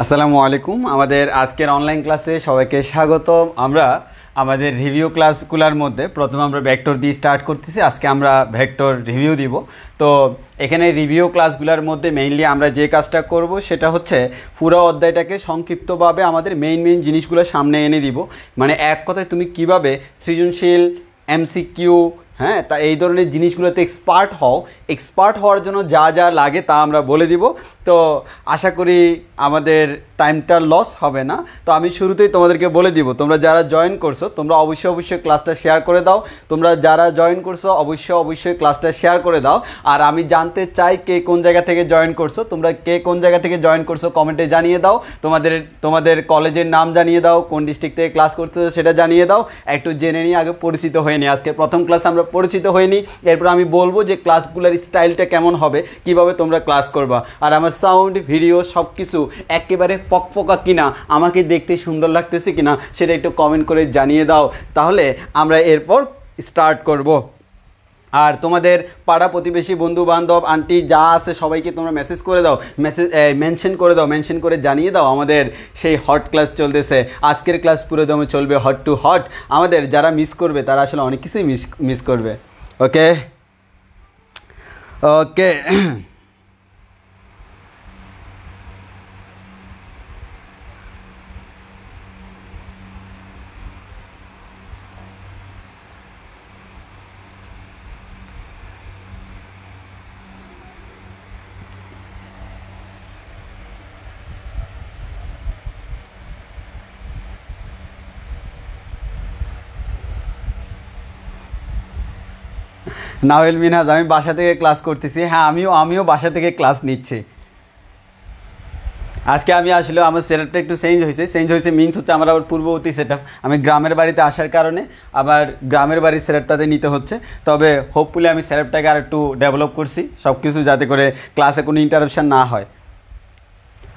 আসসালামু আলাইকুম। আমাদের আজকের অনলাইন ক্লাসে সবাইকে স্বাগতম। আমরা আমাদের রিভিউ ক্লাসগুলোর মধ্যে প্রথমে আমরা ভেক্টর দিয়ে স্টার্ট করতেছি। আজকে আমরা ভেক্টর রিভিউ দিব। তো এখানে রিভিউ ক্লাসগুলোর মধ্যে মেইনলি আমরা যে কাজটা করব সেটা হচ্ছে পুরো অধ্যায়টাকে সংক্ষিপ্তভাবে আমাদের মেইন জিনিসগুলো সামনে এনে দিব। মানে এক কথায় তুমি কিভাবে সৃজনশীল, এমসিকিউ, হ্যাঁ, তা এই ধরনের জিনিসগুলোতে এক্সপার্ট হওয়ার জন্য যা যা লাগে তা আমরা বলে দিব। তো আশা করি আমাদের টাইমটা লস হবে না। তো আমি শুরুতেই তোমাদেরকে বলে দিব, তোমরা যারা জয়েন করছো তোমরা অবশ্যই ক্লাসটা শেয়ার করে দাও। তোমরা যারা জয়েন করছো অবশ্যই ক্লাসটা শেয়ার করে দাও। আর আমি জানতে চাই কে কোন জায়গা থেকে জয়েন করছো। তোমরা কে কোন জায়গা থেকে জয়েন করছো কমেন্টে জানিয়ে দাও। তোমাদের কলেজের নাম জানিয়ে দাও, কোন ডিস্ট্রিক্ট থেকে ক্লাস করতেছো সেটা জানিয়ে দাও। একটু জেনে নিই, আগে পরিচিত হয়ে নিই। আজকে প্রথম ক্লাস আমরা পরিচিত হয়নি, এরপর আমি বলবো যে ক্লাসগুলোর স্টাইলটা কেমন হবে, কিভাবে তোমরা ক্লাস করবা। আর আমার সাউন্ড, ভিডিও সব কিছু একেবারে ফকফকা কিনা, আমাকে দেখতে সুন্দর লাগতেছে কিনা সেটা একটু কমেন্ট করে জানিয়ে দাও, তাহলে আমরা এরপর স্টার্ট করব। আর তোমাদের পাড়া প্রতিবেশী, বন্ধু বান্ধব, আন্টি যা আছে সবাইকে তোমরা মেসেজ করে দাও, মেনশন করে জানিয়ে দাও আমাদের সেই হট ক্লাস চলতেছে। আজকের ক্লাস পুরো দমে চলবে, হট টু হট। আমাদের যারা মিস করবে তারা আসলে অনেক কিছুই মিস করবে। ওকে। নাওয়েল মিনহাজ, আমি বাসা থেকে ক্লাস করতেছি। হ্যাঁ, আমিও বাসা থেকে ক্লাস নিচ্ছি। আজকে আমি আসলে আমার সেটআপটা একটু চেঞ্জ হয়েছে মিনস হচ্ছে আমার আবার পূর্ববর্তী সেটআপ। আমি গ্রামের বাড়িতে আসার কারণে আবার গ্রামের বাড়ির সেটআপটাতে নিতে হচ্ছে। তবে হোপফুলি আমি সেটআপটাকে আর একটু ডেভেলপ করছি, সব কিছু যাতে করে ক্লাসে কোনো ইন্টারাপশান না হয়।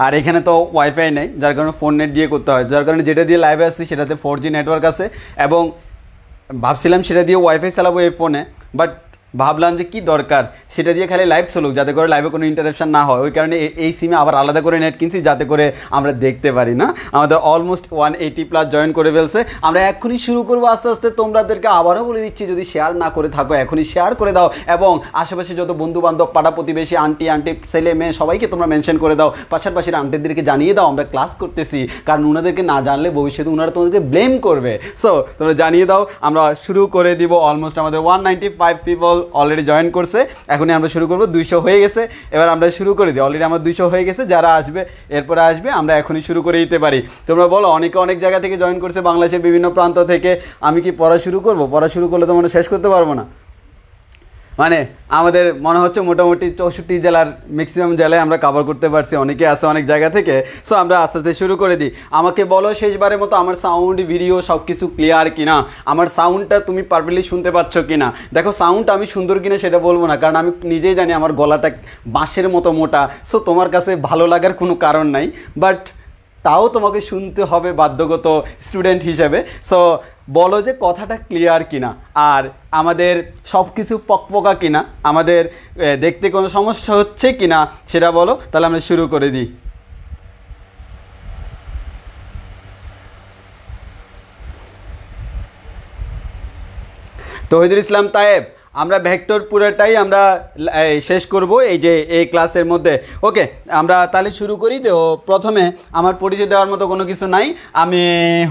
আর এখানে তো ওয়াইফাই নেই, যার কারণে ফোন নেট দিয়ে করতে হয়। যার কারণে যেটা দিয়ে লাইভে আসছি সেটাতে 4G নেটওয়ার্ক আছে, এবং ভাবছিলাম সেটা দিয়ে ওয়াইফাই চালাবো এই ফোনে, বাট ভাবলাম যে কি দরকার সেটা দিয়ে খালি লাইভ চলুক, যাতে করে লাইভে কোনো ইন্টারাপশান না হয়। ওই কারণে এই সিমে আবার আলাদা করে নেট কিনছি, যাতে করে আমরা দেখতে পারি না। আমাদের অলমোস্ট 180+ জয়েন করে ফেলছে। আমরা এখনই শুরু করবো আস্তে আস্তে। তোমাদেরকে আবারও বলে দিচ্ছি, যদি শেয়ার না করে থাকো এখনই শেয়ার করে দাও, এবং আশেপাশে যত বন্ধু বান্ধব, পাড়া প্রতিবেশী, আন্টি ছেলে মেয়ে সবাইকে তোমরা মেনশন করে দাও। পাশাপাশি আন্টিদেরকে জানিয়ে দাও আমরা ক্লাস করতেছি, কারণ ওনাদেরকে না জানলে ভবিষ্যতে ওনারা তোমাদেরকে ব্লেম করবে। সো তোমরা জানিয়ে দাও, আমরা শুরু করে দিব। অলমোস্ট আমাদের 195 পিপল অলরেডি জয়েন করছে। এখনই আমরা শুরু করবো, 200 হয়ে গেছে। এবার আমরা শুরু করে দিই। অলরেডি আমার 200 হয়ে গেছে। যারা আসবে এরপরে আসবে, আমরা এখনই শুরু করে দিতে পারি। তোমরা বলো, অনেক জায়গা থেকে জয়েন করছে, বাংলাদেশের বিভিন্ন প্রান্ত থেকে। আমি কি পড়া শুরু করবো? পড়া শুরু করলে তো মানে শেষ করতে পারবো না। মানে আমাদের মনে হচ্ছে মোটামুটি 64 জেলার ম্যাক্সিমাম জেলায় আমরা কভার করতে পারছি। অনেকে আসে অনেক জায়গা থেকে। সো আমরা আস্তে আস্তে শুরু করে দিই। আমাকে বলো শেষবারের মতো আমার সাউন্ড, ভিডিও সব কিছু ক্লিয়ার কিনা, আমার সাউন্ডটা তুমি পারফেক্টলি শুনতে পাচ্ছ কিনা। দেখো, সাউন্ড আমি সুন্দর কিনা সেটা বলবো না, কারণ আমি নিজেই জানি আমার গলাটা বাঁশের মতো মোটা। সো তোমার কাছে ভালো লাগার কোনো কারণ নাই, বাট তাও তোমাকে শুনতে হবে বাধ্যগত স্টুডেন্ট হিসেবে। সো বলো যে কথাটা ক্লিয়ার কিনা, আর আমাদের সব কিছু ফকফকা কিনা, আমাদের দেখতে কোনো সমস্যা হচ্ছে কিনা সেটা বলো, তাহলে আমরা শুরু করে দিই। তৌহিদুল ইসলাম তায়েব, আমরা ভেক্টর পুরোটাই আমরা শেষ করব এই ক্লাসের মধ্যে। ওকে, আমরা তাহলে শুরু করি। তো প্রথমে আমার পরিচয় দেওয়ার মতো কোনো কিছু নাই। আমি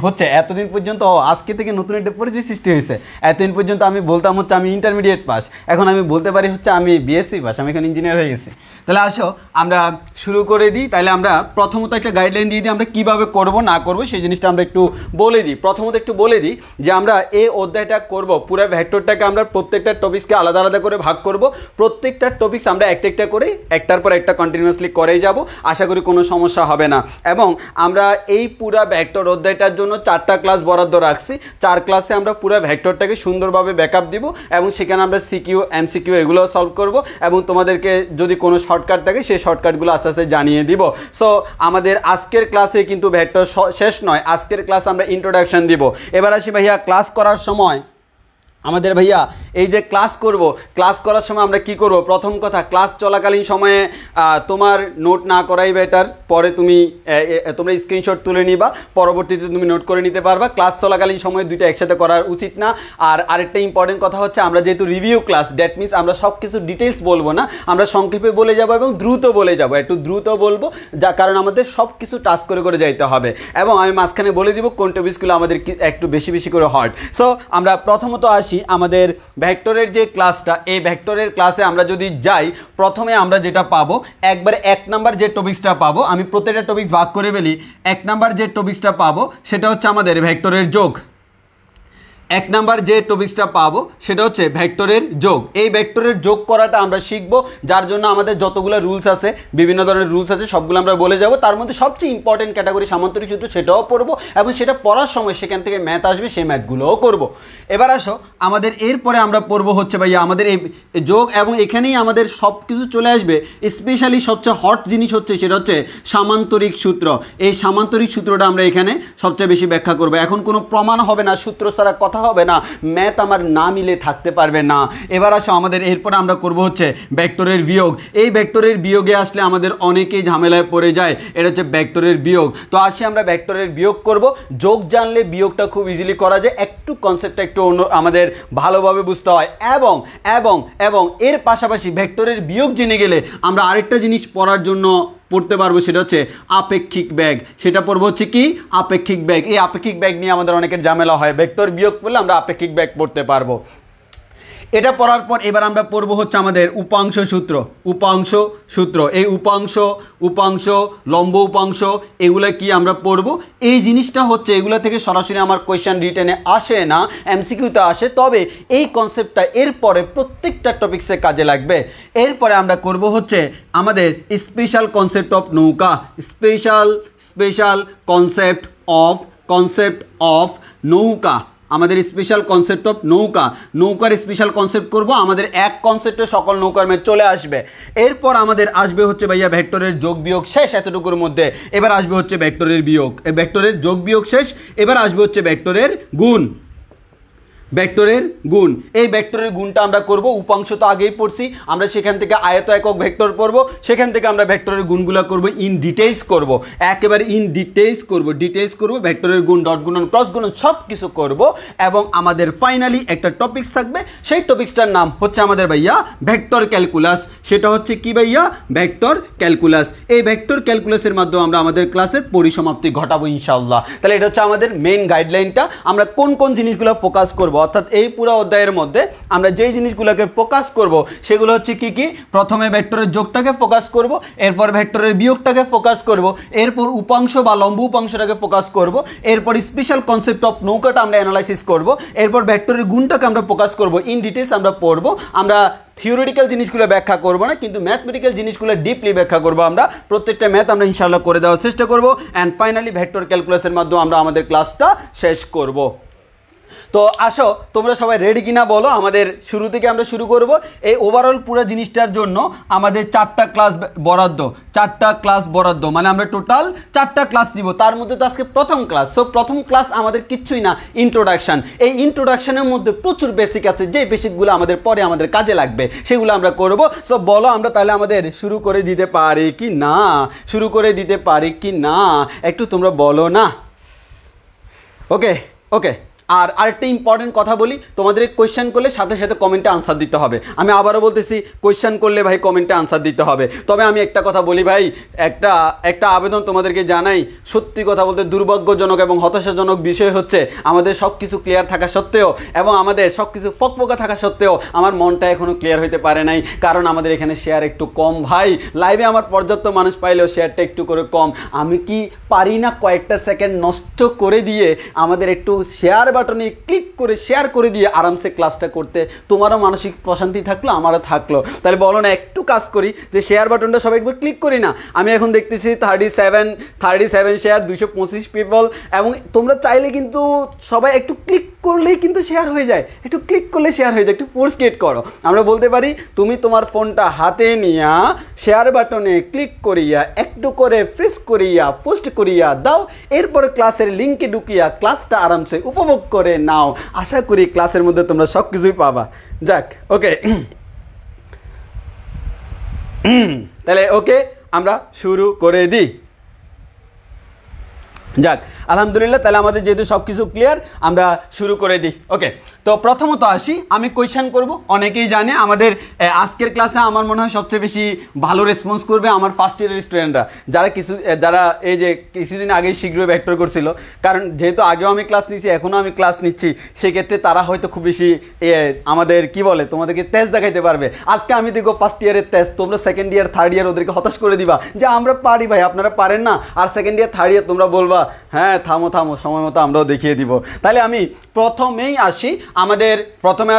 হচ্ছে এতদিন পর্যন্ত, আজকে থেকে নতুন একটা পরিচয় সৃষ্টি হয়েছে। এতদিন পর্যন্ত আমি বলতাম হচ্ছে আমি ইন্টারমিডিয়েট পাস, এখন আমি বলতে পারি হচ্ছে আমি বিএসসি পাস, আমি এখন ইঞ্জিনিয়ার হয়ে গেছি। তাহলে আসো আমরা শুরু করে দিই। তাহলে আমরা প্রথমত একটা গাইডলাইন দিয়ে দিই, আমরা কীভাবে করব না করব সেই জিনিসটা আমরা একটু বলে দিই। প্রথমত একটু বলে দিই যে আমরা এই অধ্যায়টা করব, পুরো ভেক্টরটাকে আমরা প্রত্যেকটা টপিকসকে আলাদা আলাদা করে ভাগ করব। প্রত্যেকটা টপিকস আমরা একটা করে একটার পর একটা কন্টিনিউয়াসলি করেই যাব। আশা করি কোনো সমস্যা হবে না। এবং আমরা এই পুরা ভেক্টর অধ্যায়টার জন্য 4টা ক্লাস বরাদ্দ রাখছি। 4 ক্লাসে আমরা পুরো ভেক্টরটাকে সুন্দরভাবে ব্যাকআপ দিব, এবং সেখানে আমরা সিকিউ, এমসিকিউ এগুলো সলভ করব, এবং তোমাদেরকে যদি কোনো শর্টকাট থাকে সেই শর্টকাটগুলো আস্তে আস্তে জানিয়ে দিব। সো আমাদের আজকের ক্লাসে কিন্তু ভেক্টর শেষ নয়, আজকের ক্লাস আমরা ইন্ট্রোডাকশন দিব। এবার আসি ভাইয়া, ক্লাস করার সময় আমাদের ভাইয়া এই যে ক্লাস করব, ক্লাস করার সময় আমরা কি করব? প্রথম কথা, ক্লাস চলাকালীন সময়ে তোমার নোট না করাই বেটার। পরে তোমরা স্ক্রিনশট তুলে নিবা, পরবর্তীতে তুমি নোট করে নিতে পারবা। ক্লাস চলাকালীন সময়ে দুইটা একসাথে করার উচিত না। আর আরেকটা ইম্পর্টেন্ট কথা হচ্ছে, আমরা যেহেতু রিভিউ ক্লাস, দ্যাট মিনস আমরা সব কিছু ডিটেলস বলবো না, আমরা সংক্ষেপে বলে যাবো এবং দ্রুত বলে যাবো, একটু দ্রুত বলবো, যা কারণ আমাদের সব কিছু টাচ করে করে যাইতে হবে। এবং আমি মাঝখানে বলে দিব কোন টপিকসগুলো আমাদের একটু বেশি বেশি করে হার্ড। সো আমরা প্রথমত আসি আমাদের ভেক্টরের যে ক্লাসটা, এই ভেক্টরের ক্লাসে আমরা যদি যাই, প্রথমে আমরা যেটা পাবো, একবারে 1 নাম্বার যে টপিকসটা পাবো, আমি প্রত্যেকটা টপিক ভাগ করে ফেলি। 1 নাম্বার যে টপিকসটা পাবো সেটা হচ্ছে আমাদের ভেক্টরের যোগ। 1 নাম্বার যে টপিকসটা পাবো সেটা হচ্ছে ভেক্টরের যোগ। এই ভেক্টরের যোগ করাটা আমরা শিখবো, যার জন্য আমাদের যতগুলো রুলস আছে, বিভিন্ন ধরনের রুলস আছে, সবগুলো আমরা বলে যাব। তার মধ্যে সবচেয়ে ইম্পর্টেন্ট ক্যাটাগরি সামান্তরিক সূত্র, সেটাও পড়বো এবং সেটা পড়ার সময় সেখান থেকে ম্যাথ আসবে, সেই ম্যাথগুলোও করব। এবার আসো আমাদের এরপরে আমরা পড়বো হচ্ছে ভাইয়া আমাদের এই যোগ, এবং এখানেই আমাদের সব কিছু চলে আসবে। স্পেশালি সবচেয়ে হট জিনিস হচ্ছে সেটা হচ্ছে সামান্তরিক সূত্র। এই সামান্তরিক সূত্রটা আমরা এখানে সবচেয়ে বেশি ব্যাখ্যা করবো। এখন কোনো প্রমাণ হবে না, সূত্র ছাড়া কথা হবে না, ম্যাথ আমার না মিলে থাকতে পারবে না। এবার আসো আমাদের এরপরে আমরা করব হচ্ছে ভেক্টরের বিয়োগ। এই ভেক্টরের বিয়োগে আসলে আমাদের অনেকেই ঝামেলায় পড়ে যায়, এটা হচ্ছে ভেক্টরের বিয়োগ। তো আসি আমরা ভেক্টরের বিয়োগ করব। যোগ জানলে বিয়োগটা খুব ইজিলি করা যায়, একটু কনসেপ্টটা একটু অন্য আমাদের ভালোভাবে বুঝতে হয়। এবং এবং এবং এর পাশাপাশি ভেক্টরের বিয়োগ জেনে গেলে আমরা আরেকটা জিনিস পড়ার জন্য পড়তে পারবো, সেটা হচ্ছে আপেক্ষিক বেগ। সেটা পড়বো হচ্ছে কি? আপেক্ষিক বেগ। এই আপেক্ষিক বেগ নিয়ে আমাদের অনেকের ঝামেলা হয়, ভেক্টর বিয়োগ করলে আমরা আপেক্ষিক বেগ পড়তে পারবো। এটা পড়ার পর এবার আমরা পড়বো হচ্ছে আমাদের উপাংশ সূত্র। উপাংশ সূত্র, এই উপাংশ লম্ব উপাংশ, এগুলো কি আমরা পড়বো। এই জিনিসটা হচ্ছে এগুলো থেকে সরাসরি আমার কোয়েশ্চেন রিটেনে আসে না, এমসিকিউতে আসে, তবে এই কনসেপ্টটা এরপরে প্রত্যেকটা টপিক্সে কাজে লাগবে। এরপরে আমরা করব হচ্ছে আমাদের স্পেশাল কনসেপ্ট অফ নৌকা। স্পেশাল কনসেপ্ট অফ নৌকা, আমাদের স্পেশাল কনসেপ্ট অফ নৌকার স্পেশাল কনসেপ্ট করব। আমাদের এক কনসেপ্টে সকল নৌকার ম্যাথ চলে আসবে। এরপর আমাদের আসবে হচ্ছে ভাইয়া ভেক্টরের যোগ বিয়োগ, শেষ এতটুকুর মধ্যে। এবার আসবে হচ্ছে ভেক্টরের বিয়োগ, ভেক্টরের যোগ বিয়োগ শেষ। এবার আসবে হচ্ছে ভেক্টরের গুণ। এই ভেক্টরের গুণটা আমরা করব। উপাংশ তো আগেই পড়ছি আমরা, সেখান থেকে আয়ত একক ভেক্টর পড়বো, সেখান থেকে আমরা ভেক্টরের গুণগুলো করব, ইন ডিটেইলস করব, একেবারে ইন ডিটেইলস করব। ভেক্টরের গুণ, ডট গুণন, ক্রস গুণন সব কিছু করব। এবং আমাদের ফাইনালি একটা টপিকস থাকবে, সেই টপিকসটার নাম হচ্ছে আমাদের ভাইয়া ভেক্টর ক্যালকুলাস। সেটা হচ্ছে কি ভাইয়া? Vector calculus. এই ভেক্টর ক্যালকুলাসের মাধ্যমে আমরা আমাদের ক্লাসের পরিসমাপ্তি ঘটাবো ইনশাআল্লাহ। তাহলে এটা হচ্ছে আমাদের মেইন গাইডলাইনটা, আমরা কোন কোন জিনিসগুলো ফোকাস করব, অর্থাৎ এই পুরো অধ্যায়ের মধ্যে আমরা যেই জিনিসগুলোকে ফোকাস করব সেগুলো হচ্ছে কি কি? প্রথমে ভেক্টরের যোগটাকে ফোকাস করব, এরপর ভেক্টরের বিয়োগটাকে ফোকাস করব, এরপর উপাংশ বা লম্ব উপাংশটাকে ফোকাস করব, এরপর স্পেশাল কনসেপ্ট অফ নৌকাটা আমরা অ্যানালাইসিস করব, এরপর ভেক্টরের গুণটাকে আমরা ফোকাস করব, ইন ডিটেইলস আমরা পড়ব। আমরা থিওরিটিক্যাল জিনিসগুলো ব্যাখ্যা করব না, কিন্তু ম্যাথমেটিক্যাল জিনিসগুলো ডিপলি ব্যাখ্যা করব। আমরা প্রত্যেকটা ম্যাথ আমরা ইনশাআল্লাহ করে দেওয়ার চেষ্টা করব। অ্যান্ড ফাইনালি ভেক্টর ক্যালকুলাসের মাধ্যমে আমরা আমাদের ক্লাসটা শেষ করব। তো আসো তোমরা সবাই রেডি কিনা বলো। আমাদের শুরু থেকে আমরা শুরু করব। এই ওভারঅল পুরো জিনিসটার জন্য আমাদের 4টা ক্লাস বরাদ্দ, মানে আমরা টোটাল 4টা ক্লাস নিব। তার মধ্যে তো আজকে প্রথম ক্লাস। সো প্রথম ক্লাস আমাদের কিচ্ছুই না, ইন্ট্রোডাকশন। এই ইন্ট্রোডাকশনের মধ্যে প্রচুর বেসিক আছে, যে বেসিকগুলো আমাদের পরে আমাদের কাজে লাগবে, সেগুলো আমরা করব। সো বলো আমরা তাহলে আমাদের শুরু করে দিতে পারি কি না, একটু তোমরা বলো না। ওকে। আর আরেকটা ইম্পর্টেন্ট কথা বলি, তোমাদের কোয়েশ্চেন করলে সাথে সাথে কমেন্টে আনসার দিতে হবে। আমি আবারও বলতেছি, কোয়েশ্চেন করলে ভাই কমেন্টে আনসার দিতে হবে। তবে আমি একটা কথা বলি ভাই, একটা আবেদন তোমাদেরকে জানাই, সত্যি কথা বলতে দুর্ভাগ্যজনক এবং হতাশাজনক বিষয় হচ্ছে আমাদের সব কিছু ক্লিয়ার থাকা সত্ত্বেও এবং আমাদের সব কিছু ফকফকা থাকা সত্ত্বেও আমার মনটা এখনও ক্লিয়ার হতে পারে নাই, কারণ আমাদের এখানে শেয়ার একটু কম ভাই। লাইভে আমার পর্যাপ্ত মানুষ পাইলেও শেয়ারটা একটু করে কম। আমি কি পারি না কয়েকটা সেকেন্ড নষ্ট করে দিয়ে আমাদের একটু শেয়ার বাটনে ক্লিক করে শেয়ার করে দিয়ে আরামসে ক্লাসটা করতে? তোমারও মানসিক প্রশান্তি থাকলো, আমারও থাকলো। তাহলে বলো না একটু কাজ করি, যে শেয়ার বাটনটা সবাই একবার ক্লিক করি না। আমি এখন দেখতেছি 37 শেয়ার, 225 পিপল, এবং তোমরা চাইলে কিন্তু সবাই একটু ক্লিক করলেই কিন্তু শেয়ার হয়ে যায়, একটু ক্লিক করলে শেয়ার হয়ে যায়, একটু ফোর্স ক্রিয়েট করো। আমরা বলতে পারি তুমি তোমার ফোনটা হাতে নিয়া শেয়ার বাটনে ক্লিক করিয়া একটু করে প্রেস করিয়া পোস্ট করিয়া দাও, এরপর ক্লাসের লিঙ্কে ঢুকিয়া ক্লাসটা আরামসে উপভোগ করে নাও। আশা করি ক্লাসের মধ্যে তোমরা সব কিছুই পাবা। যাক, ওকে, তাহলে ওকে আমরা শুরু করে দিই। যাক, আলহামদুলিল্লাহ, তাহলে আমাদের যেহেতু সব কিছু ক্লিয়ার, আমরা শুরু করে দিই। ওকে, তো প্রথমত আসি, আমি কোয়েশ্চেন করব। অনেকেই জানে আমাদের আজকের ক্লাসে আমার মনে হয় সবচেয়ে বেশি ভালো রেসপন্স করবে আমার ফার্স্ট ইয়ারের স্টুডেন্টরা, যারা এই যে কিছুদিন আগেই শীঘ্রই ভেক্টর করছিল। কারণ যেহেতু আগেও আমি ক্লাস নিচ্ছি, এখনও আমি ক্লাস নিচ্ছি, সেক্ষেত্রে তারা হয়তো খুব বেশি আমাদের কি বলে তোমাদেরকে তেজ দেখাইতে পারবে। আজকে আমি দেখো ফার্স্ট ইয়ারের তেজ, তোমরা সেকেন্ড ইয়ার থার্ড ইয়ার ওদেরকে হতাশ করে দিবা যে আমরা পারি ভাই, আপনারা পারেন না। আর সেকেন্ড ইয়ার থার্ড ইয়ার তোমরা বলবা হ্যাঁ থামো থামো, সময় মতো আমরাও দেখিয়ে দিব। তাহলে আমি প্রথমে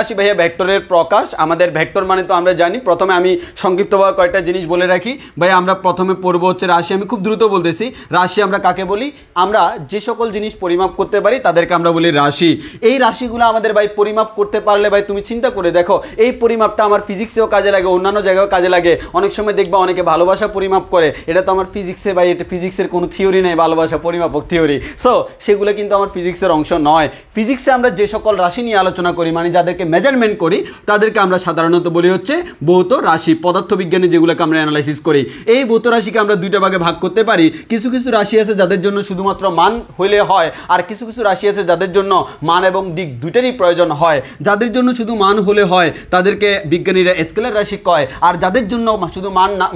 আসি ভাইয়া ভেক্টরের প্রকাশ। আমাদের ভেক্টর মানে তো আমরা জানি। প্রথমে আমি সংক্ষিপ্তভাবে কয়েকটা জিনিস বলে রাখি ভাই। আমরা প্রথমে পড়বো হচ্ছে রাশি। আমি খুব দ্রুত বলতেছি। রাশি আমরা কাকে বলি? আমরা যে সকল জিনিস পরিমাপ করতে পারি তাদেরকে আমরা বলি রাশি। এই রাশিগুলো আমাদের ভাই পরিমাপ করতে পারলে ভাই তুমি চিন্তা করে দেখো, এই পরিমাপটা আমার ফিজিক্সেও কাজে লাগে, অন্যান্য জায়গায়ও কাজে লাগে। অনেক সময় দেখবা অনেকে ভালোবাসা পরিমাপ করে, এটা তো আমার ফিজিক্সে ভাই, এটা ফিজিক্সের কোনো থিওরি নেই, ভালোবাসা পরিমাপক থিওরি। সো সেগুলো কিন্তু আমার ফিজিক্সের অংশ নয়। ফিজিক্সে আমরা যে সকল রাশি নিয়ে আলোচনা করি, মানে যাদেরকে মেজারমেন্ট করি, তাদেরকে আমরা সাধারণত বলি হচ্ছে ভৌত রাশি। পদার্থবিজ্ঞানে যেগুলোকে আমরা অ্যানালাইসিস করি, এই ভৌত রাশিকে আমরা দুইটা ভাগে ভাগ করতে পারি। কিছু কিছু রাশি আছে যাদের জন্য শুধুমাত্র মান হইলে হয়, আর কিছু কিছু রাশি আছে যাদের জন্য মান এবং দিক দুইটারই প্রয়োজন হয়। যাদের জন্য শুধু মান হলে হয় তাদেরকে বিজ্ঞানীরা স্কেলার রাশি কয়, আর যাদের জন্য শুধু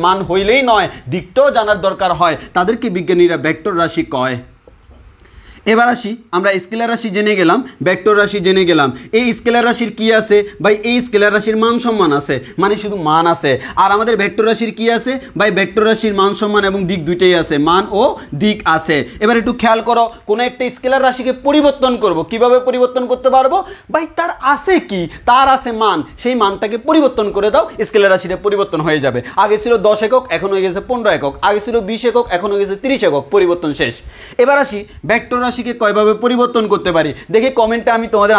মান হইলেই নয়, দিকটাও জানার দরকার হয়, তাদেরকে বিজ্ঞানীরা ভেক্টর রাশি কয়। এবার আসি, আমরা স্কেলার রাশি জেনে গেলাম, ভেক্টর রাশি জেনে গেলাম। এই স্কেলার রাশির কি আছে ভাই? এই স্কেলার রাশির মান সম্মান আছে, মানে শুধু মান আছে। আর আমাদের ভেক্টর রাশির কি আছে ভাই? ভেক্টর রাশির মান সম্মান এবং দিক দুইটাই আছে, মান ও দিক আছে। এবার একটু খেয়াল করো, কোন একটা স্কেলার রাশিকে পরিবর্তন করব, কিভাবে পরিবর্তন করতে পারবো ভাই? তার আছে কি? তার আছে মান, সেই মানটাকে পরিবর্তন করে দাও, স্কেলার রাশিটা পরিবর্তন হয়ে যাবে। আগে ছিল 10 একক, এখন হয়ে গেছে 15 একক। আগে ছিল 20 একক, এখন হয়ে গেছে 30 একক। পরিবর্তন শেষ। এবার আসি ভেক্টর রাশিকে কয়ভাবে পরিবর্তন করতে পারি। দেখি কমেন্টে আমি তোমাদের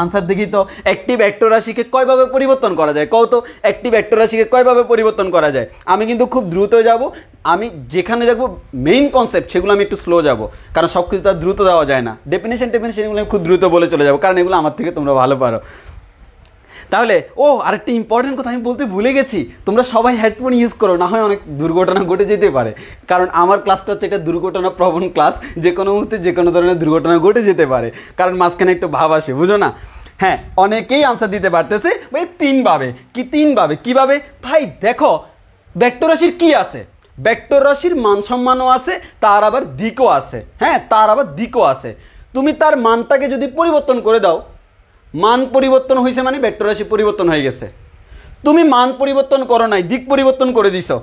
আনসার দেখি তো। একটি ভেক্টর রাশিকে কয়ভাবে পরিবর্তন করা যায় কও তো? একটি ভেক্টর রাশিকে কয়ভাবে পরিবর্তন করা যায়? আমি কিন্তু খুব দ্রুত যাব, আমি যেখানে যাবো মেইন কনসেপ্ট সেগুলো আমি একটু স্লো যাব, কারণ সব কিছু তার দ্রুত দেওয়া যায় না। ডেফিনেশনগুলো আমি খুব দ্রুত বলে চলে যাবো, কারণ এগুলো আমার থেকে তোমরা ভালো পারো। তাহলে আরেকটা ইম্পর্টেন্ট কথা আমি বলতে ভুলে গেছি, তোমরা সবাই হেডফোন ইউজ করো, না হয় অনেক দুর্ঘটনা ঘটে যেতে পারে। কারণ আমার ক্লাসটা হচ্ছে একটা দুর্ঘটনা প্রবণ ক্লাস, যে কোনো মুহূর্তে যে কোনো ধরনের দুর্ঘটনা ঘটে যেতে পারে, কারণ মাঝখানে একটু ভাব আসে, বুঝো না? হ্যাঁ, অনেকেই আনসার দিতে পারতেছে ভাই 3 ভাবে। কি 3 ভাবে? কীভাবে ভাই? দেখো, ভেক্টর রাশির কি আছে? ভেক্টর রাশির মান সম্মানও আছে, তার আবার দিকও আছে। হ্যাঁ, তার আবার দিকও আছে। তুমি তার মানটাকে যদি পরিবর্তন করে দাও, মান পরিবর্তন হয়েছে মানে ভেক্টর রাশি পরিবর্তন হয়ে গেছে। তুমি মান পরিবর্তন করো নাই, দিক পরিবর্তন করে দিছো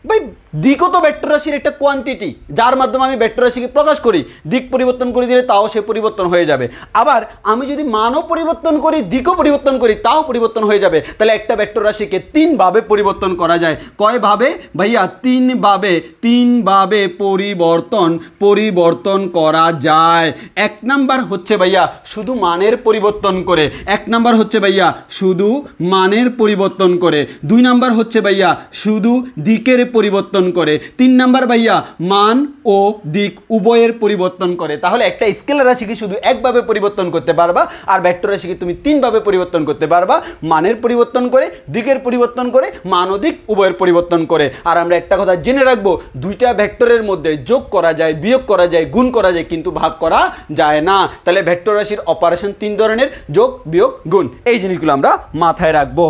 ভাই। দিকও তো ভেক্টর রাশির একটা কোয়ান্টিটি, যার মাধ্যমে আমি ভেক্টর রাশিকে প্রকাশ করি। দিক পরিবর্তন করে দিলে তাও সে পরিবর্তন হয়ে যাবে। আবার আমি যদি মানও পরিবর্তন করি, দিকও পরিবর্তন করি, তাও পরিবর্তন হয়ে যাবে। তাহলে একটা ভেক্টর রাশিকে 3 ভাবে পরিবর্তন করা যায়। কয় ভাবে ভাইয়া? 3 ভাবে। 3 ভাবে পরিবর্তন করা যায়। 1 নাম্বার হচ্ছে ভাইয়া শুধু মানের পরিবর্তন করে। 1 নাম্বার হচ্ছে ভাইয়া শুধু মানের পরিবর্তন করে। 2 নাম্বার হচ্ছে ভাইয়া শুধু দিকের পরিবর্তন করে। 3 নাম্বার ভাইয়া মান ও দিক উভয়ের পরিবর্তন করে। তাহলে একটা স্কেলার রাশিকে শুধু একভাবে পরিবর্তন করতে পারবা, আর ভেক্টর রাশিকে তুমি 3 ভাবে পরিবর্তন করতে পারবা। মানের পরিবর্তন করে, দিকের পরিবর্তন করে, মান ও দিক উভয়ের পরিবর্তন করে। আর আমরা একটা কথা জেনে রাখবো, দুইটা ভেক্টরের মধ্যে যোগ করা যায়, বিয়োগ করা যায়, গুণ করা যায়, কিন্তু ভাগ করা যায় না। তাহলে ভেক্টর রাশির অপারেশন 3 ধরনের, যোগ, বিয়োগ, গুণ। এই জিনিসগুলো আমরা মাথায় রাখবো।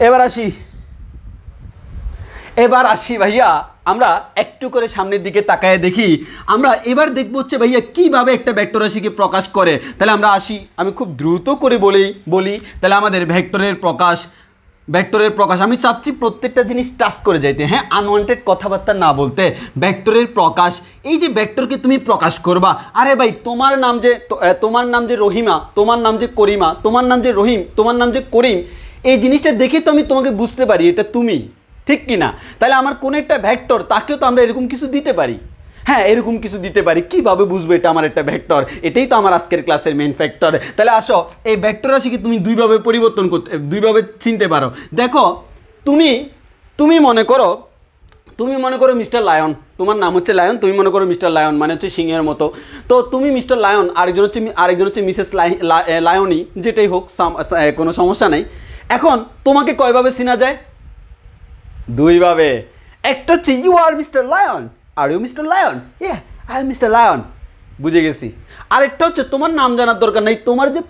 এবার আসি ভাইয়া, আমরা একটু করে সামনের দিকে তাকায় দেখি। আমরা এবার দেখবো হচ্ছে ভাইয়া কিভাবে একটা ভেক্টর রাশিকে প্রকাশ করে। তাহলে আমরা আসি, আমি খুব দ্রুত করে বলি। তাহলে আমাদের ভেক্টরের প্রকাশ আমি চাচ্ছি প্রত্যেকটা জিনিস টাচ করে যাইতে, হ্যাঁ, আনওয়ান্টেড কথাবার্তা না বলতে। ভেক্টরের প্রকাশ, এই যে ভেক্টরকে তুমি প্রকাশ করবা, আরে ভাই তোমার নাম যে রহিমা, তোমার নাম যে করিমা, তোমার নাম যে রহিম, তোমার নাম যে করিম, এই জিনিসটা দেখে তো আমি তোমাকে বুঝতে পারি এটা তুমি, ঠিক কি না? তাহলে আমার কোন একটা ভেক্টর, তাকেও তো আমরা এরকম কিছু দিতে পারি। হ্যাঁ এরকম কিছু দিতে পারি। কিভাবে বুঝবো এটা আমার একটা ভেক্টর? এটাই তো আমার আজকের ক্লাসের মেইন ফ্যাক্টর। তাহলে আসো এই ভেক্টর রাশিকে তুমি দুইভাবে পরিবর্তন করতে, দুইভাবে চিনতে পারো। দেখো তুমি মনে করো মিস্টার লায়ন, তোমার নাম হচ্ছে লায়ন, তুমি মনে করো মিস্টার লায়ন মানে হচ্ছে সিংহের মতো। তো তুমি মিস্টার লায়ন, আরেকজন হচ্ছে মিসেস লায়নি, যেটাই হোক কোনো সমস্যা নেই। এখন তোমাকে কয়ভাবে চেনা যায়? দুইভাবে। একটা হচ্ছে you are mister lion, are you mister lion, yeah I am mister lion, বুঝে গেছি। আরেকটা হচ্ছে তোমার নাম জানার দরকার নেই, তোমার যে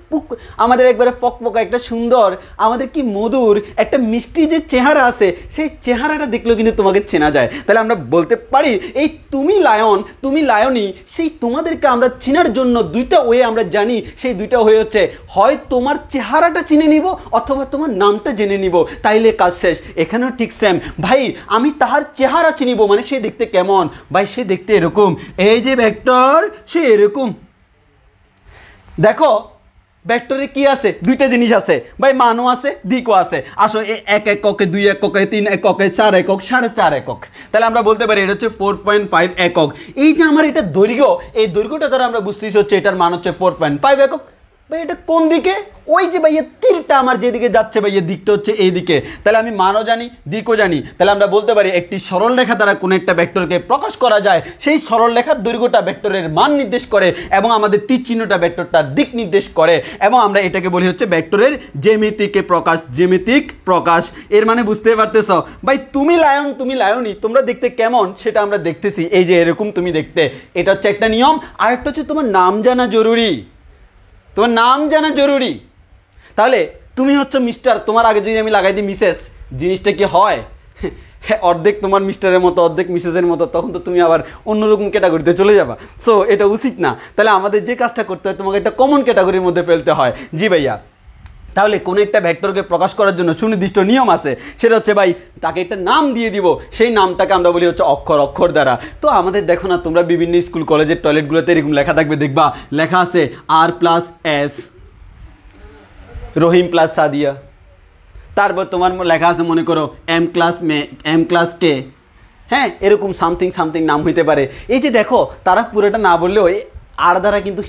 আমাদের একবারে ফকফকা একটা সুন্দর, আমাদের কি মধুর একটা মিষ্টি যে চেহারা আছে, সেই চেহারাটা দেখলেও কিন্তু তোমাকে চেনা যায়। তাহলে আমরা বলতে পারি এই তুমি লায়ন, তুমি লায়নি, সেই তোমাদেরকে আমরা চেনার জন্য দুইটা ওয়ে আমরা জানি। সেই দুইটা ওয়ে হচ্ছে হয় তোমার চেহারাটা চিনে নিব অথবা তোমার নামটা জেনে নিব, তাইলে কাজ শেষ। এখানেও ঠিক সেম ভাই, আমি তাহার চেহারা চিনিব মানে সে দেখতে কেমন, ভাই সে দেখতে এরকম, এই যে ভেক্টর সে এরকম। দেখো ভেক্টরে কি আছে? দুইটা জিনিস আছে ভাই, মানও আছে দিকও আছে। আসো এক এককে, দুই এককে, তিন এককে, চার একক, 4.5 একক। তাহলে আমরা বলতে পারি এটা হচ্ছে 4.5 একক। এই যে আমার এটা দৈর্ঘ্য, এই দৈর্ঘ্যটা দ্বারা আমরা বুঝতেছি হচ্ছে এটার মান হচ্ছে 4.5 একক। ভাই এটা কোন দিকে? ওই যে ভাইয়া তীরটা আমার যেদিকে যাচ্ছে ভাইয়া দিকটা হচ্ছে এই দিকে। তাহলে আমি মানও জানি দিকও জানি। তাহলে আমরা বলতে পারি একটি সরল রেখা দ্বারা কোনো একটা ভেক্টরকে প্রকাশ করা যায়। সেই সরল রেখার দৈর্ঘ্যটা ভেক্টরের মান নির্দেশ করে এবং আমাদের তীর চিহ্নটা ভেক্টরটার দিক নির্দেশ করে, এবং আমরা এটাকে বলি হচ্ছে ভেক্টরের জ্যামিতিক প্রকাশ। জ্যামিতিক প্রকাশ এর মানে বুঝতে পারতেছ ভাই, তুমি লায়ন তুমি লায়নি, তোমরা দেখতে কেমন সেটা আমরা দেখতেছি, এই যে এরকম তুমি দেখতে। এটা হচ্ছে একটা নিয়ম। আরেকটা হচ্ছে তোমার নাম জানা জরুরি, তোমার নাম জানা জরুরি। তাহলে তুমি হচ্ছে মিস্টার, তোমার আগে যদি আমি লাগাই দিই মিসেস, জিনিসটা কি হয়? অর্ধেক তোমার মিস্টারের মতো অর্ধেক মিসেসের মতো, তখন তো তুমি আবার অন্যরকম ক্যাটাগরিতে চলে যাবা। সো এটা উচিত না। তাহলে আমাদের যে কাজটা করতে হয় তোমাকে একটা কমন ক্যাটাগরির মধ্যে ফেলতে হয়। জি ভাইয়া। তাহলে কোনো একটা ভেক্টরকে প্রকাশ করার জন্য সুনির্দিষ্ট নিয়ম আছে, সেটা হচ্ছে ভাই তাকে একটা নাম দিয়ে দিব, সেই নামটাকে আমরা বলি হচ্ছে অক্ষর, অক্ষর দ্বারা। তো আমাদের দেখো না তোমরা বিভিন্ন স্কুল কলেজের টয়লেটগুলোতে এরকম লেখা থাকবে, দেখবা লেখা আছে R+S, রহিম প্লাস সাদিয়া। তারপর তোমার লেখা আছে মনে করো M+K, হ্যাঁ এরকম সামথিং সামথিং নাম হইতে পারে। এই যে দেখো তারা পুরোটা না বললেও আর দ্বারা কিন্তু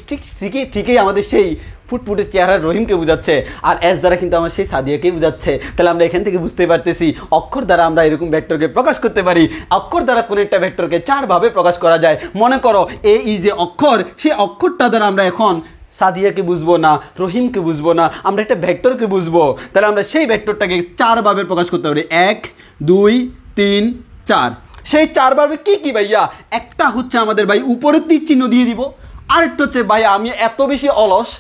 ঠিকই আমাদের সেই ফুটফুটের চেহারার রহিমকে বোঝাচ্ছে, আর এস দ্বারা কিন্তু আমার সেই সাদিয়াকেই বোঝাচ্ছে। তাহলে আমরা এখান থেকে বুঝতে পারতেছি অক্ষর দ্বারা আমরা এরকম ভেক্টরকে প্রকাশ করতে পারি। অক্ষর দ্বারা কোনো একটা ভেক্টরকে 4 ভাবে প্রকাশ করা যায়। মনে করো এই যে অক্ষর, সেই অক্ষরটা দ্বারা আমরা এখন সাদিয়াকে বুঝবো না, রহিমকে বুঝবো না, আমরা একটা ভেক্টরকে বুঝবো। তাহলে আমরা সেই ভেক্টরটাকে 4 ভাবে প্রকাশ করতে পারি, 1 2 3 4। সেই 4 ভাবে কি কি ভাইয়া? একটা হচ্ছে আমাদের ভাই উপরের তীর চিহ্ন দিয়ে দিব। আরেকটা হচ্ছে ভাই আমি এত বেশি অলস,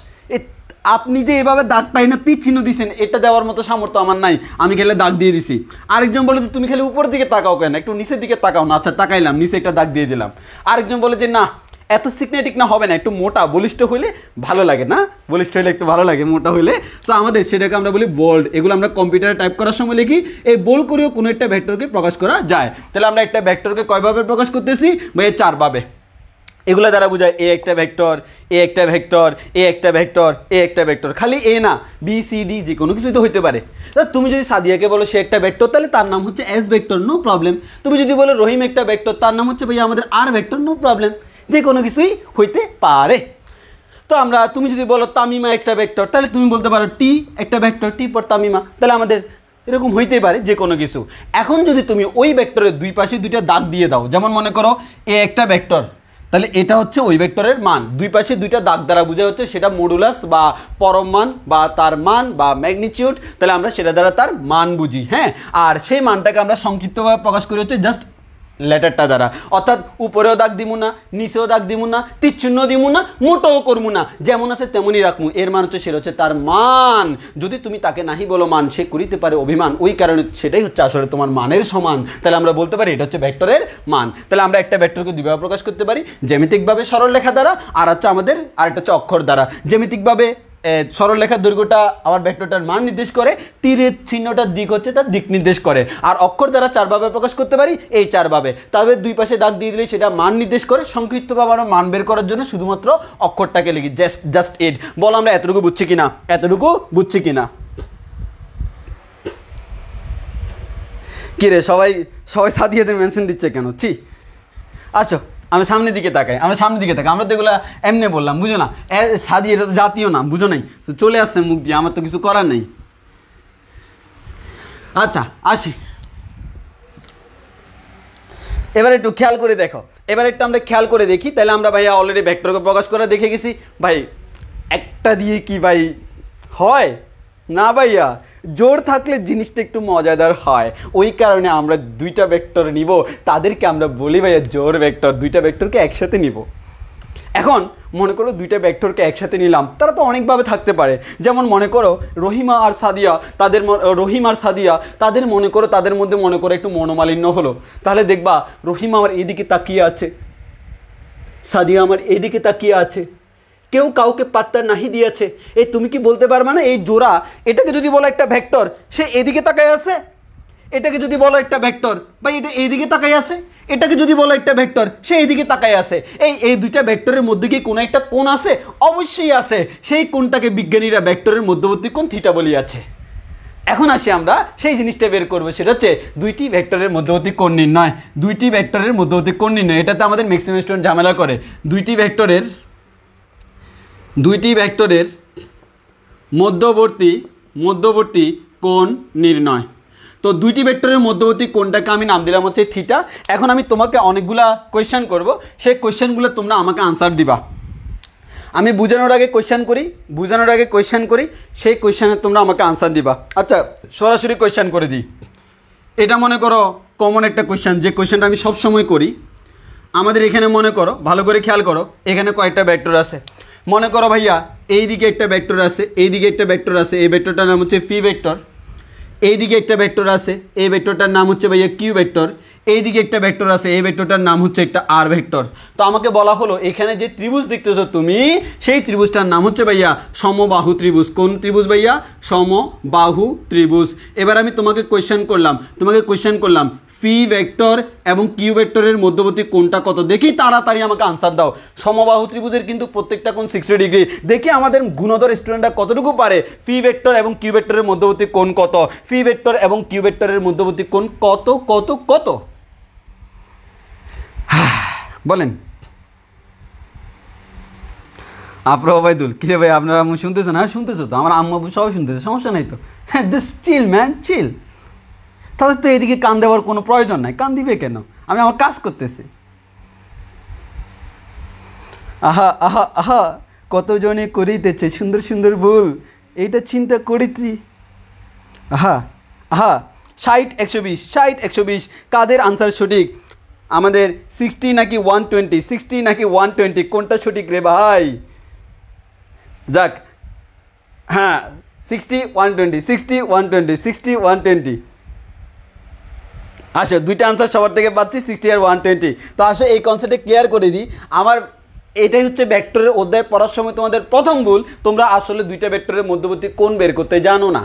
আপনি যে এভাবে দাগ পাই না তীর চিহ্ন দিচ্ছেন, এটা দেওয়ার মতো সামর্থ্য আমার নাই, আমি খেলে দাগ দিয়ে দিছি। আরেকজন বলে যে তুমি খালি উপরের দিকে তাকাও কেন, একটু নিচের দিকে তাকাও না। আচ্ছা তাকাইলাম, নিচে একটা দাগ দিয়ে দিলাম। আরেকজন বলে যে না এত সিগনেটিক না, হবে না, একটু মোটা বলিষ্ঠ হইলে ভালো লাগে, না বলিষ্ঠ হইলে একটু ভালো লাগে, মোটা হইলে। তো আমাদের সেটাকে আমরা বলি বোল্ড। এগুলো আমরা কম্পিউটারে টাইপ করার সময় লিখি, এই বোল্ড করেও কোনো একটা ভেক্টরকে প্রকাশ করা যায়। তাহলে আমরা একটা ভেক্টরকে কয়ভাবে প্রকাশ করতেছি ভাই? 4 ভাবে। এগুলো দ্বারা বোঝায় এ একটা ভেক্টর, এ একটা ভেক্টর, এ একটা ভেক্টর, এ একটা ভেক্টর। খালি এ না, বি সি ডি যে কোনো কিছু তো হইতে পারে। তুমি যদি সাদিয়াকে বলো সে একটা ভেক্টর, তাহলে তার নাম হচ্ছে এস ভেক্টর, নো প্রবলেম। তুমি যদি বলো রহিম একটা ভেক্টর, তার নাম হচ্ছে ভাই আমাদের আর ভেক্টর, নো প্রবলেম। যে কোনো কিছুই হইতে পারে। তো তুমি যদি বলো তামিমা একটা ভেক্টর, তাহলে তুমি বলতে পারো টি একটা ভেক্টর, টি পর তামিমা। তাহলে আমাদের এরকম হইতেই পারে যে কোনো কিছু। এখন যদি তুমি ওই ভেক্টরের দুই পাশে দুইটা দাগ দিয়ে দাও, যেমন মনে করো এ একটা ভেক্টর, তাহলে এটা হচ্ছে ওই ভেক্টরের মান। দুই পাশে দুইটা দাগ দ্বারা বোঝা হচ্ছে সেটা মডুলাস বা পরম মান বা তার মান বা ম্যাগনিটিউড। তাহলে আমরা সেটা দ্বারা তার মান বুঝি, হ্যাঁ। আর সেই মানটাকে আমরা সংক্ষিপ্তভাবে প্রকাশ করি হচ্ছে জাস্ট লেটারটা দ্বারা। অর্থাৎ উপরেও দাগ দিমু না, নিচেও দাগ দিমু না, তীর চিহ্ন দিমু না, মোটাও করবো না, যেমন আছে তেমনই রাখবো। এর মান হচ্ছে সেটা হচ্ছে তার মান। যদি তুমি তাকে নাহি বলো মান, সে করিতে পারে অভিমান, ওই কারণে সেটাই হচ্ছে আসলে তোমার মানের সমান। তাহলে আমরা বলতে পারি এটা হচ্ছে ভেক্টরের মান। তাহলে আমরা একটা ভেক্টরকে দুইভাবে প্রকাশ করতে পারি, জ্যামিতিকভাবে সরল রেখা দ্বারা, আর হচ্ছে আমাদের আরেকটা হচ্ছে অক্ষর দ্বারা। জ্যামিতিকভাবে সরল রেখার দৈর্ঘ্যটা আমার ভেক্টরটার মান নির্দেশ করে, তীরের চিহ্নটার দিক হচ্ছে তার দিক নির্দেশ করে। আর অক্ষর দ্বারা 4 ভাবে প্রকাশ করতে পারি, এই 4 ভাবে। তবে দুই পাশে দাগ দিয়ে দিলে সেটা মান নির্দেশ করে। সংক্ষিপ্তভাবে আমরা মান বের করার জন্য শুধুমাত্র অক্ষরটাকে লিখি, জাস্ট ইট। বলো আমরা এতটুকু বুঝছি কিনা, এতটুকু বুঝছি কিনা? কিরে সবাই সাদিয়াদের মেনশন দিচ্ছে কেন? ছি। আসো আমরা সামনের দিকে তাকাই, আমরা তো এগুলো এমনি বললাম, বুঝো না? সাদি এটা তো জাতীয় নাম, বুঝো নাই? তো চলে আসছে মুখ দিয়ে, আমার তো কিছু করার নেই। আচ্ছা আসি, এবার একটু খেয়াল করে দেখো, এবার একটু আমরা খেয়াল করে দেখি। তাহলে আমরা ভাইয়া অলরেডি ভেক্টরকে প্রকাশ করে দেখে গেছি। ভাই একটা দিয়ে কি ভাই হয় না ভাইয়া? জোর থাকলে জিনিসটা একটু মজাদার হয়, ওই কারণে আমরা দুইটা ভেক্টর নিব, তাদেরকে আমরা বলি ভাইয়া জোর ভেক্টর। দুইটা ভেক্টরকে একসাথে নিব। এখন মনে করো দুইটা ভেক্টরকে একসাথে নিলাম, তারা তো অনেকভাবে থাকতে পারে। যেমন মনে করো রহিমা আর সাদিয়া, তাদের মনে করো তাদের মধ্যে মনে করো একটু মনোমালিন্য হলো, তাহলে দেখবা রহিমা আমার এইদিকে তাকিয়ে আছে, সাদিয়া আমার এইদিকে তাকিয়ে আছে, কেউ কাউকে পাত্তা নাহি দিয়েছে। এই তুমি কি বলতে পারবে না এই জোড়া, এটাকে যদি বলো একটা ভেক্টর, সে এদিকে তাকায় আছে? এটাকে যদি বলো একটা ভেক্টর, ভাই এটা এইদিকে তাকায় আছে। এটাকে যদি বলো একটা ভেক্টর, সে এইদিকে তাকায় আছে। এই দুইটা ভেক্টরের মধ্যে কি কোনো একটা কোণ আছে? অবশ্যই আছে। সেই কোণটাকে বিজ্ঞানীরা ভেক্টরের মধ্যবর্তী কোণ থিটা বলি আছে। এখন আসি আমরা সেই জিনিসটা বের করবো, সেটা হচ্ছে দুইটি ভেক্টরের মধ্যবর্তী কোণ নির্ণয়। দুইটি ভেক্টরের মধ্যবর্তী কোণ নির্ণয়, এটাতে আমাদের ম্যাক্সিমাম স্টুডেন্ট ঝামেলা করে। দুইটি ভেক্টরের মধ্যবর্তী কোণ নির্ণয়। তো দুইটি ভেক্টরের মধ্যবর্তী কোণটাকে আমি নাম দিলাম হচ্ছে থিটা। এখন আমি তোমাকে অনেকগুলা কোয়েশ্চেন করব, সেই কোয়েশ্চেনগুলো তোমরা আমাকে আনসার দিবা। আমি বোঝানোর আগে কোয়েশ্চেন করি, সেই কোয়েশ্চেনের তোমরা আমাকে আনসার দিবা। আচ্ছা সরাসরি কোয়েশ্চেন করে দিই। এটা মনে করো কমন একটা কোয়েশ্চেন, যে কোয়েশ্চেনটা আমি সবসময় করি। আমাদের এখানে মনে করো, ভালো করে খেয়াল করো, এখানে কয়েকটা ভেক্টর আছে। মনে করো ভাইয়া এইদিকে একটা ভেক্টর আছে, এইদিকে একটা ভেক্টর আছে, এই ভেক্টরটার নাম হচ্ছে পি ভেক্টর। এইদিকে একটা ভেক্টর আছে, এই ভেক্টরটার নাম হচ্ছে ভাইয়া কিউ ভেক্টর। এইদিকে একটা ভেক্টর আছে, এই ভেক্টরটার নাম হচ্ছে একটা আর ভেক্টর। তো আমাকে বলা হলো এখানে যে ত্রিভুজ দেখতেছো তুমি, সেই ত্রিভুজটার নাম হচ্ছে ভাইয়া সমবাহু ত্রিভুজ। কোন ত্রিভুজ ভাইয়া? সমবাহু ত্রিভুজ। এবার আমি তোমাকে কোয়েশ্চেন করলাম পি ভেক্টর এবং কিউ ভেক্টরের মধ্যবর্তী কোণটা কত? দেখি তাড়াতাড়ি আমাকে আনসার দাও। সমবাহু ত্রিভুজের কিন্তু প্রত্যেকটা কোণ 60 ডিগ্রি। দেখি আমাদের গুণধর স্টুডেন্টরা কতটুকু পারে। পি ভেক্টর এবং কিউ ভেক্টরের মধ্যবর্তী কোণ কত? পি ভেক্টর এবং কিউ ভেক্টরের মধ্যবর্তী কোণ কত কত কত? বলেন। আপনার ওবায়দুল, কিরে ভাই আপনারা শুনতেছেন? হ্যাঁ শুনতেছো তো, আমার আম্মা সবাই শুনতেছে, সমস্যা নাই তো। হ্যাঁ জাস্ট চিল ম্যান, চিল। তাদের তো এদিকে কান দেওয়ার কোনো প্রয়োজন নাই, কান দিবে কেন? আমি আমার কাজ করতেছি। আহা আহা আহা কতজনে করিতেছে সুন্দর সুন্দর ভুল, এইটা চিন্তা করিতি। আহা আহা 60 120 কাদের আনসার সঠিক? আমাদের 60 নাকি 120? কোনটা সঠিক রে ভাই? যাক, হ্যাঁ 60 120 আসো, দুইটা আনসার সবার থেকে পাচ্ছি, 60 আর 120। তো আসো এই কনসেপ্টে ক্লিয়ার করে দিই। আমার এটাই হচ্ছে ভেক্টরের অধ্যায় পড়ার সময় তোমাদের প্রথম ভুল, তোমরা আসলে দুইটা ভেক্টরের মধ্যবর্তী কোণ বের করতে জানো না।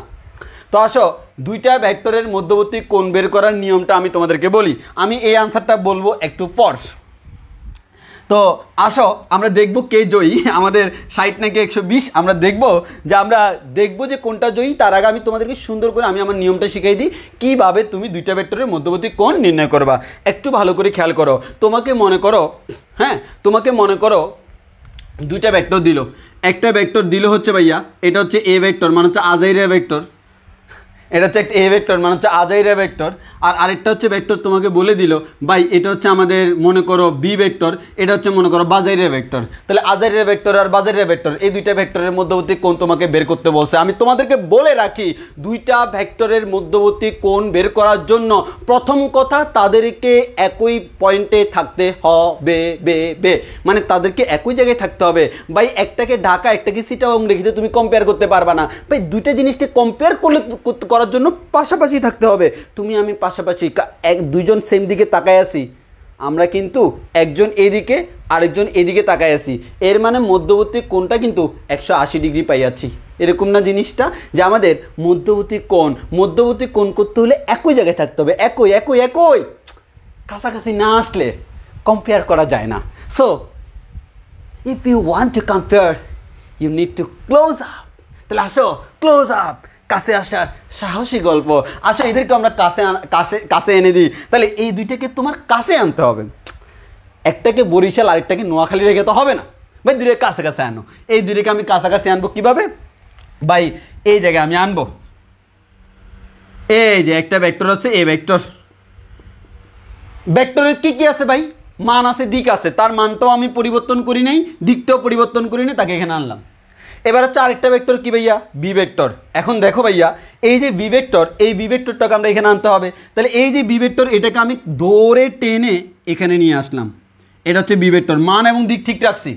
তো আসো দুইটা ভেক্টরের মধ্যবর্তী কোণ বের করার নিয়মটা আমি তোমাদেরকে বলি। আমি এই আনসারটা বলবো একটু পর। তো আসো আমরা দেখব কে জয়ী, আমাদের 60 নাকি 120। আমরা দেখব যে কোনটা জয়ী। তার আগে আমি তোমাদেরকে সুন্দর করে আমি আমার নিয়মটা শিখিয়ে দিই, কীভাবে তুমি দুইটা ভেক্টরের মধ্যবর্তী কোণ নির্ণয় করবা। একটু ভালো করে খেয়াল করো। তোমাকে মনে করো দুইটা ভেক্টর দিল। একটা ভেক্টর দিল হচ্ছে ভাইয়া, এটা হচ্ছে এ ভেক্টর, মানে হচ্ছে আজাইরা ভেক্টর। এটা হচ্ছে একটা এ ভেক্টর, মানে হচ্ছে আজাইরা ভেক্টর। আর আরেকটা হচ্ছে ভেক্টর তোমাকে বলে দিল ভাই এটা হচ্ছে আমাদের মনে করো বি ভেক্টর, এটা হচ্ছে মনে করো বাজাইরা ভেক্টর। তাহলে আজাইরা ভেক্টর আর বাজাইরা ভেক্টর, এই দুইটা ভেক্টরের মধ্যবর্তী কোণ তোমাকে বের করতে বলছে। আমি তোমাদেরকে বলে রাখি, দুইটা ভেক্টরের মধ্যবর্তী কোণ বের করার জন্য প্রথম কথা তাদেরকে একই পয়েন্টে থাকতে হবে, মানে তাদেরকে একই জায়গায় থাকতে হবে ভাই। একটাকে ঢাকা, একটাকে চিটাগং রেখে তুমি কম্পেয়ার করতে পারবা না ভাই। দুইটা জিনিসকে কম্পেয়ার করার জন্য পাশাপাশি থাকতে হবে। তুমি আমি পাশাপাশি দুইজন সেম দিকে তাকায় আছি, আমরা কিন্তু একজন এদিকে আরেকজন এদিকে তাকায় আছি, এর মানে মধ্যবর্তী কোণটা কিন্তু 180 ডিগ্রি পাই যাচ্ছি। এরকম না জিনিসটা, যে আমাদের মধ্যবর্তী কোণ করতে হলে একই জায়গায় থাকতে হবে, একই কাছাকাছি না আসলে কম্পেয়ার করা যায় না। So if you want to compare you need to close up. তাহলে আসো ক্লোজ আপ, কাছে আসার সাহসী গল্প। আসো এদেরকে আমরা কাছে এনে দিই। তাহলে এই দুইটাকে তোমার কাছে আনতে হবে। একটাকে বরিশাল আরেকটাকে নোয়াখালী রেখে তো হবে না ভাই, দুইটাকে কাছাকাছি আনো। এই দুইটাকে আমি কাছাকাছি আনবো কিভাবে ভাই, এই জায়গায় আমি আনবো, এই যে একটা ভেক্টর আছে, এই ভেক্টরের কি আছে ভাই, মান আছে, দিক আছে, তার মানটাও আমি পরিবর্তন করি নাই, দিকটাও পরিবর্তন করি নাই, তাকে এখানে আনলাম। এবার হচ্ছে আরেকটা ভেক্টর কি ভাইয়া, বি ভেক্টর। এখন দেখো ভাইয়া, এই যে বি ভেক্টর, এই বি ভেক্টরটাকে আমরা এখানে আনতে হবে। তাহলে এই যে বি ভেক্টর, এটাকে আমি দৌড়ে টেনে এখানে নিয়ে আসলাম। এটা হচ্ছে বি ভেক্টর, মান এবং দিক ঠিক রাখছি।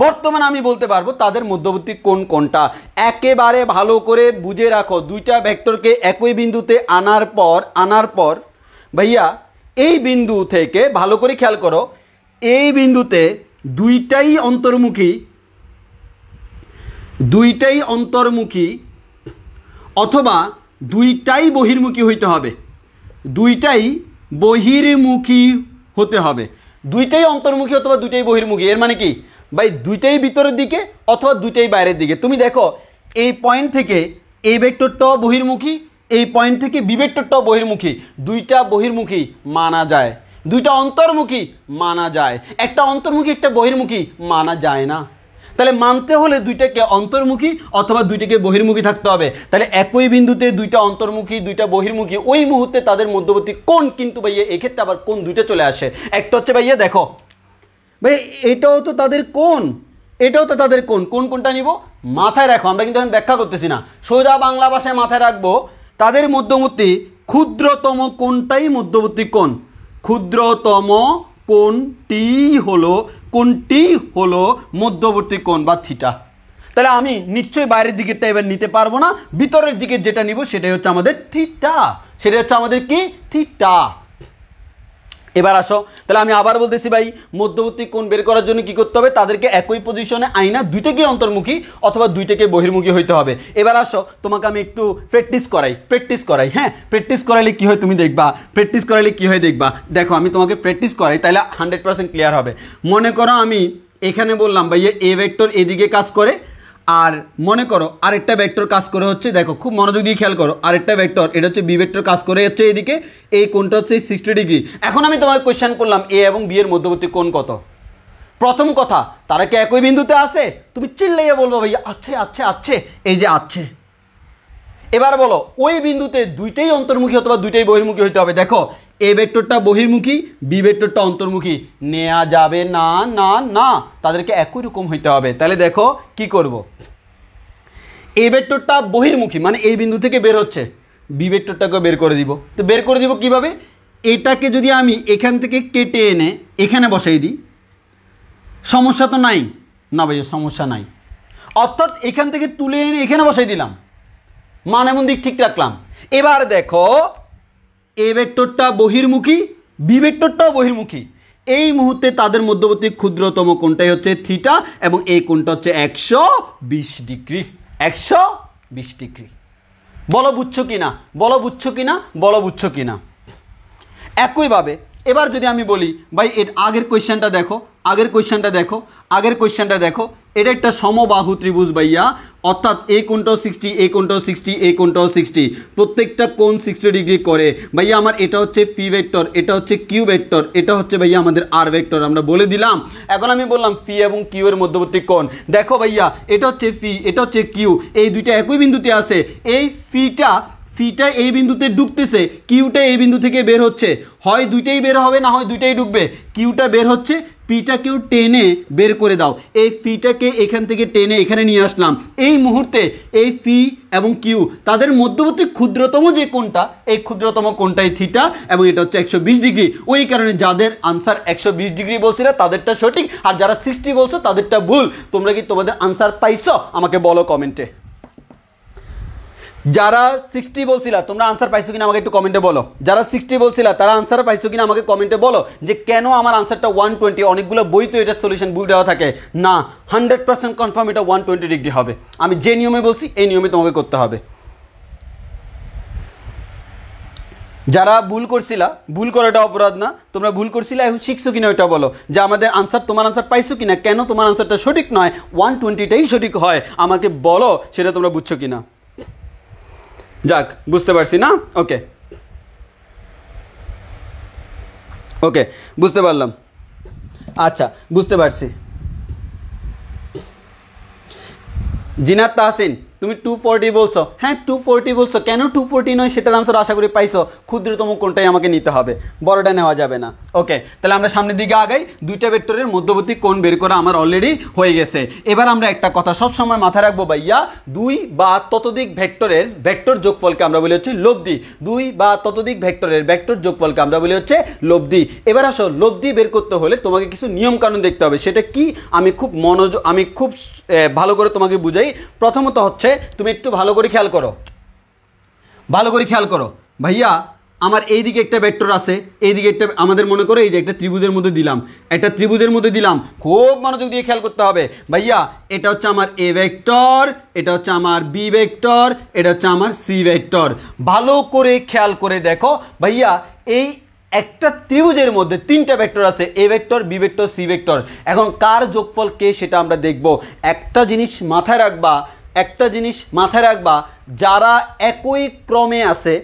বর্তমানে আমি বলতে পারবো তাদের মধ্যবর্তী কোণ কোনটা। একেবারে ভালো করে বুঝে রাখো, দুইটা ভেক্টরকে একই বিন্দুতে আনার পর ভাইয়া এই বিন্দু থেকে ভালো করে খেয়াল করো, এই বিন্দুতে দুইটাই অন্তর্মুখী অথবা দুইটাই বহির্মুখী হইতে হবে, দুইটাই বহির্মুখী হতে হবে। দুইটাই অন্তর্মুখী অথবা দুইটাই বহির্মুখী, এর মানে কি ভাই, দুইটাই ভিতরের দিকে অথবা দুইটাই বাইরের দিকে। তুমি দেখো এই পয়েন্ট থেকে এই ভেক্টরটাও বহির্মুখী, এই পয়েন্ট থেকে বি ভেক্টরটাও বহির্মুখী, দুইটা বহির্মুখী মানা যায়, দুইটা অন্তর্মুখী মানা যায়, একটা অন্তর্মুখী একটা বহির্মুখী মানা যায় না। তাহলে মানতে হলে দুইটাকে অন্তর্মুখী অথবা দুইটাকে বহির্মুখী থাকতে হবে। তাহলে একই বিন্দুতে দুইটা অন্তর্মুখী দুইটা বহির্মুখী, ওই মুহূর্তে তাদের মধ্যবর্তী কোণ কিন্তু ভাইয়া এক্ষেত্রে আবার কোণ দুইটা চলে আসে। একটা হচ্ছে ভাইয়া দেখো ভাই, এটাও তো তাদের কোণ, এটাও তো তাদের কোণ, কোনটা নিব মাথায় রাখো, আমরা কিন্তু এখন ব্যাখ্যা করতেছি না, সোজা বাংলা ভাষায় মাথায় রাখবো। তাদের মধ্যবর্তী ক্ষুদ্রতম কোণটাই মধ্যবর্তী কোণ, ক্ষুদ্রতম কোণটি হলো মধ্যবর্তী কোণ বা থিটা। তাহলে আমি নিশ্চয়ই বাইরের দিকেরটা এবার নিতে পারবো না, ভিতরের দিকে যেটা নিব সেটাই হচ্ছে আমাদের থিটা, সেটা হচ্ছে আমাদের কি থিটা। এবার আসো, তাহলে আমি আবার বলতেছি ভাই, মধ্যবর্তী কোণ বের করার জন্য কি করতে হবে, তাদেরকে একই পজিশনে আইনা দুইটাকে অন্তর্মুখী অথবা দুইটাকে বহির্মুখী হইতে হবে। এবার আসো, তোমাকে আমি একটু প্র্যাকটিস করাই। হ্যাঁ, প্র্যাকটিস করাইলে কি হয় তুমি দেখবা, দেখো আমি তোমাকে প্র্যাকটিস করাই, তাহলে 100% ক্লিয়ার হবে। মনে করো আমি এখানে বললাম ভাইয়া এ ভেক্টর এদিকে কাজ করে, আর মনে করো আরেকটা ভেক্টর কাজ করে হচ্ছে, দেখো খুব মনোযোগ দিয়ে খেয়াল করো, আরেকটা ভেক্টর এটা হচ্ছে বি ভেক্টর কাজ করে হচ্ছে এদিকে, এই কোণটা হচ্ছে 60 ডিগ্রি। এখন আমি তোমাকে কোশ্চেন করলাম এ এবং বি এর মধ্যবর্তী কোণ কত। প্রথম কথা, তারা কি একই বিন্দুতে আছে, তুমি চিল্লাইয়া বলবো ভাইয়া আছে, এই যে আছে। এবার বলো ওই বিন্দুতে দুইটাই অন্তর্মুখী অথবা দুইটাই বহির্মুখী হইতে হবে। দেখো এ ভেক্টরটা বহির্মুখী, বি ভেক্টরটা অন্তর্মুখী, নেওয়া যাবে না, তাদেরকে একই রকম হইতে হবে। তাহলে দেখো কি করব, এ ভেক্টরটা বহির্মুখী মানে এই বিন্দু থেকে বের হচ্ছে, বি ভেক্টরটাকে বের করে দিব। তো বের করে দিব কিভাবে, এটাকে যদি আমি এখান থেকে কেটে এনে এখানে বসাই দিই, সমস্যা তো নাই না ভাইয়া, সমস্যা নাই। অর্থাৎ এখান থেকে তুলে এনে এখানে বসাই দিলাম, মান এমন দিক ঠিক রাখলাম। এবার দেখো এ ভেক্টরটা বহির্মুখী, বি ভেক্টরটাও বহির্মুখী, এই মুহূর্তে তাদের মধ্যবর্তী ক্ষুদ্রতম কোণটাই হচ্ছে থিটা, এবং এই কোণটা হচ্ছে 120 ডিগ্রি। 120 ডিগ্রি। বলো বুঝছো কিনা? একইভাবে এবার যদি আমি বলি ভাই এর আগের কোয়েশ্চেনটা দেখো, এটা একটা সমবাহু ত্রিভুজ ভাইয়া, অর্থাৎ এই কোণটাও 60, এই কোণটাও 60, এই কোণটাও 60, প্রত্যেকটা কোণ 60 ডিগ্রি করে ভাইয়া। আমার এটা হচ্ছে পি ভেক্টর, এটা হচ্ছে কিউ ভেক্টর, এটা হচ্ছে ভাইয়া আমাদের আর ভেক্টর, আমরা বলে দিলাম। এখন আমি বললাম পি এবং কিউ এর মধ্যবর্তী কোণ। দেখো ভাইয়া এটা হচ্ছে পি, এটা হচ্ছে কিউ, এই দুইটা একই বিন্দুতে আছে। এই ফিটা এই বিন্দুতে ঢুকতেছে, কিউটা এই বিন্দু থেকে বের হচ্ছে, হয় দুইটাই বের হবে না হয় দুইটাই ঢুকবে। কিউটা বের হচ্ছে, পিটাকেও টেনে বের করে দাও, এই ফিটাকে এখান থেকে টেনে এখানে নিয়ে আসলাম। এই মুহূর্তে এই ফি এবং কিউ তাদের মধ্যবর্তী ক্ষুদ্রতম যে কোণটা, এই ক্ষুদ্রতম কোণটাই থিটা, এবং এটা হচ্ছে 120 ডিগ্রি। ওই কারণে যাদের আনসার 120 ডিগ্রি বলছিল তাদেরটা সঠিক, আর যারা 60 বলছো তাদেরটা ভুল। তোমরা কি তোমাদের আনসার পাইছো আমাকে বলো কমেন্টে। যারা 60 বলছিলা তোমরা আনসার পাইছো কিনা আমাকে একটু কমেন্টে বলো। যারা 60 বলছিলা তারা আনসার পাইছো কিনা আমাকে কমেন্টে বলো, যে কেন আমার আনসারটা 120। অনেকগুলো বই তো এটার সলিউশন ভুল দেওয়া থাকে না, 100% কনফার্ম এটা 120 ডিগ্রি হবে। আমি যে নিয়মে বলছি এই নিয়মে তোমাকে করতে হবে। যারা ভুল করছিলা, ভুল করাটা অপরাধ না, তোমরা ভুল করছিলা, এখন শিখছো কিনা ওইটা বলো, যে আমাদের আনসার তোমার আনসার পাইছো কিনা, কেন তোমার আনসারটা সঠিক নয় 120টাই সঠিক হয় আমাকে বলো, সেটা তোমরা বুঝছো কিনা। যাক, বুঝতে পারছি না? ওকে বুঝতে পারলাম। আচ্ছা বুঝতে পারছি। জিনাত তাহসিন তুমি 240 বলছো, হ্যাঁ 240 বলছো, কেন 240 নয় সেটার আনসার আশা করি পাইছো। ক্ষুদ্রতম কোনটাই আমাকে নিতে হবে, বড়টা নেওয়া যাবে না। ওকে, তাহলে আমরা সামনের দিকে আগাই। দুইটা ভেক্টরের মধ্যবর্তী কোণ বের করা আমার অলরেডি হয়ে গেছে। এবার আমরা একটা কথা সবসময় মাথায় রাখবো ভাইয়া, দুই বা ততোধিক ভেক্টরের ভেক্টর যোগফলকে আমরা বলি হচ্ছে লব্ধি। দুই বা ততোধিক ভেক্টরের ভেক্টর যোগফলকে আমরা বলি হচ্ছে লব্ধি। এবার আসো, লব্ধি বের করতে হলে তোমাকে কিছু নিয়ম কানুন দেখতে হবে। সেটা কি আমি খুব ভালো করে তোমাকে বুঝাই। প্রথমত হচ্ছে, তুমি একটু ভালো করে খেয়াল করো ভাইয়া, আমার এইদিকে একটা ভেক্টর আছে, এইদিকে একটা, আমাদের মনে করো এই যে একটা ত্রিভুজের মধ্যে দিলাম, খুব মনোযোগ দিয়ে খেয়াল করতে হবে ভাইয়া। এটা হচ্ছে আমার এ ভেক্টর, এটা হচ্ছে আমার বি ভেক্টর, এটা হচ্ছে আমার সি ভেক্টর। ভালো করে খেয়াল করে দেখো ভাইয়া, এই একটা ত্রিভুজের মধ্যে তিনটা ভেক্টর আছে, A vector, B vector, C vector. এখন কার যোগফল কে সেটা আমরা দেখব। একটা জিনিস মাথায় রাখবা, যারা একই ক্রমে আছে,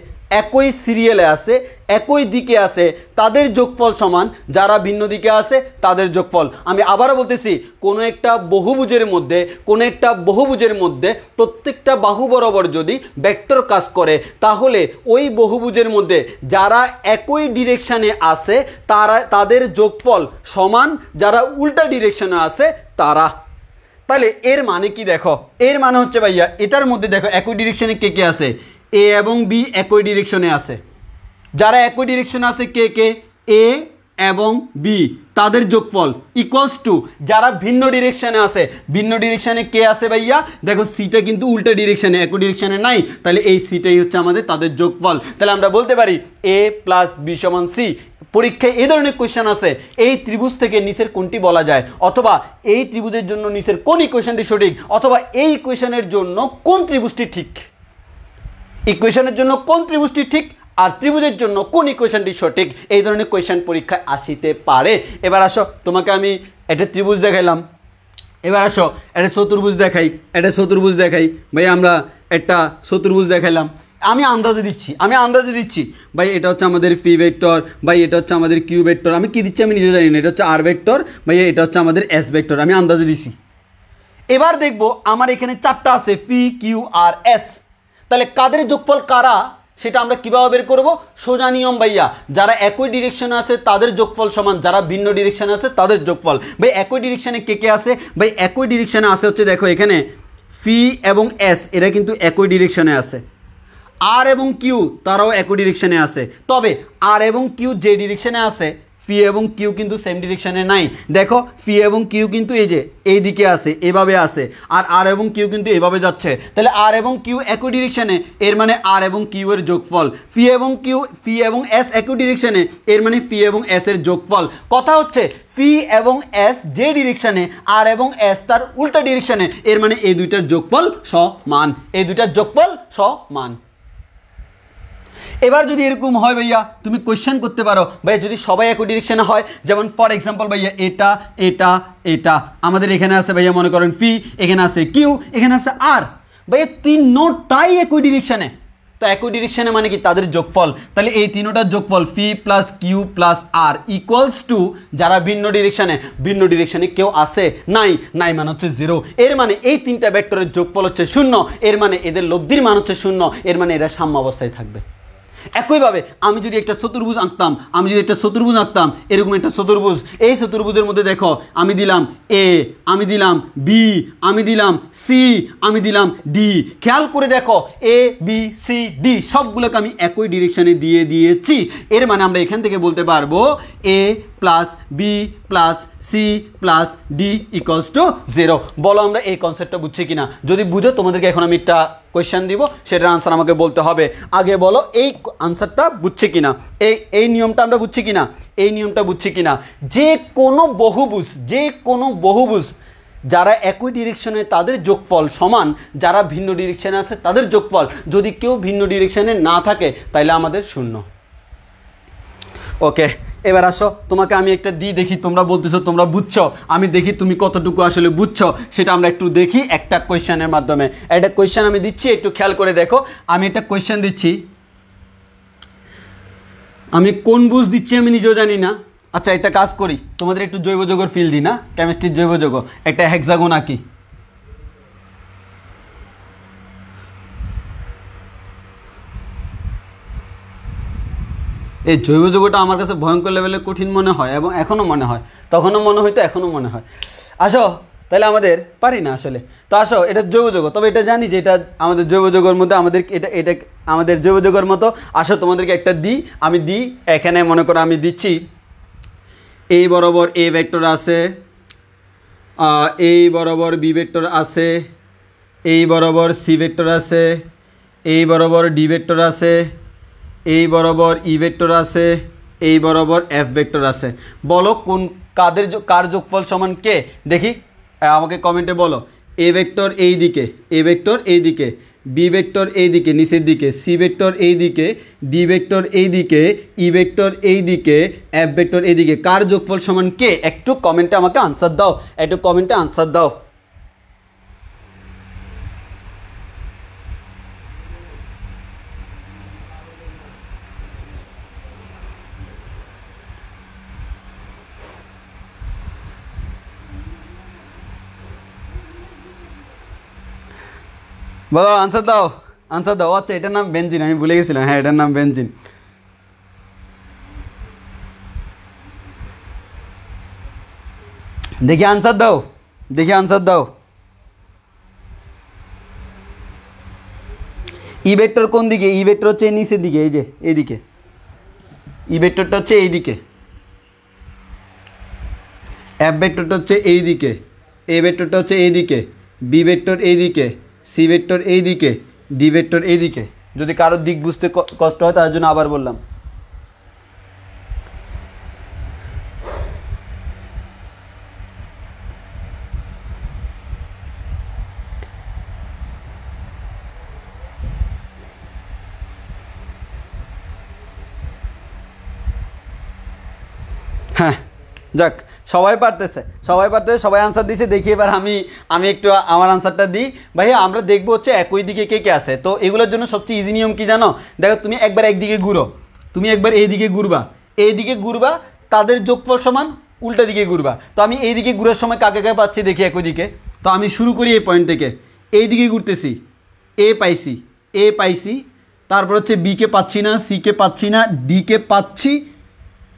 একই সিরিয়ালে আছে, একই দিকে আছে, তাদের যোগফল সমান। যারা ভিন্ন দিকে আছে তাদের যোগফল। আমি আবারও বলতেছি, কোনো একটা বহুভুজের মধ্যে প্রত্যেকটা বাহু বরাবর যদি ভেক্টর কাজ করে, তাহলে ওই বহুভুজের মধ্যে যারা একই ডিরেকশানে আছে তাদের যোগফল সমান যারা উল্টা ডিরেকশানে আছে তারা। তাহলে এর মানে কি দেখো, এর মানে হচ্ছে ভাইয়া, এটার মধ্যে দেখো একই ডিরেকশনে কে কে আছে, এ এবং বি একই ডিরেকশনে আছে। যারা একই ডিরেকশনে আছে কে কে, এ এবং বি, তাদের যোগফল ইকুয়ালস টু যারা ভিন্ন ডিরেকশনে আছে। ভিন্ন ডিরেকশনে কে আছে ভাইয়া, দেখো সিটা কিন্তু উল্টা ডিরেকশনে, একই ডিরেকশনে নাই, তাহলে এই সিটাই হচ্ছে আমাদের তাদের যোগফল। তাহলে আমরা বলতে পারি এ প্লাস বি সমান সি। পরীক্ষায় এই ধরনের কোয়েশ্চেন আছে, এই ত্রিভুজ থেকে নিচের কোনটি বলা যায়, অথবা এই ত্রিভুজের জন্য নিচের কোন ইকুয়েশনটি সঠিক, অথবা এই ইকুয়েশনের জন্য কোন ত্রিভুজটি ঠিক। ইকুয়েশনের জন্য কোন ত্রিভুজটি ঠিক আর ত্রিভুজের জন্য কোন ইকুয়েশনটি সঠিক, এই ধরনের কোয়েশ্চেন পরীক্ষায় আসিতে পারে। এবার আসো, তোমাকে আমি একটা ত্রিভুজ দেখাইলাম, এবার আসো একটা চতুর্ভুজ দেখাই ভাই। আমরা একটা চতুর্ভুজ দেখাইলাম, আমি আন্দাজে দিচ্ছি ভাই, এটা হচ্ছে আমাদের পি ভেক্টর, ভাই এটা হচ্ছে আমাদের কিউ ভেক্টর। আমি কি দিচ্ছি আমি নিজে জানি না। এটা হচ্ছে আর ভেক্টর, ভাই এটা হচ্ছে আমাদের এস ভেক্টর, আমি আন্দাজে দিছি। এবার দেখবো আমার এখানে চারটা আছে, পি কিউ আর এস। তাহলে কাদের যোগফল কারা সেটা আমরা কিভাবে বের করব? সোজা নিয়ম ভাইয়া, যারা একই ডিরেকশনে আছে তাদের যোগফল সমান যারা ভিন্ন ডিরেকশনে আছে তাদের যোগফল। ভাই একই ডিরেকশনে কে কে আছে? ভাই একই ডিরেকশনে আছে হচ্ছে, দেখো এখানে পি এবং এস এরা কিন্তু একই ডিরেকশনে আছে। আর এবং কিউ তারাও একই ডিরেকশনে আছে। তবে আর এবং কিউ যে ডিরেকশনে আছে, পি এবং কিউ কিন্তু সেম ডিরেকশনে নাই। দেখো পি এবং কিউ কিন্তু এই যে এই দিকে আছে, এভাবে আছে, আর এবং কিউ কিন্তু এভাবে যাচ্ছে। তাহলে আর এবং কিউ একই ডিরেকশনে, এর মানে আর এবং কিউ এর যোগফল। পি এবং এস একই ডিরেকশনে, এর মানে পি এবং এস এর যোগফল। কথা হচ্ছে পি এবং এস যে ডিরেকশনে, আর এবং এস তার উল্টা ডিরেকশনে, এর মানে এই দুইটার যোগফল সমান। এবার যদি এরকম হয় ভাইয়া, তুমি কোয়েশ্চেন করতে পারো ভাইয়া, যদি সবাই একই ডিরেকশনে হয়, যেমন ফর এক্সাম্পল ভাইয়া এটা আমাদের এখানে আছে ভাইয়া, মনে করেন পি, এখানে আছে কিউ, এখানে আছে আর, ভাইয়া তিনটাই একই ডিরেকশনে। তো একই ডিরেকশনে মানে কি তাদের যোগফল। তাহলে এই তিনটার যোগফল P plus Q plus R equals to যারা ভিন্ন ডিরেকশনে কেউ আছে নাই মানে হচ্ছে 0। এর মানে এই তিনটা ভেক্টরের যোগফল হচ্ছে 0। এর মানে এদের লব্ধির মান হচ্ছে 0। এর মানে এরা সাম্য অবস্থায় থাকবে। একইভাবে আমি যদি একটা চতুর্ভুজ আঁকতাম, এরকম একটা চতুর্ভুজ, এই চতুর্ভুজের মধ্যে দেখো আমি দিলাম এ, আমি দিলাম বি, আমি দিলাম সি, আমি দিলাম ডি। খেয়াল করে দেখো এ বি সি ডি সবগুলোকে আমি একই ডিরেকশনে দিয়ে দিয়েছি। এর মানে আমরা এখান থেকে বলতে পারবো A plus B plus C plus D equals to 0। বলো আমরা এই কনসেপ্টটা বুঝছি কিনা? যদি বুঝো তোমাদেরকে এখন আমি একটা কোয়েশ্চেন দিব, সেটার আনসার আমাকে বলতে হবে। আগে বলো এই আনসারটা বুঝছে কিনা, এই নিয়মটা আমরা বুঝছি কিনা। যে কোনো বহুভুজ যারা একই ডিরেকশনে তাদের যোগফল সমান যারা ভিন্ন ডিরেকশনে আছে তাদের যোগফল। যদি কেউ ভিন্ন ডিরেকশনে না থাকে তাহলে আমাদের 0। ওকে, এবার আসো, তোমাকে আমি একটা দেখি তোমরা বলতেছো তোমরা বুঝছো, আমি দেখি তুমি কতটুকু আসলে বুঝছো সেটা আমরা একটু দেখি একটা কোয়েশ্চেনের মাধ্যমে। একটা কোয়েশ্চেন আমি দিচ্ছি, একটু খেয়াল করে দেখো। আমি একটা কোয়েশ্চেন দিচ্ছি, আমি কোন বুঝ দিচ্ছি আমি নিজেও জানি না। আচ্ছা একটা কাজ করি, তোমাদের একটু জৈব যৌগের ফিল দিই না, কেমিস্ট্রির জৈব যৌগ। একটা হেক্সাগন আঁকি। এই জৈব যৌগটা আমার কাছে ভয়ঙ্কর লেভেলের কঠিন মনে হয়, এবং এখনও মনে হয়, তখনও মনে হয়তো এখনও মনে হয়। আসো তাহলে আমাদের পারি না আসলে, তো আসো এটা জৈব যৌগ, তবে এটা জানি যে এটা আমাদের জৈব যৌগের মধ্যে আমাদের এটা আমাদের জৈব যৌগের মতো। আসো তোমাদেরকে একটা দিই, আমি দিই এখানে, মনে করো আমি দিচ্ছি এই বরাবর এ ভেক্টর আছে, এই বরাবর বি ভেক্টর আছে, এই বরাবর সি ভেক্টর আছে, এই বরাবর ডি ভেক্টর আছে, এই বরাবর ই ভেক্টর আছে, এই বরাবর এফ ভেক্টর আছে। বলো কোন কার যোগফল সমান কে দেখি, আমাকে কমেন্টে বলো। এ ভেক্টর এই দিকে, এ ভেক্টর এই দিকে, বি ভেক্টর এই দিকে নিচের দিকে, সি ভেক্টর এই দিকে, ডি ভেক্টর এই দিকে, ই ভেক্টর এই দিকে, এফ ভেক্টর এই দিকে। কার যোগফল সমান কে? একটু কমেন্টে আমাকে আনসার দাও, একটু কমেন্টে আনসার দাও। বলো আনসার দাও, আনসার দাও। আচ্ছা এটার নাম বেনজিন, আমি ভুলে গেছিলাম, হ্যাঁ এটার নাম বেনজিন। দেখি আনসার দাও, দেখি আনসার দাও। ই ভেক্টর কোন দিকে? ই ভেক্টর হচ্ছে নিচের দিকে, এই যে এইদিকে ই ভেক্টরটা হচ্ছে এইদিকে, এফ ভেক্টরটা হচ্ছে এইদিকে, এ ভেক্টরটা হচ্ছে এইদিকে, বি ভেক্টর এইদিকে, সি ভেক্টর এইদিকে, ডি ভেক্টর এইদিকে। যদি কারোর দিক বুঝতে কষ্ট হয় তার জন্য আবার বললাম। হ্যাঁ যাক, সবাই পারতেছে, সবাই পারতেছে, সবাই আনসার দিছে। দেখি এবার আমি একটু আমার আনসারটা দিই। ভাইয়া আমরা দেখবো হচ্ছে একই দিকে কে কে আছে। তো এগুলোর জন্য সবচেয়ে ইজি নিয়ম কি জানো? দেখো তুমি একবার একদিকে ঘুরো, তুমি একবার এইদিকে ঘুরবা, এইদিকে ঘুরবা, তাদের যোগফল সমান উল্টা দিকে ঘুরবা। তো আমি এইদিকে ঘুরার সময় কাকে কাকে পাচ্ছি দেখি একই দিকে। তো আমি শুরু করি এই পয়েন্ট থেকে, এইদিকে ঘুরতেছি, এ পাইছি, এ পাইছি, তারপর হচ্ছে বিকে পাচ্ছি না, সিকে পাচ্ছি না, ডিকে পাচ্ছি,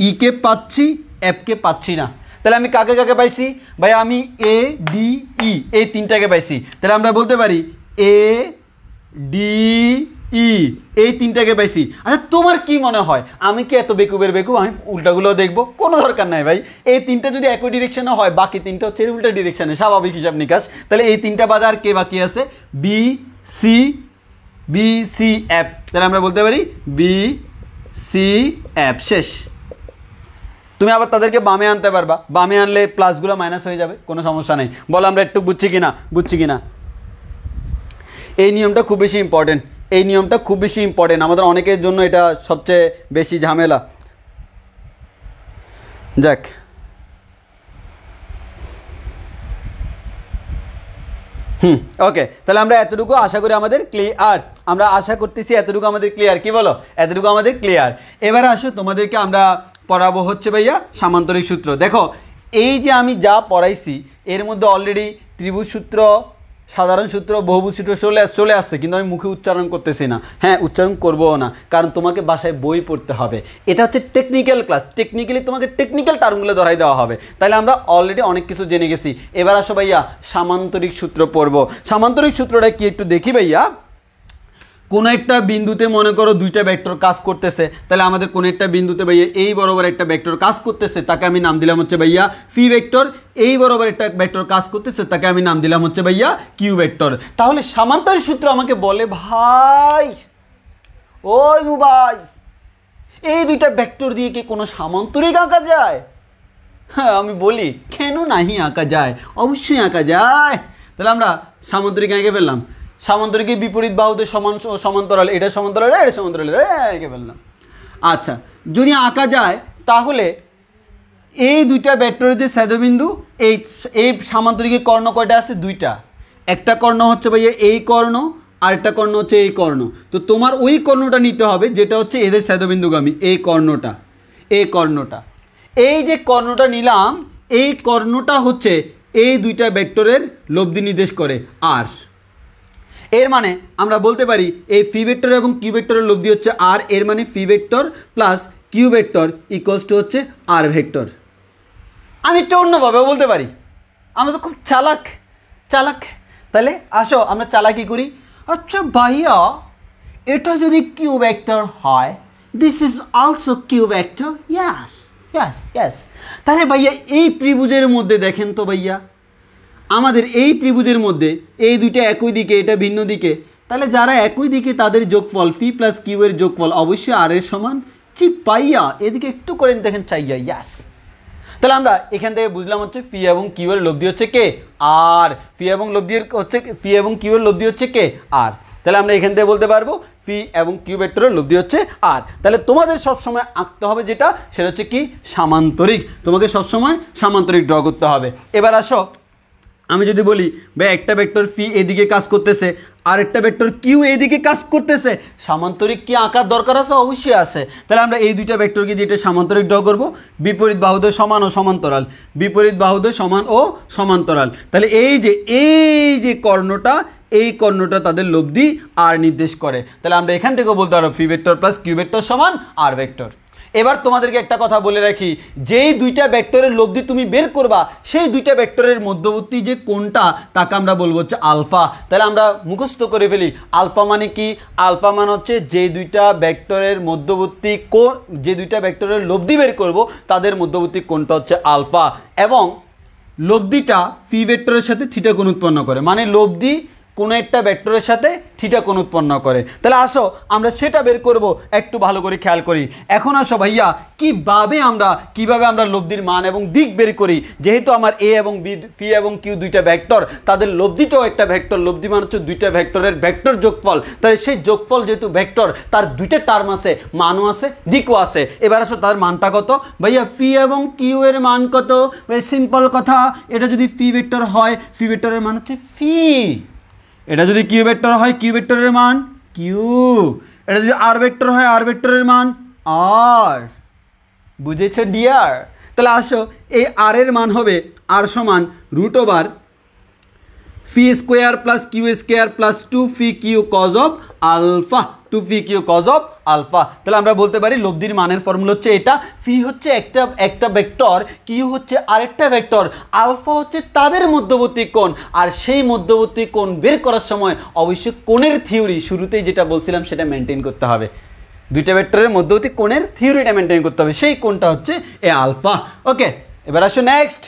ইকে পাচ্ছি, এফকে পাচ্ছি না। তাহলে আমি কাকে কাকে পাইছি? ভাই আমি এ ডি ই এই তিনটাকে পাইছি। তাহলে আমরা বলতে পারি এ ডি ই এই তিনটাকে পাইছি। আচ্ছা তোমার কি মনে হয় আমি কি এত বেকুবের বেকুব? আমি উল্টাগুলো দেখবো, কোনো দরকার নাই ভাই। এই তিনটা যদি একই ডিরেকশনে হয়, বাকি তিনটা হচ্ছে উল্টা ডিরেকশনে, স্বাভাবিক হিসাব নিকাশ। তাহলে এই তিনটা বাদে আর কে বাকি আছে? B C F. তাহলে আমরা বলতে পারি বি সি এফ, শেষ। তুমি আবার তাদেরকে বামে আনতে পারবা, বামে আনলে প্লাসগুলো মাইনাস হয়ে যাবে, কোনো সমস্যা নেই। বলো আমরা একটু বুঝছি কিনা। এই নিয়মটা খুব বেশি ইম্পর্টেন্ট, এই নিয়মটা খুব বেশি ইম্পর্টেন্ট, আমাদের অনেকের জন্য এটা সবচেয়ে বেশি ঝামেলা। যাক ওকে, তাহলে আমরা এতটুকু আশা করি আমাদের ক্লিয়ার, আমরা আশা করতেছি এতটুকু আমাদের ক্লিয়ার। কি বলো? এতটুকু আমাদের ক্লিয়ার। এবারে আসো তোমাদেরকে আমরা পড়াবো হচ্ছে ভাইয়া সামান্তরিক সূত্র। দেখো এই যে আমি যা পড়াইছি এর মধ্যে অলরেডি ত্রিভুজ সূত্র, সাধারণ সূত্র, বহুভুজ সূত্র চলে আসছে, কিন্তু আমি মুখে উচ্চারণ করতেছি না। হ্যাঁ উচ্চারণ করবো না, কারণ তোমাকে বাসায় বই পড়তে হবে। এটা হচ্ছে টেকনিক্যাল ক্লাস, টেকনিক্যালি তোমাকে টেকনিক্যাল টার্মগুলো ধরাই দেওয়া হবে। তাহলে আমরা অলরেডি অনেক কিছু জেনে গেছি। এবার আসো ভাইয়া সামান্তরিক সূত্র পড়বো। সামান্তরিক সূত্রটা কি একটু দেখি ভাইয়া। কোনো একটা বিন্দুতে মনে করো দুইটা ভেক্টর কাজ করতেছে, তাহলে আমাদের কোনো একটা বিন্দুতে ভাইয়া এই বরাবর একটা ভেক্টর কাজ করতেছে, তাকে আমি নাম দিলাম হচ্ছে ভাইয়া পি ভেক্টর। এই বরাবর একটা ভেক্টর কাজ করতেছে, তাকে আমি নাম দিলাম হচ্ছে ভাইয়া কিউ ভেক্টর। তাহলে সামান্তরিক সূত্র আমাকে বলে ভাই, ওই ভাই এই দুইটা ভেক্টর দিয়ে কি কোনো সামান্তরিক আঁকা যায়? হ্যাঁ আমি বলি কেন নাহি আঁকা যায়, অবশ্যই আঁকা যায়। তাহলে আমরা সামান্তরিক এঁকে ফেললাম, সামান্তরিকের বিপরীত বাহুদের সমান্তরাল, এটা সমান্তরাল, এটা সমান্তরাল, এঁকে ফেললাম। আচ্ছা যদি আঁকা যায় তাহলে এই দুইটা ভেক্টরের যে ছেদবিন্দু, এই সামান্তরিকের কর্ণ কয়টা আছে? দুইটা। একটা কর্ণ হচ্ছে ভাইয়া এই কর্ণ, আর একটা কর্ণ হচ্ছে এই কর্ণ। তো তোমার ওই কর্ণটা নিতে হবে যেটা হচ্ছে এদের ছেদবিন্দুগামী, এই কর্ণটা, এই কর্ণটা। এই যে কর্ণটা নিলাম, এই কর্ণটা হচ্ছে এই দুইটা ভেক্টরের লব্ধি নির্দেশ করে আর। এর মানে আমরা বলতে পারি এই ফি ভেক্টর এবং কিউ ভেক্টরের লব্ধি হচ্ছে আর, এর মানে phi vector plus Q vector equals to হচ্ছে আর ভেক্টর। আমি একটু অন্যভাবেও বলতে পারি, আমরা তো খুব চালাক চালাক। তাহলে আসো আমরা চালাকি করি। আচ্ছা ভাইয়া, এটা যদি কিউ ভেক্টর হয়, this is also Q vector. Yes yes yes. তাহলে ভাইয়া এই ত্রিভুজের মধ্যে দেখেন তো ভাইয়া, আমাদের এই ত্রিভুজের মধ্যে এই দুইটা একই দিকে, এটা ভিন্ন দিকে, তাহলে যারা একই দিকে তাদের যোগফল ফি প্লাস কিউ এর যোগফল অবশ্যই আর এর সমান। জি পাইয়া, এদিকে একটু করে দেখেন চাইয়া। ইয়াস। তাহলে আমরা এখান থেকে বুঝলাম হচ্ছে ফি এবং কিউ এর লব্ধি হচ্ছে কে আর, ফি এবং কিউ এর লব্ধি হচ্ছে কে আর। তাহলে আমরা এখান থেকে বলতে পারবো ফি এবং কিউ ভেক্টরের লব্ধি হচ্ছে আর। তাহলে তোমাদের সবসময় আঁকতে হবে যেটা, সেটা হচ্ছে কি সামান্তরিক। তোমাকে সবসময় সামান্তরিক ড্র করতে হবে। এবার আসো, আমি যদি বলি ভাই একটা ভেক্টর ফি এদিকে কাজ করতেছে আর একটা ভেক্টর কিউ এইদিকে কাজ করতেছে, সামান্তরিক কি আঁকার দরকার আছে? অবশ্যই আছে। তাহলে আমরা এই দুইটা ভেক্টরকে দিয়ে এটা সামান্তরিক ড্র করব। বিপরীত বাহুদ্বয় সমান ও সমান্তরাল, বিপরীত বাহুদ্বয় সমান ও সমান্তরাল। তাহলে এই যে কর্ণটা, এই কর্ণটা তাদের লব্ধি আর নির্দেশ করে। তাহলে আমরা এখান থেকেও বলতে পারবো ফি ভেক্টর প্লাস কিউ ভেক্টর সমান আর ভেক্টর। এবার তোমাদেরকে একটা কথা বলে রাখি, যেই দুইটা ভেক্টরের লব্ধি তুমি বের করবা, সেই দুইটা ভেক্টরের মধ্যবর্তী যে কোণটা তাকে আমরা বলবো হচ্ছে আলফা। তাহলে আমরা মুখস্থ করে ফেলি, আলফা মানে কি? আলফা মানে হচ্ছে যে দুইটা ভেক্টরের মধ্যবর্তী কোণ, যে দুইটা ভেক্টরের লব্ধি বের করব তাদের মধ্যবর্তী কোণটা হচ্ছে আলফা। এবং লব্ধিটা ফি ভেক্টরের সাথে থিটা কোণ উৎপন্ন করে, মানে লব্ধি কোনো একটা ভেক্টরের সাথে থিটা কোণ উৎপন্ন করে। তাহলে আসো আমরা সেটা বের করব, একটু ভালো করে খেয়াল করি। এখন আসো ভাইয়া, কিভাবে আমরা লব্ধির মান এবং দিক বের করি। যেহেতু আমার এ এবং বি, ফি এবং কিউ দুইটা ভেক্টর, তাদের লব্ধিটাও একটা ভেক্টর। লব্ধি মান হচ্ছে দুইটা ভেক্টরের ভেক্টর যোগফল। তাহলে সেই যোগফল যেহেতু ভেক্টর, তার দুইটা টার্ম আছে, মানও আছে, দিকও আছে। এবার আসো তার মানটা কত ভাইয়া? ফি এবং কিউ এর মান কত? সিম্পল কথা, এটা যদি ফি ভেক্টর হয়, ফি ভেক্টরের মান হচ্ছে ফি। এটা যদি কিউ ভেক্টর হয়, কিউ ভেক্টরের মান কিউ। এটা যদি আর ভেক্টর হয়, আর ভেক্টরের মান আর। বুঝেছো ডিয়ার? তাহলে আসো এই আর এর মান হবে আর সমান √ওভার P square plus Q square plus 2 fee Q cos of alpha, 2 fee Q cos of alpha. তাহলে আমরা বলতে পারি লব্ধির মানের ফর্মুলা হচ্ছে এটা। ফি হচ্ছে একটা ভেক্টর, কিউ হচ্ছে আরেকটা ভেক্টর, আলফা হচ্ছে তাদের মধ্যবর্তী কোণ। আর সেই মধ্যবর্তী কোণ বের করার সময় অবশ্যই কোণের থিওরি, শুরুতেই যেটা বলছিলাম সেটা মেনটেন করতে হবে। দুইটা ভেক্টরের মধ্যবর্তী কোণের থিওরিটা মেনটেন করতে হবে, সেই কোণটা হচ্ছে এ আলফা। ওকে, এবার আসো নেক্সট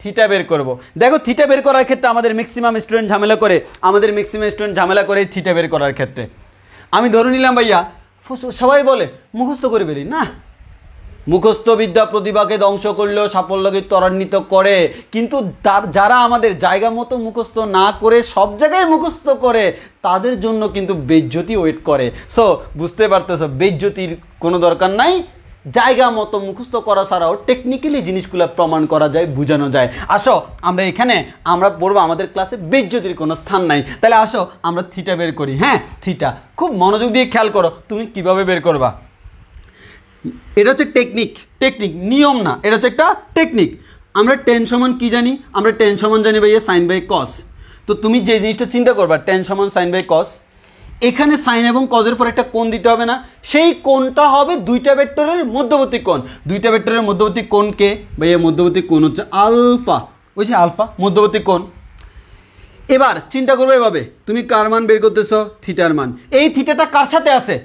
থিটা বের করব। দেখো থিটা বের করার ক্ষেত্রে আমাদের ম্যাক্সিমাম স্টুডেন্ট ঝামেলা করে থিটা বের করার ক্ষেত্রে। আমি ধরে নিলাম ভাইয়া, সবাই বলে মুখস্থ করে ফেলি না। মুখস্থ বিদ্যা প্রতিভাকে ধ্বংস করলেও সাফল্যকে ত্বরান্বিত করে, কিন্তু যারা আমাদের জায়গা মতো মুখস্থ না করে সব জায়গায় মুখস্থ করে, তাদের জন্য কিন্তু বেজ্জতি ওয়েট করে। সো বুঝতে পারতেছো, বেজ্জতির কোনো দরকার নাই। জায়গা মতো মুখস্থ করা ছাড়াও টেকনিক্যালি জিনিসগুলো প্রমাণ করা যায়, বোঝানো যায়। আসো আমরা পড়বো, আমাদের ক্লাসে বেজ্জতির কোনো স্থান নাই। তাহলে আসো আমরা থিটা বের করি। হ্যাঁ, থিটা খুব মনোযোগ দিয়ে খেয়াল করো, তুমি কিভাবে বের করবা। এটা হচ্ছে টেকনিক, নিয়ম না, এটা হচ্ছে একটা টেকনিক। আমরা টেন সমান কি জানি? আমরা টেন সমান জানি ভাইয়া সাইন বাই কস। তো তুমি যে জিনিসটা চিন্তা করবা, টেন সমান সাইন বাই কস, এখানে সাইন এবং কজের পর একটা কোণ দিতে হবে না? সেই কোণটা হবে দুইটা ভেক্টরের মধ্যবর্তী কোণ। দুইটা ভেক্টরের মধ্যবর্তী কোণকে ভাইয়া, মধ্যবর্তী কোণ হচ্ছে আলফা। ওই যে আলফা মধ্যবর্তী কোণ। এবার চিন্তা করবে এভাবে, তুমি কার মান বের করতেছো? থিটার মান। এই থিটাটা কার সাথে আছে?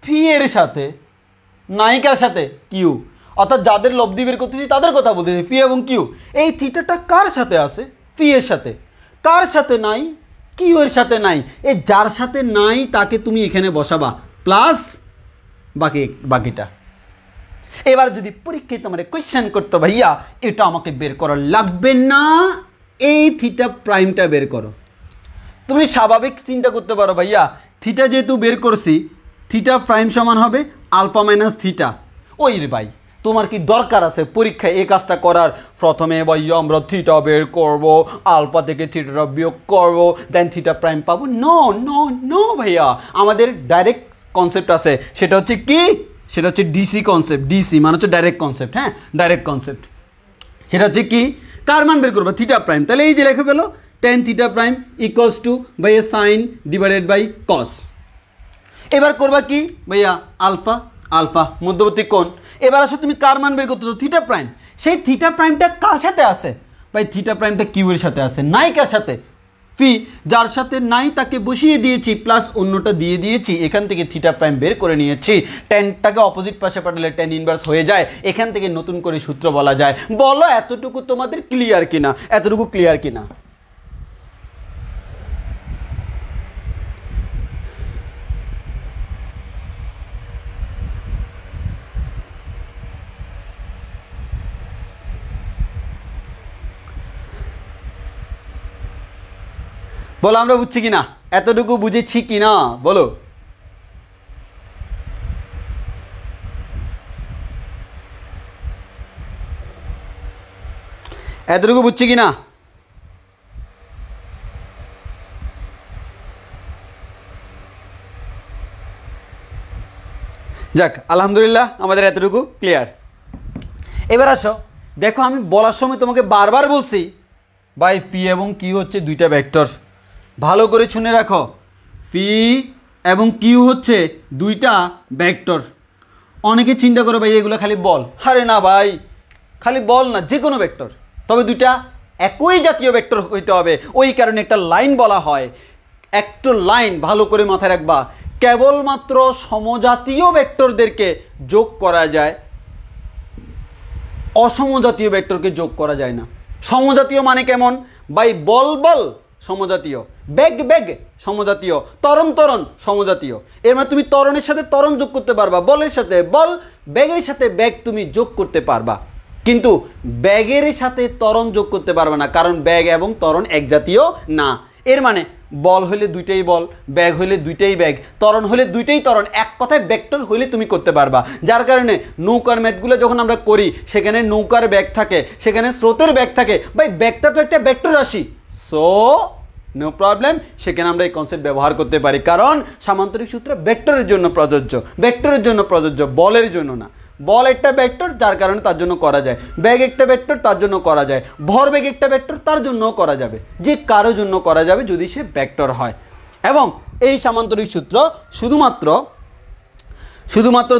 ফি এর সাথে, নাই কার সাথে? কিউ। অর্থাৎ যাদের লব্ধি বের করতেছি তাদের কথা বলতেছি, ফি এবং কিউ। এই থিটাটা কার সাথে আছে? ফি এর সাথে। কার সাথে নাই? কিউ এর সাথে নাই। এই যার সাথে নাই তাকে তুমি এখানে বসাবা, প্লাস বাকিটা। এবার যদি পরীক্ষায় তোমার কোয়েশ্চেন করতো ভাইয়া এটা আমাকে বের করা লাগবে না, এই থিটা প্রাইমটা বের করো, তুমি স্বাভাবিক চিন্তা করতে পারো ভাইয়া থিটা যেহেতু বের করছি, থিটা প্রাইম সমান হবে আলফা মাইনাস থিটা। ওই রে ভাই, তোমার কি দরকার আছে পরীক্ষায় এই কাজটা করার? প্রথমে ভাইয়া আমরা থিটা বের করব, আলফা থেকে থিটাটা বিয়োগ করব, দেন থিটা প্রাইম পাবো। নো নো নো ভাইয়া, আমাদের ডাইরেক্ট কনসেপ্ট আছে, সেটা হচ্ছে কি? সেটা হচ্ছে ডিসি কনসেপ্ট। ডিসি মানে হচ্ছে ডাইরেক্ট কনসেপ্ট, হ্যাঁ ডাইরেক্ট কনসেপ্ট। সেটা হচ্ছে কি, কার মান বের করবো, থিটা প্রাইম। তাহলে এই যে লেখা পেলো tan theta prime equals to ভাইয়া সাইন ডিভাইডেড বাই কস। এবার করবা কি ভাইয়া, আলফা, আলফা মধ্যবর্তী কোণ। এবার আসো তুমি কার মান বের করতেছো, থিটা প্রাইম। সেই থিটা প্রাইমটা কার সাথে আছে ভাই, থিটা প্রাইমটা কিউ এর সাথে আছে, নাই কার সাথে, ফি। যার সাথে নাই তাকে বসিয়ে দিয়েছি, প্লাস অন্যটা দিয়ে দিয়েছি, এখান থেকে থিটা প্রাইম বের করে নিয়েছি। টেনটাকে অপোজিট পাশে পাঠালে টেন ইনভার্স হয়ে যায়, এখান থেকে নতুন করে সূত্র বলা যায়। বলো এতটুকু তোমাদের ক্লিয়ার কিনা, এতটুকু ক্লিয়ার কিনা? বলো আমরা বুঝছি কিনা, এতটুকু বুঝেছি কিনা বলো। এতটুকু বুঝছি কিনা? যাক আলহামদুলিল্লাহ আমাদের এতটুকু ক্লিয়ার। এবার আসো দেখো, আমি বলার সময় তোমাকে বারবার বলছি ভাই ফি এবং কিউ হচ্ছে দুইটা ভেক্টর। ভালো করে শুনে রাখো, ফি এবং কিউ হচ্ছে দুইটা ভেক্টর। অনেকে চিন্তা করো ভাই এগুলো খালি বল, আরে না ভাই খালি বল না, যে কোনো ভেক্টর, তবে দুইটা একই জাতীয় ভেক্টর হইতে হবে। ওই কারণে একটা লাইন বলা হয়। একটা লাইন ভালো করে মাথায় রাখবা, কেবলমাত্র সমজাতীয় ভেক্টরদেরকে যোগ করা যায়, অসমজাতীয় ভেক্টরকে যোগ করা যায় না। সমজাতীয় মানে কেমন ভাই, বল বল সমজাতীয়, বেগ বেগ সমজাতীয়, ত্বরণ ত্বরণ সমজাতীয়। এর মানে তুমি ত্বরণের সাথে ত্বরণ যোগ করতে পারবা, বলের সাথে বল, বেগের সাথে বেগ তুমি যোগ করতে পারবা, কিন্তু ব্যাগের সাথে ত্বরণ যোগ করতে পারবে না, কারণ ব্যাগ এবং ত্বরণ এক জাতীয় না। এর মানে বল হলে দুইটাই বল, ব্যাগ হলে দুইটাই ব্যাগ, ত্বরণ হলে দুইটাই ত্বরণ, এক কথায় ভেক্টর হলে তুমি করতে পারবা। যার কারণে নৌকার ম্যাথগুলো যখন আমরা করি সেখানে নৌকার ব্যাগ থাকে, সেখানে স্রোতের ব্যাগ থাকে, ভাই ব্যাগটা তো একটা ভেক্টর রাশি, সো নো প্রবলেম, সেখানে আমরা এই কনসেপ্ট ব্যবহার করতে পারি, কারণ সামান্তরিক সূত্র ভেক্টরের জন্য প্রযোজ্য, ভেক্টরের জন্য প্রযোজ্য, বলের জন্য না। বল একটা ভেক্টর, যার কারণে তার জন্য করা যায়, ব্যাগ একটা ভেক্টর, তার জন্য করা যায়, ভরবেগ একটা ভেক্টর, তার জন্যও করা যাবে, যে কারো জন্য করা যাবে যদি সে ভেক্টর হয়। এবং এই সামান্তরিক সূত্র শুধুমাত্র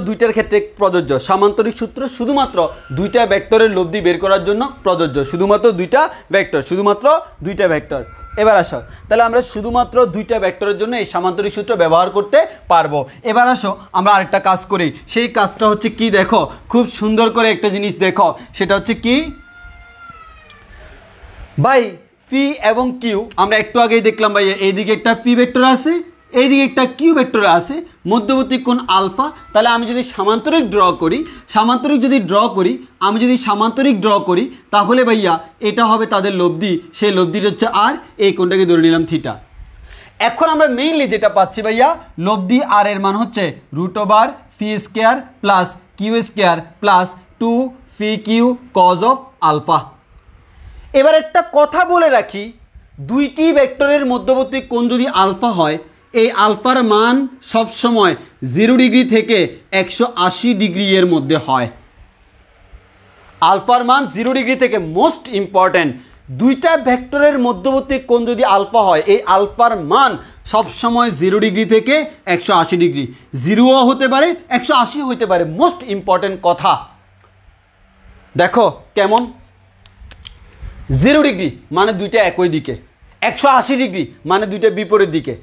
দুইটার ক্ষেত্রে প্রযোজ্য। সামান্তরিক সূত্র শুধুমাত্র দুইটা ভেক্টরের লব্ধি বের করার জন্য প্রযোজ্য, শুধুমাত্র দুইটা ভেক্টর, শুধুমাত্র দুইটা ভেক্টর। এবার আসো, তাহলে আমরা শুধুমাত্র দুইটা ভেক্টরের জন্য এই সামান্তরিক সূত্র ব্যবহার করতে পারবো। এবার আসো আমরা আরেকটা কাজ করি, সেই কাজটা হচ্ছে কি দেখো, খুব সুন্দর করে একটা জিনিস দেখো, সেটা হচ্ছে কি ভাই, ফি এবং কিউ আমরা একটু আগেই দেখলাম ভাই, এইদিকে একটা ফি ভেক্টর আছে, এইদিকে একটা কিউ ভেক্টর আছে, মধ্যবর্তী কোণ আলফা। তাহলে আমি যদি সামান্তরিক ড্র করি, সামান্তরিক ড্র করি তাহলে ভাইয়া এটা হবে তাদের লব্ধি, সেই লব্ধিটা হচ্ছে আর, এই কোণটাকে ধরে নিলাম থিটা। এখন আমরা মেইনলি যেটা পাচ্ছি ভাইয়া, লব্ধি আর এর মান হচ্ছে √ওভার P square plus Q square plus 2 fee Q cos of alpha. এবার একটা কথা বলে রাখি, দুইটি ভেক্টরের মধ্যবর্তী কোণ যদি আলফা হয়, এই আলফার মান সবসময় 0 ডিগ্রি থেকে 180 ডিগ্রি এর মধ্যে হয়। আলফার মান 0 ডিগ্রি থেকে, মোস্ট ইম্পর্ট্যান্ট, দুইটা ভেক্টরের মধ্যবর্তী কোণ যদি আলফা হয়, এই আলফার মান সবসময় 0 ডিগ্রি থেকে 180 ডিগ্রি, 0ও হতে পারে 180 হতে পারে, মোস্ট ইম্পর্ট্যান্ট কথা। দেখো কেমন, 0 ডিগ্রি মানে দুইটা একই দিকে, 180 ডিগ্রি মানে দুইটা বিপরীত দিকে।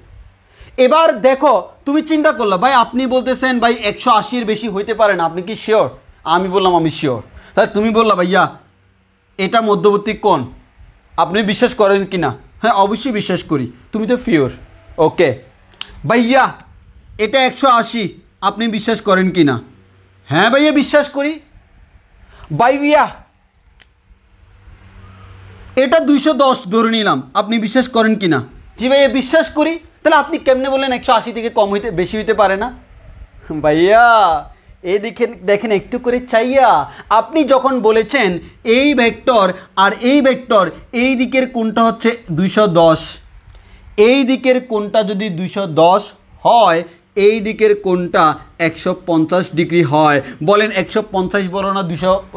এবার দেখো তুমি চিন্তা করলা ভাই, আপনি বলতেছেন ভাই 180 বেশি হইতে পারে না, আপনি কি শিওর? আমি বললাম আমি শিওর। তাহলে তুমি বললা ভাইয়া এটা মধ্যবর্তী কোণ, আপনি বিশ্বাস করেন কি না? হ্যাঁ অবশ্যই বিশ্বাস করি, তুমি তো শিওর। ওকে ভাইয়া এটা 180, আপনি বিশ্বাস করেন কি না? হ্যাঁ ভাইয়া বিশ্বাস করি। ভাইয়া এটা 210 ধরে নিলাম, আপনি বিশ্বাস করেন কি না? জি ভাইয়া বিশ্বাস করি। তাহলে আপনি কেমনে বললেন 180 থেকে কম হইতে বেশি হইতে পারে না? ভাইয়া এদিকে দেখেন একটু করে চাইয়া, আপনি যখন বলেছেন এই ভেক্টর আর এই ভেক্টর, এই দিকের কোণটা হচ্ছে 210, এই দিকের কোণটা যদি 210 হয়, এই দিকের কোণটা 150 ডিগ্রি হয়। বলেন 150 বড় না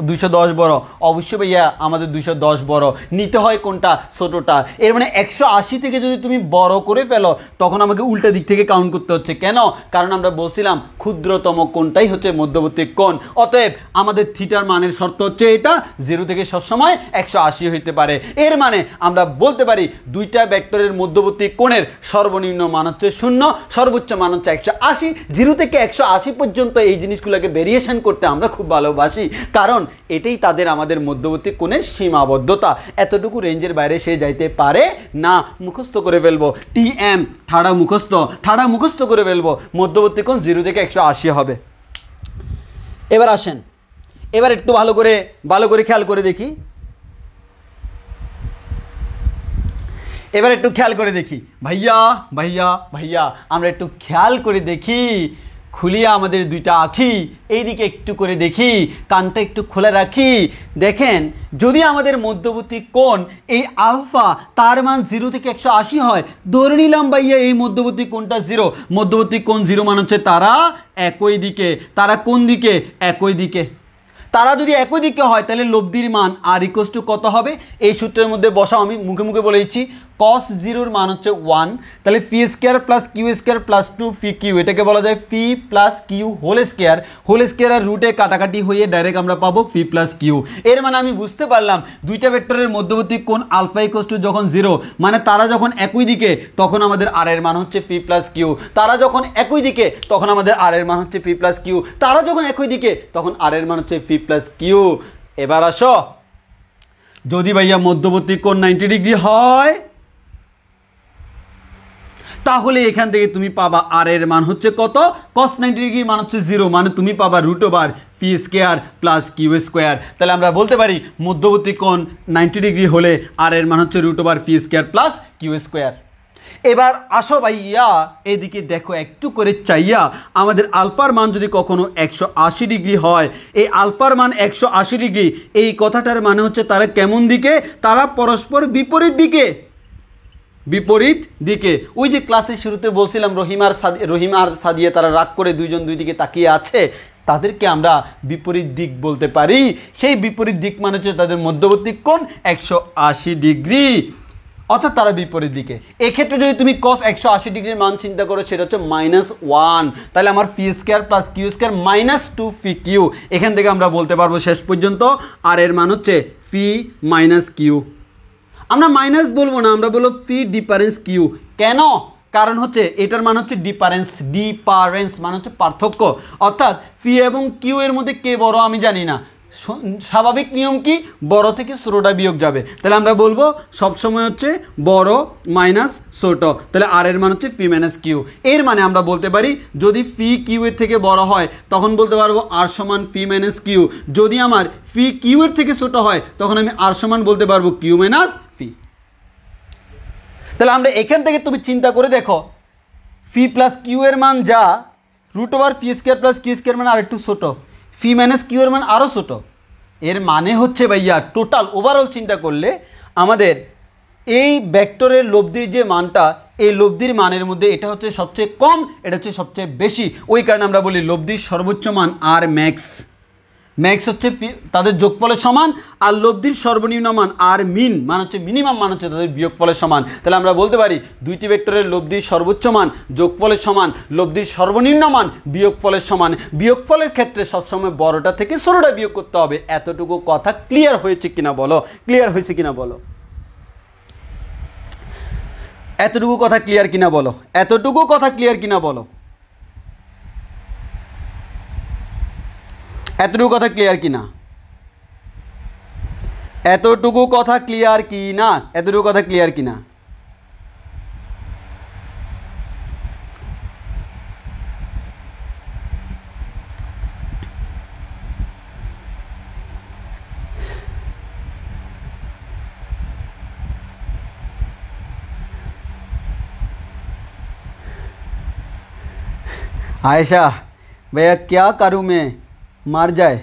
210 বড়? অবশ্যই ভাইয়া আমাদের 210 বড়। নিতে হয় কোনটা? ছোটটা। এর মানে 180 থেকে যদি তুমি বড় করে ফেলো তখন আমাকে উল্টা দিক থেকে কাউন্ট করতে হচ্ছে। কেন? কারণ আমরা বলছিলাম ক্ষুদ্রতম কোণটাই হচ্ছে মধ্যবর্তী কোণ। অতএব আমাদের থিটার মানের শর্ত হচ্ছে এটা 0 থেকে সবসময় 180 হইতে পারে। এর মানে আমরা বলতে পারি দুইটা ভেক্টরের মধ্যবর্তী কোণের সর্বনিম্ন মান হচ্ছে 0, সর্বোচ্চ মান হচ্ছে 180। 0 থেকে 180 পর্যন্ত এই জিনিসগুলোকে ভেরিয়েশন করতে আমরা খুব ভালোবাসি, কারণ এটাই তাদের আমাদের মধ্যবর্তী কোণের সীমাবদ্ধতা। এতটুকু রেঞ্জের বাইরে সে যাইতে পারে না। মুখস্থ করে ফেলবো TM, ঠাড়া মুখস্থ করে ফেলবো। মধ্যবর্তী কোণ 0 থেকে 180 হবে। এবার আসেন, এবার একটু ভালো করে খেয়াল করে দেখি। এবার একটু খেয়াল করে দেখি ভাইয়া আমরা একটু খেয়াল করে দেখি। খুলিয়া আমাদের দুইটা আঁখি, এইদিকে একটু করে দেখি, কানটা একটু খোলা রাখি। দেখেন, যদি আমাদের মধ্যবর্তী কোণ এই আলফা তার মান 0 থেকে 180 হয়, ধরে নিলাম ভাইয়া এই মধ্যবর্তী কোণটা 0। মধ্যবর্তী কোণ 0 মান হচ্ছে তারা একই দিকে। তারা কোন দিকে? একই দিকে। তারা যদি একই দিকে হয় তাহলে লব্ধির মান আর ইকুয়ালস টু কত হবে? এই সূত্রের মধ্যে বসাও, আমি মুখে মুখে বলে দিচ্ছি। cos 0 মান হচ্ছে 1, তাহলে phi square plus Q square plus 2 ফি কিউ, এটাকে বলা যায় phi plus Q whole square আর রুটে কাটাকাটি হয়ে ডাইরেক্ট আমরা পাবো ফি প্লাস কিউ। এর মানে আমি বুঝতে পারলাম দুইটা ভেক্টরের মধ্যবর্তী কোণ আলফা ইকুয়ালস টু যখন 0, মানে তারা যখন একই দিকে তখন আমাদের আর এর মান হচ্ছে ফি প্লাস কিউ। তারা যখন একই দিকে তখন আমাদের আর এর মান হচ্ছে ফি প্লাস কিউ। তারা যখন একই দিকে তখন আর এর মান হচ্ছে ফি প্লাস কিউ। এবার আসো, যদি ভাইয়া মধ্যবর্তী কোণ 90 ডিগ্রি হয় তাহলে এখান থেকে তুমি পাবা আর এর মান হচ্ছে কত? cos 90 ডিগ্রির মান হচ্ছে 0, মানে তুমি পাবা root over P square plus Q square. তাহলে আমরা বলতে পারি মধ্যবর্তী কোণ 90 ডিগ্রি হলে আর এর মান হচ্ছে root over P square plus Q square. এবার আসো ভাইয়া, এদিকে দেখো একটু করে চাইয়া, আমাদের আলফার মান যদি কখনো 180 ডিগ্রি হয়, এই আলফার মান 180 ডিগ্রি, এই কথাটার মানে হচ্ছে তারা কেমন দিকে? তারা পরস্পর বিপরীত দিকে। ওই যে ক্লাসের শুরুতে বলছিলাম রহিম আর সাদিয়া তারা রাগ করে দুইজন দুই দিকে তাকিয়ে আছে, তাদেরকে আমরা বিপরীত দিক বলতে পারি। সেই বিপরীত দিক মানে হচ্ছে তাদের মধ্যবর্তী কোণ 180 ডিগ্রি, অর্থাৎ তারা বিপরীত দিকে। এক্ষেত্রে যদি তুমি cos 180 ডিগ্রির মান চিন্তা করো, সেটা হচ্ছে -1, তাহলে আমার ফি স্কোয়ার প্লাস কিউ স্কোয়ার -2 ফি কিউ। এখান থেকে আমরা বলতে পারবো শেষ পর্যন্ত আর এর মান হচ্ছে ফি মাইনাস কিউ। আমরা মাইনাস বলবো না, আমরা বলবো ফি ডিফারেন্স কিউ। কেন? কারণ হচ্ছে এটার মান হচ্ছে ডিফারেন্স মানে হচ্ছে পার্থক্য, অর্থাৎ ফি এবং কিউ এর মধ্যে কে বড় আমি জানি না। স্বাভাবিক নিয়ম কি? বড় থেকে ছোটটা বিয়োগ যাবে, তাহলে আমরা বলবো সবসময় হচ্ছে বড় মাইনাস ছোট, তাহলে আর এর মান হচ্ছে ফি মাইনাস কিউ। এর মানে আমরা বলতে পারি যদি ফি কিউ এর থেকে বড় হয় তখন বলতে পারবো আর সমান ফি মাইনাস কিউ। যদি আমার ফি কিউ এর থেকে ছোট হয় তখন আমি আর সমান বলতে পারবো কিউ মাইনাস ফি। তাহলে আমরা এখান থেকে তুমি চিন্তা করে দেখো, ফি প্লাস কিউ এর মান যা, root over P square plus Q square মান আর একটু ছোট, ফি মাইনাস কিউ এর মান আরও ছোট। এর মানে হচ্ছে ভাইয়া টোটাল ওভারঅল চিন্তা করলে আমাদের এই ভেক্টরের লব্ধির যে মানটা, এই লব্ধির মানের মধ্যে এটা হচ্ছে সবচেয়ে কম, এটা হচ্ছে সবচেয়ে বেশি। ওই কারণে আমরা বলি লব্ধির সর্বোচ্চ মান আর ম্যাক্স হচ্ছে তাদের যোগফলের সমান, আর লব্ধির সর্বনিম্ন মান আর মিন মান হচ্ছে মিনিমাম মান হচ্ছে তাদের বিয়োগফলের সমান। তাহলে আমরা বলতে পারি দুইটি ভেক্টরের লব্ধির সর্বোচ্চ মান যোগফলের সমান, লব্ধির সর্বনিম্ন মান বিয়োগফলের সমান। বিয়োগফলের ক্ষেত্রে সবসময় বড়টা থেকে ছোটটা বিয়োগ করতে হবে। এতটুকু কথা ক্লিয়ার হয়েছে কিনা বলো? এতটুকু কথা ক্লিয়ার কিনা বলো? এতটুকু কথা ক্লিয়ার কিনা বলো? এতটুকু কথা ক্লিয়ার কিনা? এতটুকু কথা ক্লিয়ার কিনা? এতটুকু কথা ক্লিয়ার কিনা? आयशा भैया क्या करूँ मैं, মার যায়,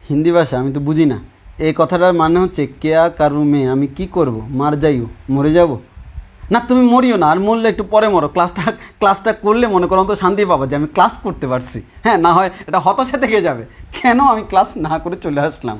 হিন্দি ভাষা আমি তো বুঝি না। এই কথাটার মানে হচ্ছে কেয়া কারু মে, আমি কি করব? মার যাইও, মরে যাব। না তুমি মরিও না, আর মরলে একটু পরে মরো, ক্লাসটা করলে মনে করো তো শান্তি পাবো যে আমি ক্লাস করতে পারছি। হ্যাঁ, না হয় এটা হতাশা থেকে যাবে, কেন আমি ক্লাস না করে চলে আসলাম।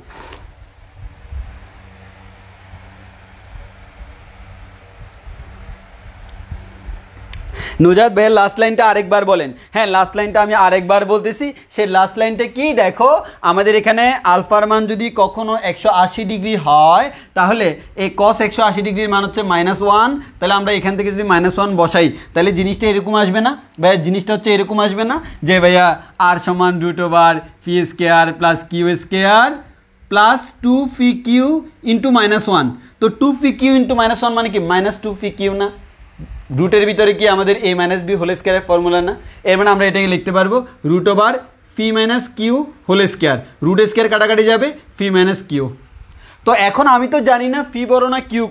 নুজাত ভাইয়ের লাস্ট লাইনটা আরেকবার বলেন। হ্যাঁ, লাস্ট লাইনটা আমি আরেকবার বলতেছি। সেই লাস্ট লাইনটা কি দেখো, আমাদের এখানে আলফার মান যদি কখনো 180 ডিগ্রি হয় তাহলে এই cos 180 ডিগ্রির মান হচ্ছে -1। তাহলে আমরা এখান থেকে যদি -1 বসাই তাহলে জিনিসটা এরকম আসবে না ভাইয়া? জিনিসটা হচ্ছে এরকম আসবে না যে ভাইয়া r সমান √π² plus q² plus 2pq into -1। তো 2pq ইন্টু -1 মানে কি -2pq না? রুটের ভিতরে কি আমাদের a - b হোল স্কয়ারের ফর্মুলা না? এর মানে আমরা এটাকে লিখতে পারবো √φ - q²। রুট স্কয়ার কাটাকাটি যাবে, φ - q। তো এখন আমি তো জানি না ফি বড় না কিউ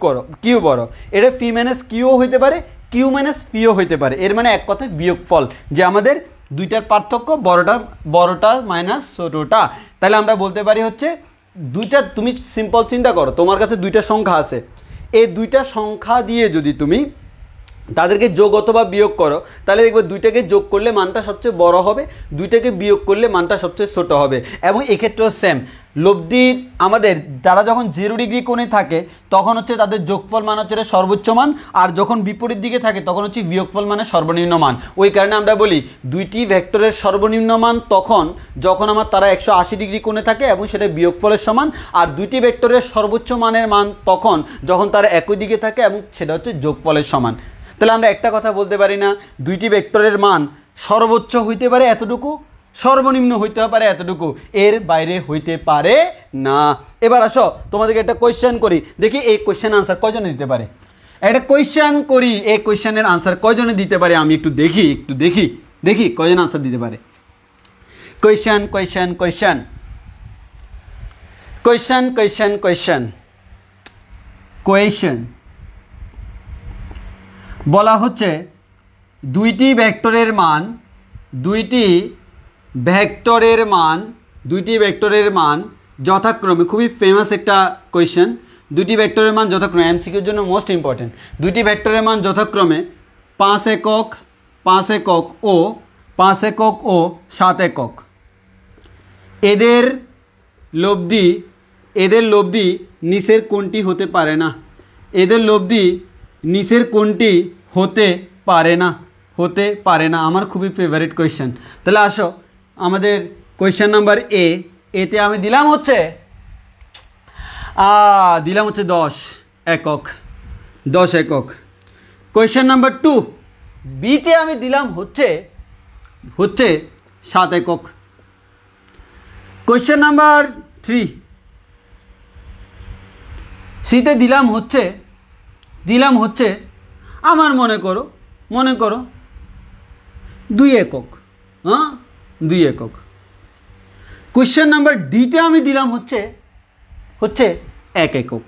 বড়। এটা ফি - q হইতে পারে, q - ফিও হইতে পারে। এর মানে এক কথায় বিয়োগফল, যে আমাদের দুইটার পার্থক্য বড়টা মাইনাস ছোটটা। তাহলে আমরা বলতে পারি হচ্ছে দুইটা, তুমি সিম্পল চিন্তা করো, তোমার কাছে দুইটা সংখ্যা আছে, এই দুইটা সংখ্যা দিয়ে যদি তুমি তাদেরকে যোগ অথবা বিয়োগ করো তাহলে দেখবে দুইটাকে যোগ করলে মানটা সবচেয়ে বড় হবে, দুইটাকে বিয়োগ করলে মানটা সবচেয়ে ছোট হবে। এবং এক্ষেত্রেও সেম, লব্ধির আমাদের যারা যখন 0 ডিগ্রি কোণে থাকে তখন হচ্ছে তাদের যোগফল মান হচ্ছে সর্বোচ্চ মান, আর যখন বিপরীত দিকে থাকে তখন হচ্ছে বিয়োগফল মানে সর্বনিম্ন মান। ওই কারণে আমরা বলি দুইটি ভেক্টরের সর্বনিম্ন মান তখন যখন আমার তারা 180 ডিগ্রি কোণে থাকে এবং সেটা বিয়োগফলের সমান, আর দুইটি ভেক্টরের সর্বোচ্চ মানের মান তখন যখন তারা একই দিকে থাকে এবং সেটা হচ্ছে যোগফলের সমান। তাহলে আমরা একটা কথা বলতে পারি না, দুইটি ভেক্টরের মান সর্বোচ্চ হইতে পারে এতটুকু, সর্বনিম্ন হইতে পারে এতটুকু, এর বাইরে হইতে পারে না। এবার আসো তোমাদেরকে একটা কোয়েশ্চেন করি, দেখি এই কোয়েশ্চেন আনসার কয়জনে দিতে পারে। একটা কোয়েশ্চেন করি, এই কোয়েশ্চেনের আনসার কয়জনে দিতে পারে আমি একটু দেখি কয়জন আনসার দিতে পারে। কোয়েশ্চেন বলা হচ্ছে দুইটি ভেক্টরের মান যথাক্রমে, খুবই ফেমাস একটা কোয়েশ্চেন, দুইটি ভেক্টরের মান যথাক্রমে, এমসিকিউর জন্য মোস্ট ইম্পর্টেন্ট। দুইটি ভেক্টরের মান যথাক্রমে 5 একক ও 7 একক। এদের লব্ধি নিচের কোনটি হতে পারে না? নিচের কোনটি হতে পারে না। আমার খুবই ফেভারিট কোয়েশ্চেন। তাহলে আসো আমাদের কোয়েশ্চেন নাম্বার এতে আমি দিলাম হচ্ছে 10 একক। কোয়েশ্চেন নাম্বার 2 বিতে আমি দিলাম হচ্ছে 7 একক। কোয়েশ্চেন নাম্বার 3 সিতে দিলাম হচ্ছে আমার মনে করো 2 একক। 2 একক। কোয়েশ্চেন নাম্বার ডিতে আমি দিলাম হচ্ছে 1 একক।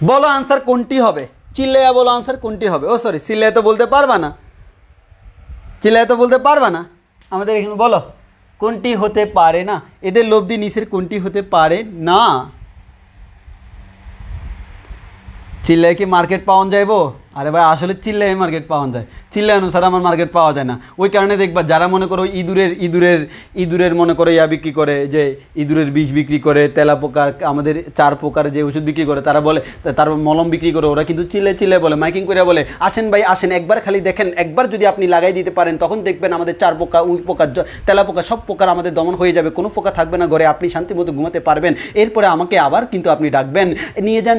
বলো আনসার কোনটি হবে? চিল্লাইয়া বলো আনসার কোনটি হবে। ও সরি, চিল্লাইয়া তো বলতে পারবা না, আমাদের এখানে বলো কোনটি হতে পারে না, এদের লব্ধি নিচের কোনটি হতে পারে না। চিল্লায় কি মার্কেট পাওয়া যাইব? আরে ভাই আসলে চিল্লায় মার্কেট পাওয়া যায়, চিল্লায় অনুসারে আমার মার্কেট পাওয়া যায় না। ওই কারণে দেখবা যারা মনে করো ইঁদুরের মনে করো বিক্রি করে, যে ইঁদুরের বিষ বিক্রি করে, তেলা পোকা, আমাদের 4 প্রকার যে ওষুধ বিক্রি করে, তারা বলে, তার মলম বিক্রি করে, ওরা কিন্তু চিল্লে বলে, মাইকিং করে বলে, আসেন ভাই আসেন, একবার খালি দেখেন, একবার যদি আপনি লাগাই দিতে পারেন তখন দেখবেন আমাদের 4 পোকা, উই পোকা, তেলা পোকা, সব পোকার আমাদের দমন হয়ে যাবে, কোনো পোকা থাকবে না ঘরে, আপনি শান্তি মতো ঘুমাতে পারবেন। এরপরে আমাকে আবার কিন্তু আপনি ডাকবেন, নিয়ে যান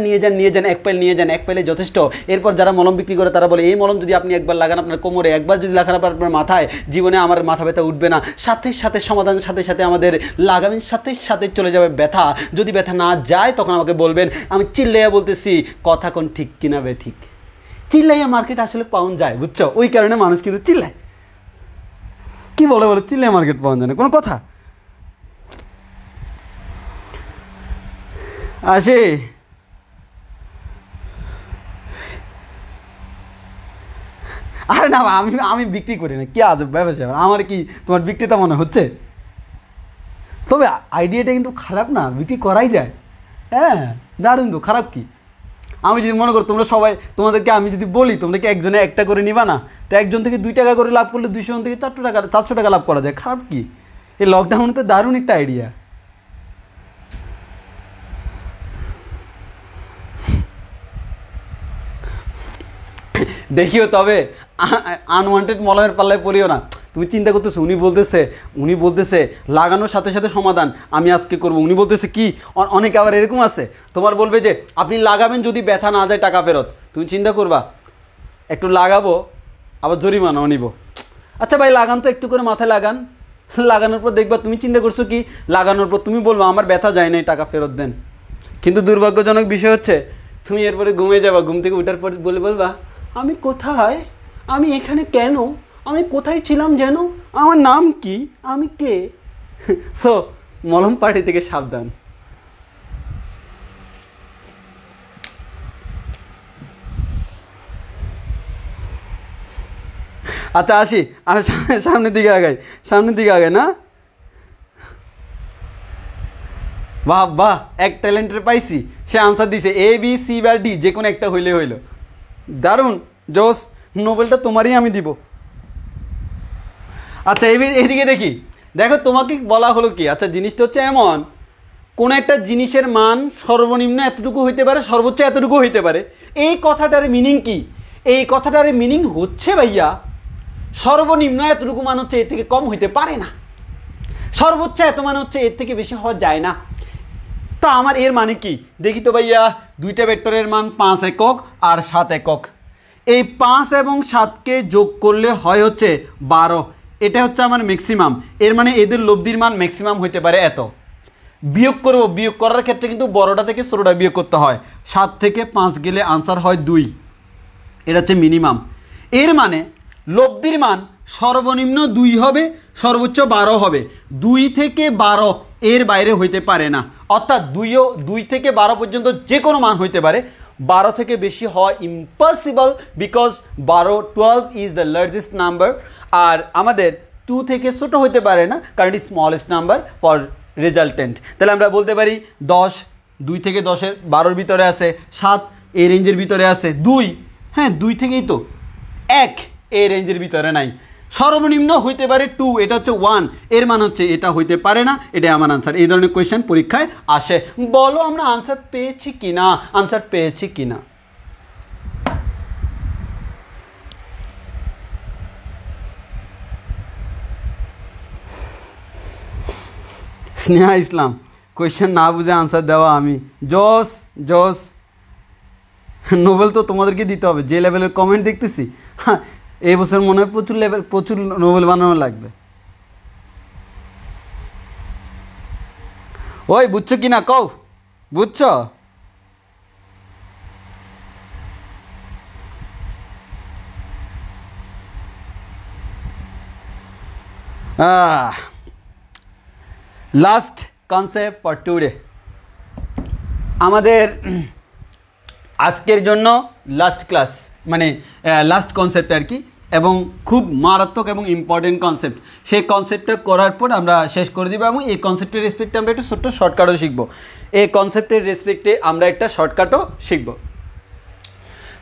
1 পাইল নিয়ে যান, 1 পাইলে যথেষ্ট। এরপর যারা মলম বিক্রি করে তারা বলে এই মলম যদি আপনি একবার লাগান আপনার কোমরে, একবার যদি লাগান আপনার মাথায়, জীবনে আমার মাথা ব্যথা উঠবে না। সাথে সমাধান সাথে আমাদের লাগাবেন, সাথে চলে যাবে ব্যথা। যদি ব্যথা না যায় তখন আমাকে বলবেন। আমি চিল্লাইয়া বলতেছি, কথা কোন ঠিক কিনা বে ঠিক? চিল্লাইয়া মার্কেট আসলে পাউন যায়, বুঝছো? ওই কারণে মানুষ কিন্তু চিল্লায়। কি বলে চিল্লাইয়া মার্কেট পাওয়া যায় না, কোনো কথা আসে? আরে না, আমি বিক্রি করি না, কি আজব ব্যবসা আমার, কি তোমার বিক্রেতা মনে হচ্ছে? তবে আইডিয়াটা কিন্তু খারাপ না, বিক্রি করাই যায়। হ্যাঁ দারুণ তো, খারাপ কি? আমি যদি মনে করো তোমরা সবাই তোমাদেরকে আমি যদি বলি তোমরা কি একজনে একটা করে নিবা না? তো একজন থেকে 2 টাকা করে লাভ করলে 200 জন থেকে 400 টাকা লাভ করা যায়, খারাপ কি? এই লকডাউনে তো দারুণ একটা আইডিয়া। দেখিও তবে আনওয়ান্টেড মলমের পাল্লায় পড়িও না। তুমি চিন্তা করতেছো উনি বলতেছে লাগানোর সাথে সাথে সমাধান আমি আজকে করব। উনি বলতেছে কি, অনেকে আবার এরকম আছে তোমার বলবে যে আপনি লাগাবেন যদি ব্যথা না যায় টাকা ফেরত। তুমি চিন্তা করবা একটু লাগাবো আবার জরিমানাও নিব। আচ্ছা ভাই লাগান তো, একটু করে মাথায় লাগান, লাগানোর পর দেখবা তুমি চিন্তা করছো কি, লাগানোর পর তুমি বলবো আমার ব্যথা যায় নাই, টাকা ফেরত দেন। কিন্তু দুর্ভাগ্যজনক বিষয় হচ্ছে তুমি এরপরে ঘুমিয়ে যাবা, ঘুম থেকে উঠার পর বলবা আমি কোথায়, আমি এখানে কেন, আমি কোথায় ছিলাম যেন, আমার নাম কি, আমি কে? সো মলম পার্টি থেকে সাবধান। আচ্ছা আসি, আর সামনের দিকে আগাই না। বাহ বাহ, এক ট্যালেন্টের পাইছি, সে আনসার দিছে A B C বা D, যে কোনো একটা হইলে হইল। দারুণ, জোস, নোবেলটা তোমারই আমি দিব। আচ্ছা এইদিকে দেখো তোমাকে বলা হলো কি, আচ্ছা জিনিসটা হচ্ছে এমন, কোন একটা জিনিসের মান সর্বনিম্ন এতটুকু হইতে পারে, সর্বোচ্চ এতটুকু হইতে পারে। এই কথাটার মিনিং কি? এই কথাটার মিনিং হচ্ছে ভাইয়া সর্বনিম্ন এতটুকু মান হচ্ছে এর থেকে কম হইতে পারে না, সর্বোচ্চ এত মান হচ্ছে এর থেকে বেশি হওয়া যায় না। তো আমার এর মানে কি দেখি তো ভাইয়া, দুইটা ভেক্টরের মান 5 একক আর 7 একক। এই 5 এবং 7কে যোগ করলে হয় হচ্ছে 12, এটা হচ্ছে আমার ম্যাক্সিমাম। এর মানে এদের লব্ধির মান ম্যাক্সিমাম হইতে পারে এত। বিয়োগ করব, বিয়োগ করার ক্ষেত্রে কিন্তু বড়টা থেকে ছোটটা বিয়োগ করতে হয়। 7 থেকে 5 গেলে আনসার হয় 2, এটা হচ্ছে মিনিমাম। এর মানে লব্ধির মান সর্বনিম্ন 2 হবে, সর্বোচ্চ 12 হবে। 2 থেকে 12 এর বাইরে হইতে পারে না, অর্থাৎ 2 থেকে 12 পর্যন্ত যে কোনো মান হইতে পারে, 12 থেকে বেশি হওয়া impossible, because 12 is the largest number. আর আমাদের 2 থেকে ছোট হইতে পারে না, কারণ it smallest number for resultant. তাহলে আমরা বলতে পারি 10, 2 থেকে 10-এর 12-র ভিতরে আছে, 7 এই রেঞ্জের ভিতরে আছে, 2 হ্যাঁ 2 থেকেই তো 1 এই রেঞ্জের ভিতরে নাই। সর্বনিম্ন হইতে পারে 2, এটা হচ্ছে 1, এর মান হচ্ছে এটা হইতে পারে না, এটা আমার আনসার। এই ধরনের কোয়েশ্চেন পরীক্ষায় আসে। বলো আমরা আনসার পেয়েছি কিনা, আনসার পেয়েছি কিনা। স্নেহা ইসলাম, কোয়েশ্চেন না বুঝে আনসার দেওয়া আমি, জোস জোস। নোবেল তো তোমাদেরকে দিতে হবে, যে লেভেলের কমেন্ট দেখতেছি। হ্যাঁ এই বছর মনে হয় প্রচুর নোবেল বানানো লাগবে। ওই বুঝছো কি না কও, বুঝছো? লাস্ট কনসেপ্ট ফর টুডে, আমাদের আজকের জন্য লাস্ট ক্লাস, মানে লাস্ট কনসেপ্ট আর কি, এবং খুব মারাত্মক এবং ইম্পর্টেন্ট কনসেপ্ট। সেই কনসেপ্টটা করার পর আমরা শেষ করে দেবো, এবং এই কনসেপ্টের রেসপেক্টে আমরা একটা ছোট্ট শর্টকাটও শিখবো। এই কনসেপ্টের রেসপেক্টে আমরা একটা শর্টকাটও শিখব।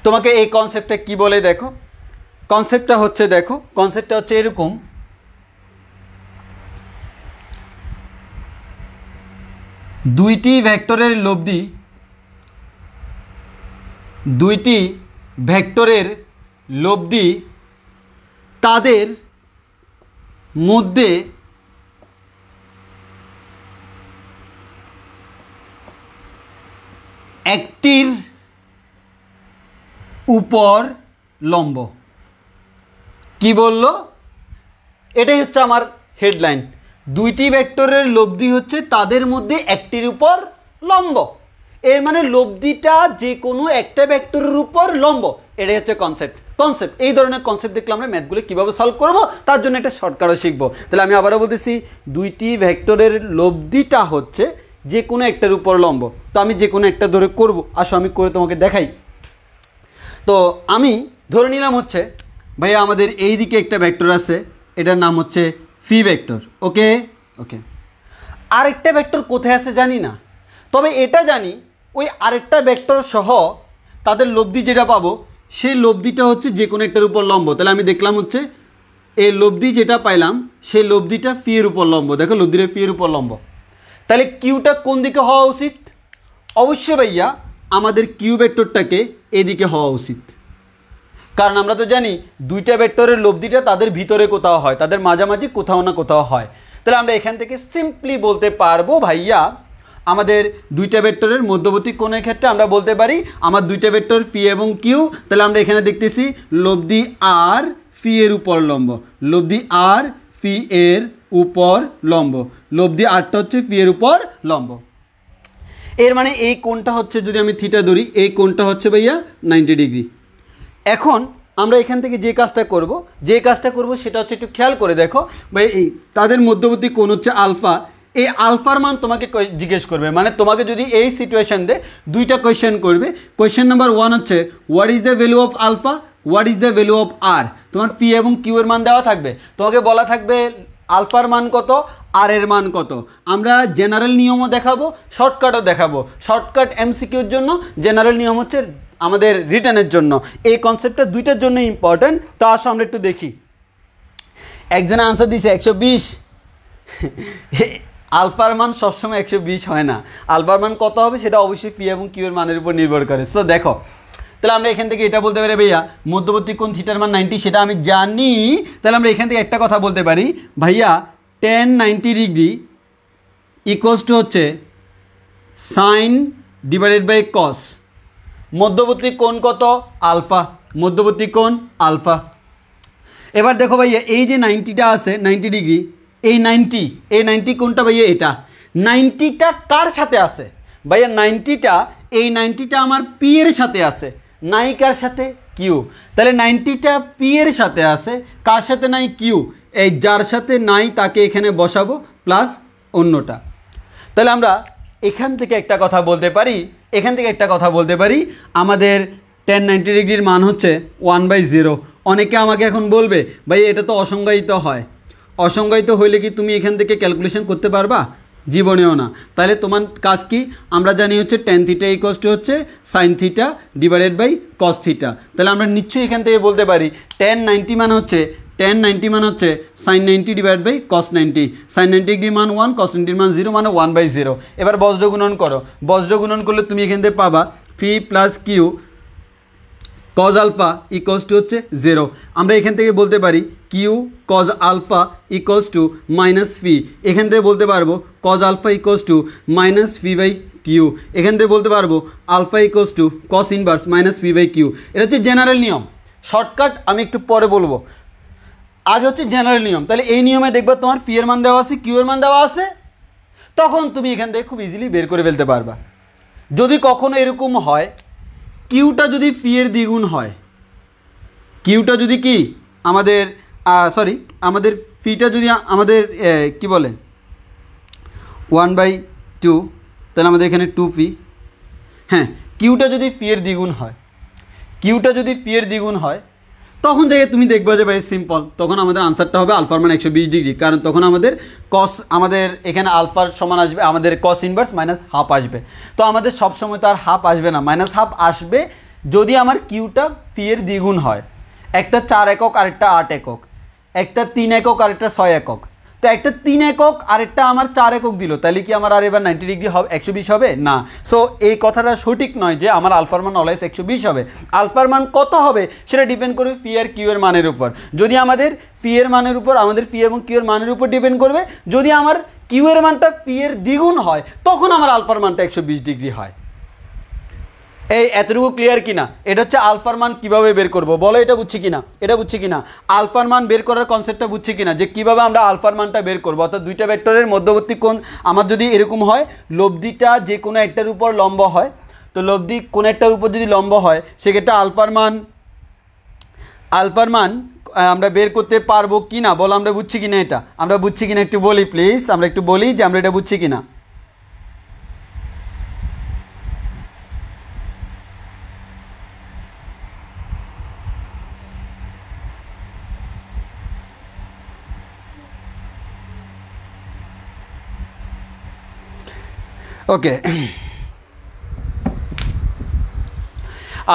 তোমাকে এই কনসেপ্টটা কি বলে দেখো, কনসেপ্টটা হচ্ছে এরকম, দুইটি ভেক্টরের লব্ধি তাদের মধ্যে একটির উপর লম্ব। কি বলল? এটাই হচ্ছে আমার হেডলাইন। দুইটি ভেক্টরের লব্ধি হচ্ছে তাদের মধ্যে একটির উপর লম্ব। এর মানে লব্ধিটা যে কোনো একটা ভেক্টরের উপর লম্ব, এটাই হচ্ছে কনসেপ্ট। এই ধরনের কনসেপ্ট দেখলে আমরা ম্যাথগুলো কীভাবে সলভ করব তার জন্য একটা শর্টকাটও শিখবো। তাহলে আমি আবারও বলতেছি, দুইটি ভেক্টরের লব্ধিটা হচ্ছে যে কোনো একটার উপর লম্ব। তো আমি যে কোনো একটা ধরে করব, আসো আমি করে তোমাকে দেখাই। তো আমি ধরে নিলাম হচ্ছে ভাইয়া আমাদের এই দিকে একটা ভেক্টর আছে, এটার নাম হচ্ছে ফি ভেক্টর। ওকে, আরেকটা ভেক্টর কোথায় আছে জানি না, তবে এটা জানি ওই আরেকটা ভেক্টর সহ তাদের লব্ধি যেটা পাবো সেই লব্ধিটা হচ্ছে যে কোনো একটার উপর লম্ব। তাহলে আমি দেখলাম হচ্ছে এই লব্ধি যেটা পাইলাম সেই লব্ধিটা ফি এর উপর লম্ব। দেখো লব্ধিটা ফি এর উপর লম্ব। তাহলে কিউটা কোন দিকে হওয়া উচিত? অবশ্যই ভাইয়া আমাদের কিউ ভেক্টরটাকে এদিকে হওয়া উচিত, কারণ আমরা তো জানি দুইটা ভেক্টরের লব্ধিটা তাদের ভিতরে কোথাও হয়, তাদের মাঝামাঝি কোথাও না কোথাও হয়। তাহলে আমরা এখান থেকে সিম্পলি বলতে পারবো ভাইয়া আমাদের দুইটা ভেক্টরের মধ্যবর্তী কোণের ক্ষেত্রে আমরা বলতে পারি আমার দুইটা ভেক্টর ফি এবং কিউ। তাহলে আমরা এখানে দেখতেছি লব্ধি আর ফি এর উপর লম্ব, লব্ধি আর ফি এর উপর লম্ব, লব্ধি আরটা হচ্ছে ফি এর উপর লম্ব। এর মানে এই কোণটা হচ্ছে, যদি আমি থিটা ধরি, এই কোণটা হচ্ছে ভাইয়া 90 ডিগ্রি। এখন আমরা এখান থেকে যে কাজটা করব সেটা হচ্ছে একটু খেয়াল করে দেখো ভাই, এই তাদের মধ্যবর্তী কোণ হচ্ছে আলফা। এই আলফার মান তোমাকে জিজ্ঞেস করবে, মানে তোমাকে যদি এই সিচুয়েশন দে দুইটা কোয়েশ্চেন করবে। কোয়েশ্চেন নাম্বার 1 হচ্ছে what is the value of alpha, what is the value of R. তোমার পি এবং কিউ এর মান দেওয়া থাকবে, তোমাকে বলা থাকবে আলফার মান কত, আর এর মান কত। আমরা জেনারেল নিয়মও দেখাবো, শর্টকাটও দেখাবো। শর্টকাট এমসিকিউর জন্য, জেনারেল নিয়ম হচ্ছে আমাদের রিটার্নের জন্য। এই কনসেপ্টটা দুইটার জন্য ইম্পর্টেন্ট। তো আসো আমরা একটু দেখি। একজনে আনসার দিছে 120। আলফার মান সবসময় 120 হয় না, আলফার মান কত হবে সেটা অবশ্যই পি এবং কিউ এর মানের উপর নির্ভর করে। সো দেখো, তাহলে আমরা এখান থেকে এটা বলতে পারি ভাইয়া মধ্যবর্তী কোণ থিটার মান 90, সেটা আমি জানি। তাহলে আমরা এখান থেকে একটা কথা বলতে পারি ভাইয়া tan 90 ডিগ্রি ইকুয়ালস টু হচ্ছে সাইন ডিভাইডেড বাই কস। মধ্যবর্তী কোণ কত? আলফা, মধ্যবর্তী কোণ আলফা। এবার দেখো ভাইয়া এই যে 90টা আছে 90 ডিগ্রি, এই 90 কোণটা ভাইয়া এটা 90টা কার সাথে আছে ভাইয়া? 90টা আমার পি এর সাথে আছে, নাই কার সাথে? কিউ। তাহলে 90টা পি এর সাথে আছে, কার সাথে নাই? কিউ। এই যার সাথে নাই তাকে এখানে বসাবো প্লাস অন্যটা। তাহলে আমরা এখান থেকে একটা কথা বলতে পারি, আমাদের tan 90 ডিগ্রির মান হচ্ছে 1/0। অনেকে আমাকে এখন বলবে ভাই এটা তো অসংজ্ঞায়িত হয়। অসংজ্ঞায়িত হইলে কি তুমি এখান থেকে ক্যালকুলেশন করতে পারবা? জীবনেও না। তাহলে তোমার কাজ কি? আমরা জানি হচ্ছে tan থিটা ইকুয়ালস টু হচ্ছে sin theta divided by cos theta. তাহলে আমরা নিশ্চয়ই এখান থেকে বলতে পারি tan 90 মান হচ্ছে sin 90 divide by cos 90। sin 90 degree মান 1, cos 90 মান 0, মানে 1/0। এবার বজ্র গুণন করো, বজ্র গুণন করলে তুমি এখান থেকে পাবা phi plus Q cos alpha equals to হচ্ছে 0। আমরা এখান থেকে বলতে পারি Q cos alpha equals to minus phi. এখান থেকে বলতে পারবো cos alpha equals to minus fee by Q. এখান থেকে বলতে পারবো alpha equals to cos inverse minus fee by Q. এটা হচ্ছে জেনারেল নিয়ম। শর্টকাট আমি একটু পরে বলবো, আগে হচ্ছে জেনারেল নিয়ম। তাহলে এই নিয়মে দেখবা তোমার ফি এর মান দেওয়া আছে, কিউ এর মান দেওয়া আছে, তখন তুমি এখান থেকে খুব ইজিলি বের করে ফেলতে পারবা। যদি কখনো এরকম হয় কিউটা যদি ফি এর দ্বিগুণ হয়, কিউটা যদি কি আমাদের আমাদের ফিটা যদি আমাদের কি বলে 1/2, তাহলে আমাদের এখানে 2 ফি। হ্যাঁ, কিউটা যদি ফি এর দ্বিগুণ হয় তখন থেকে তুমি দেখবা যে ভাই সিম্পল, তখন আমাদের আনসারটা হবে আলফার মান 120 ডিগ্রি। কারণ তখন আমাদের আমাদের এখানে আলফার সমান আসবে আমাদের cos ইনভার্স মাইনাস হাফ আসবে। তো আমাদের সবসময় তো আর হাফ আসবে না, মাইনাস হাফ আসবে যদি আমার কিউটা ফি এর দ্বিগুণ হয়। একটা 4 একক আরেকটা 8 একক, একটা 3 একক আরেকটা 6 একক। তো একটা 3 একক আরেকটা আমার 4 একক দিল, তাহলে কি আমার আর এবার 90 ডিগ্রি হবে 120 হবে না। সো এই কথাটা সঠিক নয় যে আমার আলফার মান অলওয়েজ 120 হবে। আলফার মান কত হবে সেটা ডিপেন্ড করবে ফি আর কিউ এর মানের উপর। যদি আমাদের ফি এর মানের উপর, আমাদের ফি এবং কিউ এর মানের উপর ডিপেন্ড করবে। যদি আমার কিউ এর মানটা ফি এর দ্বিগুণ হয় তখন আমার আলফার মানটা 120 ডিগ্রি হয়। এই এতটুকু ক্লিয়ার কিনা? এটা হচ্ছে আলফার মান কিভাবে বের করব, বলো এটা বুঝছি কিনা? আলফার মান বের করার কনসেপ্টটা বুঝছি কিনা, যে কিভাবে আমরা আলফার মানটা বের করব। অর্থাৎ দুইটা ভেক্টরের মধ্যবর্তী কোণ আমার যদি এরকম হয়, লব্ধিটা যে কোনো একটার উপর লম্ব হয়, তো লব্ধি কোন একটার উপর যদি লম্ব হয় সেক্ষেত্রে আলফার মান আমরা বের করতে পারবো কিনা, বলো আমরা বুঝছি কিনা? এটা আমরা বুঝছি কিনা একটু বলি প্লিজ, আমরা একটু বলি যে আমরা এটা বুঝছি কিনা। ওকে,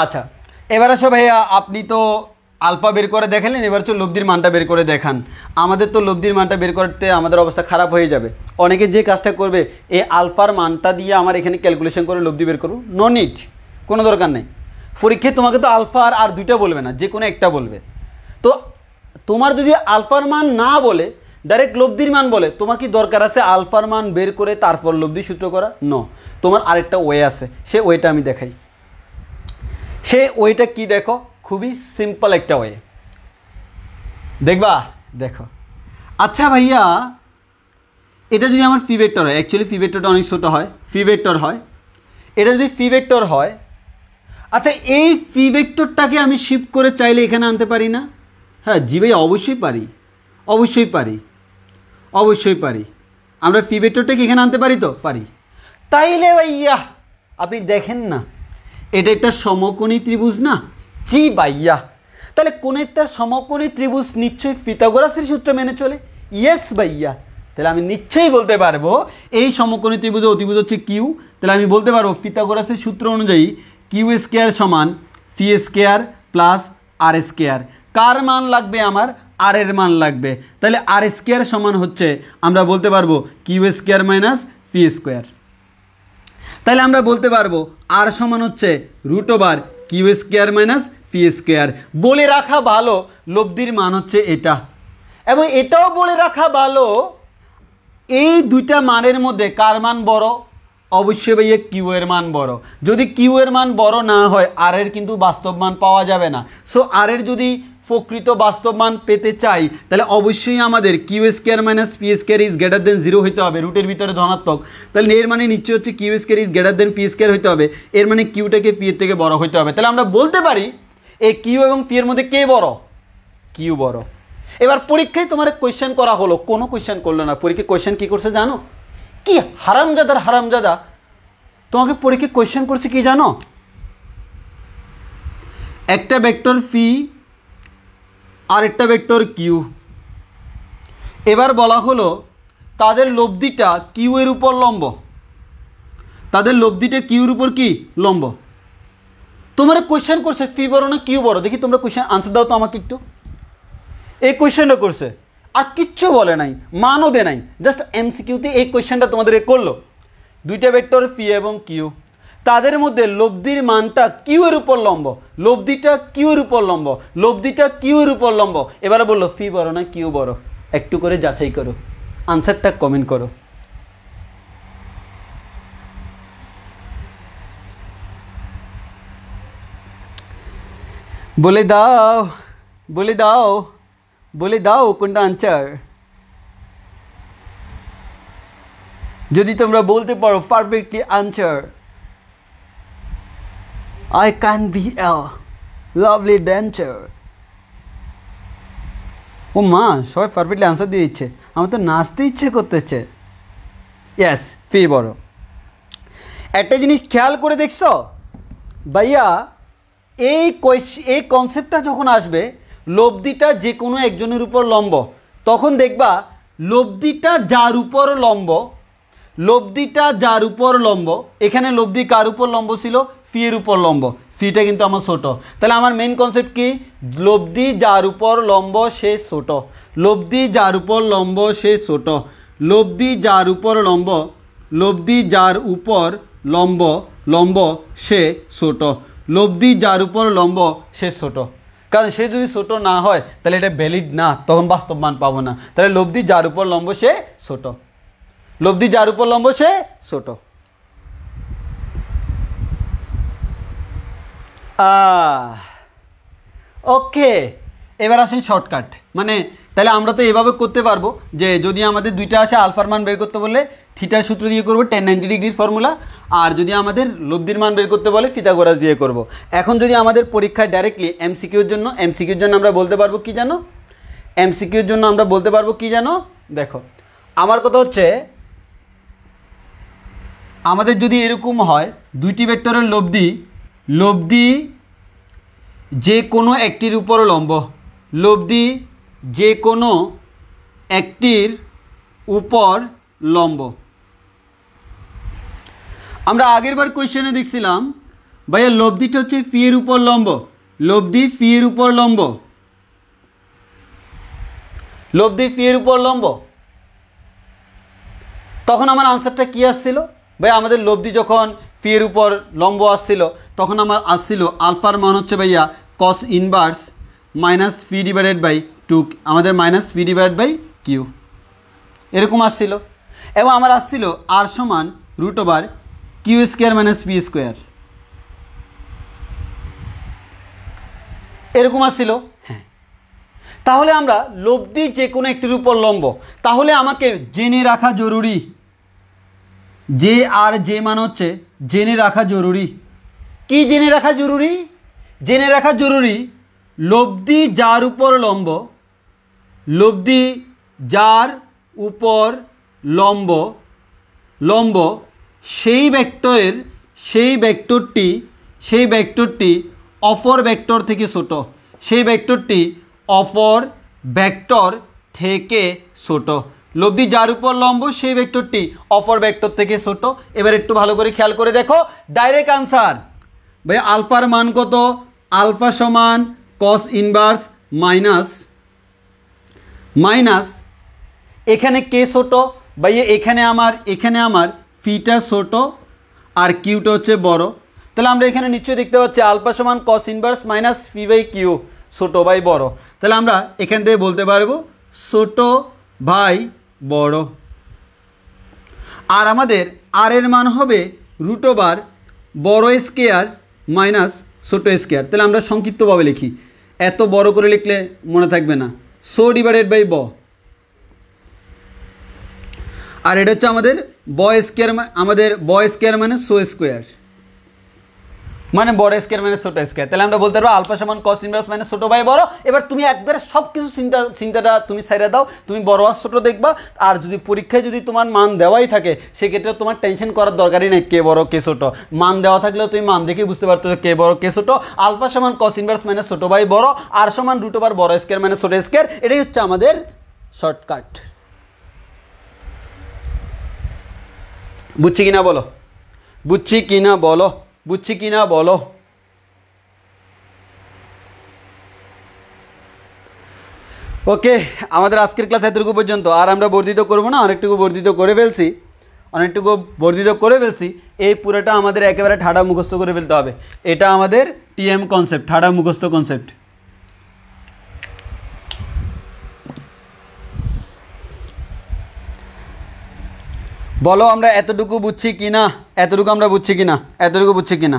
আচ্ছা, এবার আসো ভাইয়া, আপনি তো আলফা বের করে দেখালেন, এবার হচ্ছে লব্ধির মানটা বের করে দেখান। আমাদের তো লব্ধির মানটা বের করতে আমাদের অবস্থা খারাপ হয়ে যাবে। অনেকে যে কাজটা করবে, এই আলফার মানটা দিয়ে আমার এখানে ক্যালকুলেশন করে লব্ধি বের করবো, নো নিড, কোনো দরকার নেই। পরীক্ষায় তোমাকে তো আলফা আর দুইটা বলবে না, যে কোনো একটা বলবে। তো তোমার যদি আলফার মান না বলে ডাইরেক্ট লব্ধির মান বলে, তোমার কি দরকার আছে আলফার মান বের করে তারপর লব্ধি সূত্র করা? নো, তোমার আরেকটা ওয়ে আছে, সে ওয়েটা আমি দেখাই। সে ওয়েটা কি দেখো, খুবই সিম্পল একটা ওয়ে, দেখবা? দেখো, আচ্ছা ভাইয়া, এটা যদি আমার ফি ভেক্টর হয়, অ্যাকচুয়ালি ফি ভেক্টরটা অনেক ছোটো হয়, ফি ভেক্টর হয়, এটা যদি ফি ভেক্টর হয়, আচ্ছা এই ফি ভেক্টরটাকে আমি শিফট করে চাইলে এখানে আনতে পারি না? হ্যাঁ জি ভাই, অবশ্যই পারি, অবশ্যই পারি, অবশ্যই পারি। আমরা ফি ভেক্টরটাকে এখানে আনতে পারি, তো পারি। তাইলে ভাইয়া আপনি দেখেন না, এটা একটা সমকোণী ত্রিভুজ না? জি ভাইয়া, তাহলে কোন একটা সমকোণী ত্রিভুজ নিশ্চয়ই পিথাগোরাসের সূত্র মেনে চলে। ইয়েস ভাইয়া, তাহলে আমি নিশ্চয়ই বলতে পারবো এই সমকোণী ত্রিভুজের অতিভুজ হচ্ছে কিউ। তাহলে আমি বলতে পারবো পিথাগোরাসের সূত্র অনুযায়ী কিউ স্কোয়ার সমান ফি স্কোয়ার প্লাস আর স্কোয়ার। কার মান লাগবে? আমার আর এর মান লাগবে। তাহলে আর স্কোয়ার সমান হচ্ছে, আমরা বলতে পারবো Q square minus phi square. তাহলে আমরা বলতে পারবো আর সমান হচ্ছে root over Q square minus phi square. বলে রাখা ভালো লব্ধির মান হচ্ছে এটা, এবং এটাও বলে রাখা ভালো এই দুইটা মানের মধ্যে কার মান বড়? অবশ্যই ভাইয়া কিউ এর মান বড়। যদি কিউ এর মান বড় না হয় আর এর কিন্তু বাস্তব মান পাওয়া যাবে না। সো আর এর যদি প্রকৃত বাস্তব মান পেতে চাই, তাহলে অবশ্যই আমাদের Q square minus P square is greater than zero হইতে হবে, রুটের ভিতরে ধনাত্মক। তাহলে এর মানে নিশ্চয় হচ্ছে Q square is greater than P square হইতে হবে, এর মানে কিউটাকে পি এর থেকে বড় হইতে হবে। তাহলে আমরা বলতে পারি এই কিউ এবং পি এর মধ্যে কে বড়? কিউ বড়। এবার পরীক্ষায় তোমার কোয়েশ্চেন করা হলো, কোনো কোয়েশ্চেন করলো না। পরীক্ষায় কোয়েশ্চেন কি করছে জানো? কি হারামজাদার হারামজাদা, তোমাকে পরীক্ষায় কোয়েশ্চেন করছে কি জানো? একটা ভেক্টর ফি আর একটা ভেক্টর কিউ, এবার বলা হলো তাদের লব্ধিটা কিউ এর উপর লম্ব, তাদের লব্ধিটা কিউর উপর কি লম্ব। তোমরা কোয়েশ্চেন করছে ফি বড় না কিউ বড়? দেখি তোমরা কোয়েশ্চেন আনসার দাও তো আমাকে একটু। এই কোয়েশ্চেনটা করছে, আর কিচ্ছু বলে নাই, মানও দে নাই, জাস্ট এমসিকিউতে এই কোয়েশ্চেনটা তোমাদের করলো। দুইটা ভেক্টর ফি এবং কিউ, তাদের মধ্যে লব্ধির মানটা কিউ এর উপর লম্ব, লব্ধিটা কিউ এর উপর লম্ব, লব্ধিটা কিউ এর উপর লম্ব। এবারে বললো ফি বড় না কিউ বড়? একটু করে যাচাই করো, আনসারটা কমেন্ট করো। বলে দাও, বলে দাও, বলে দাও কোনটা আনসার। যদি তোমরা বলতে পারো perfectly answer, I can be a lovely dancer. ও মা, সবাই পারফেক্টলি আনসার দিয়ে দিচ্ছে, আমার তো নাচতে ইচ্ছে করতেছে। ইয়েস, ফি বড়। একটা জিনিস খেয়াল করে দেখছো ভাইয়া, এই কনসেপ্টটা যখন আসবে লব্ধিটা যে কোনো একজনের উপর লম্ব, তখন দেখবা লব্ধিটা যার উপর লম্ব, লব্ধিটা যার উপর লম্ব, এখানে লব্ধি কার উপর লম্ব ছিল? ফি এর উপর লম্ব। ফিটা কিন্তু আমার ছোট, তাহলে আমার মেন কনসেপ্ট কি? লব্ধি যার উপর লম্ব সে ছোট, লব্ধি যার উপর লম্ব সে ছোট, লব্ধি যার উপর লম্ব, লব্ধি যার উপর লম্ব, লম্ব সে ছোট, লব্ধি যার উপর লম্ব সে ছোট। কারণ সে যদি ছোট না হয় তাহলে এটা ভ্যালিড না, তখন বাস্তব মান পাবো না। তাহলে লব্ধি যার উপর লম্ব সে ছোট, লব্ধি যার উপর লম্ব সে ছোট। ওকে, এবার আসেন শর্টকাট। মানে তাহলে আমরা তো এভাবে করতে পারবো যে যদি আমাদের দুইটা আসে আলফার মান বের করতে বলে থিটার সূত্র দিয়ে করবো, 1090 ডিগ্রির ফর্মুলা। আর যদি আমাদের লব্ধির মান বের করতে বলে পিথাগোরাস দিয়ে করব। এখন যদি আমাদের পরীক্ষায় ডাইরেক্টলি এমসিকিউর জন্য আমরা বলতে পারবো কি জানো? এমসিকিউর জন্য আমরা বলতে পারবো কি জানো? দেখো, আমার কথা হচ্ছে আমাদের যদি এরকম হয় দুইটি ভেক্টরের লব্ধি, লব্ধি যে কোনো একটির উপর লম্ব, লব্ধি যে কোনো একটির উপর লম্ব। আমরা আগের বার কোয়েশ্চেনে দেখছিলাম ভাইয়া লব্ধিটা হচ্ছে ফি এর উপর লম্ব, লব্ধি ফি এর উপর লম্ব, লব্ধি ফি এর উপর লম্ব। তখন আমার আনসারটা কি আসছিল ভাই? আমাদের লব্ধি যখন ফি এর উপর লম্ব আসছিল তখন আমার আসছিল আলফার মান হচ্ছে ভাইয়া cos inverse minus P divided by 2, আমাদের minus P divided by Q এরকম আসছিল। এবং আমার আসছিল আর সমান root over Q square minus P square, এরকম আসছিল। হ্যাঁ, তাহলে আমরা লব্ধি যে কোনো একটির উপর লম্ব, তাহলে আমাকে জেনে রাখা জরুরি, যে আর যে মান হচ্ছে জেনে রাখা জরুরি। কি জেনে রাখা জরুরি? জেনে রাখা জরুরি লব্ধি যার উপর লম্ব, লব্ধি যার উপর লম্ব, লম্ব সেই ভেক্টরের, সেই ভেক্টরটি অপর ভেক্টর থেকে ছোট, সেই ভেক্টরটি অপর ভেক্টর থেকে ছোট। লব্ধি যার উপর লম্ব সেই ভেক্টরটি অপর ভেক্টর থেকে ছোট। এবার একটু ভালো করে খেয়াল করে দেখো, ডাইরেক্ট আনসার ভাই আলফার মান কত? আলফা সমান কস ইনভার্স মাইনাস মাইনাস এখানে কে ছোট ভাই? এখানে আমার ফিটা ছোট আর কিউটা হচ্ছে বড়। তাহলে আমরা এখানে নিশ্চয়ই দেখতে পাচ্ছি আলফা সমান cos inverse minus fee by Q, ছোট বাই বড়। তাহলে আমরা এখান থেকে বলতে পারবো ছোট ভাই বড়। আর আমাদের আর এর মান হবে রুট ওভার বড় স্কোয়ার মাইনাস ছোট স্কোয়ার। তাহলে আমরা সংক্ষিপ্তভাবে লিখি, এত বড় করে লিখলে মনে থাকবে না, সো ডিভাইডেড বাই ব। আর এটা হচ্ছে আমাদের ব স্কোয়ার, আমাদের ব স্কোয়ার মানে সো স্কোয়ার, মানে বড় স্কোয়ার মানে ছোট স্কোয়ার। তাহলে আমরা বলতে পারবো আলফা সমান কস ইনভার্স মানে ছোট বাই বড়। এবার তুমি একবারে সব কিছু চিন্তাটা তুমি ছাইড়া দাও, তুমি বড় আর ছোট দেখবা। আর যদি পরীক্ষায় যদি তোমার মান দেওয়াই থাকে সেক্ষেত্রে তোমার টেনশন করার দরকারই নেই কে বড় কে ছোট। মান দেওয়া থাকলেও তুমি মান দেখে বুঝতে পারতো কে বড় কে ছোট। আলফা সমান কস ইনভার্স মানে ছোট বাই বড়, আর সমান রুট ওভার বড় স্কোয়ার মানে ছোট স্কোয়ার। এটাই হচ্ছে আমাদের শর্টকাট। বুঝছি কিনা বলো, বুঝছি কিনা বলো, বুঝছি কিনা বলো। ওকে, আমাদের আজকের ক্লাস এতটুকু পর্যন্ত। আর আমরা বর্ধিত করবো না, অনেকটুকু বর্ধিত করে ফেলছি। এই পুরোটা আমাদের একেবারে ঠাডা মুখস্থ করে ফেলতে হবে। এটা আমাদের টিএম কনসেপ্ট, ঠাডা মুখস্থ কনসেপ্ট। বলো আমরা এতটুকু বুঝছি কিনা, এতটুকু আমরা বুঝছি কিনা, এতটুকু বুঝছি কিনা।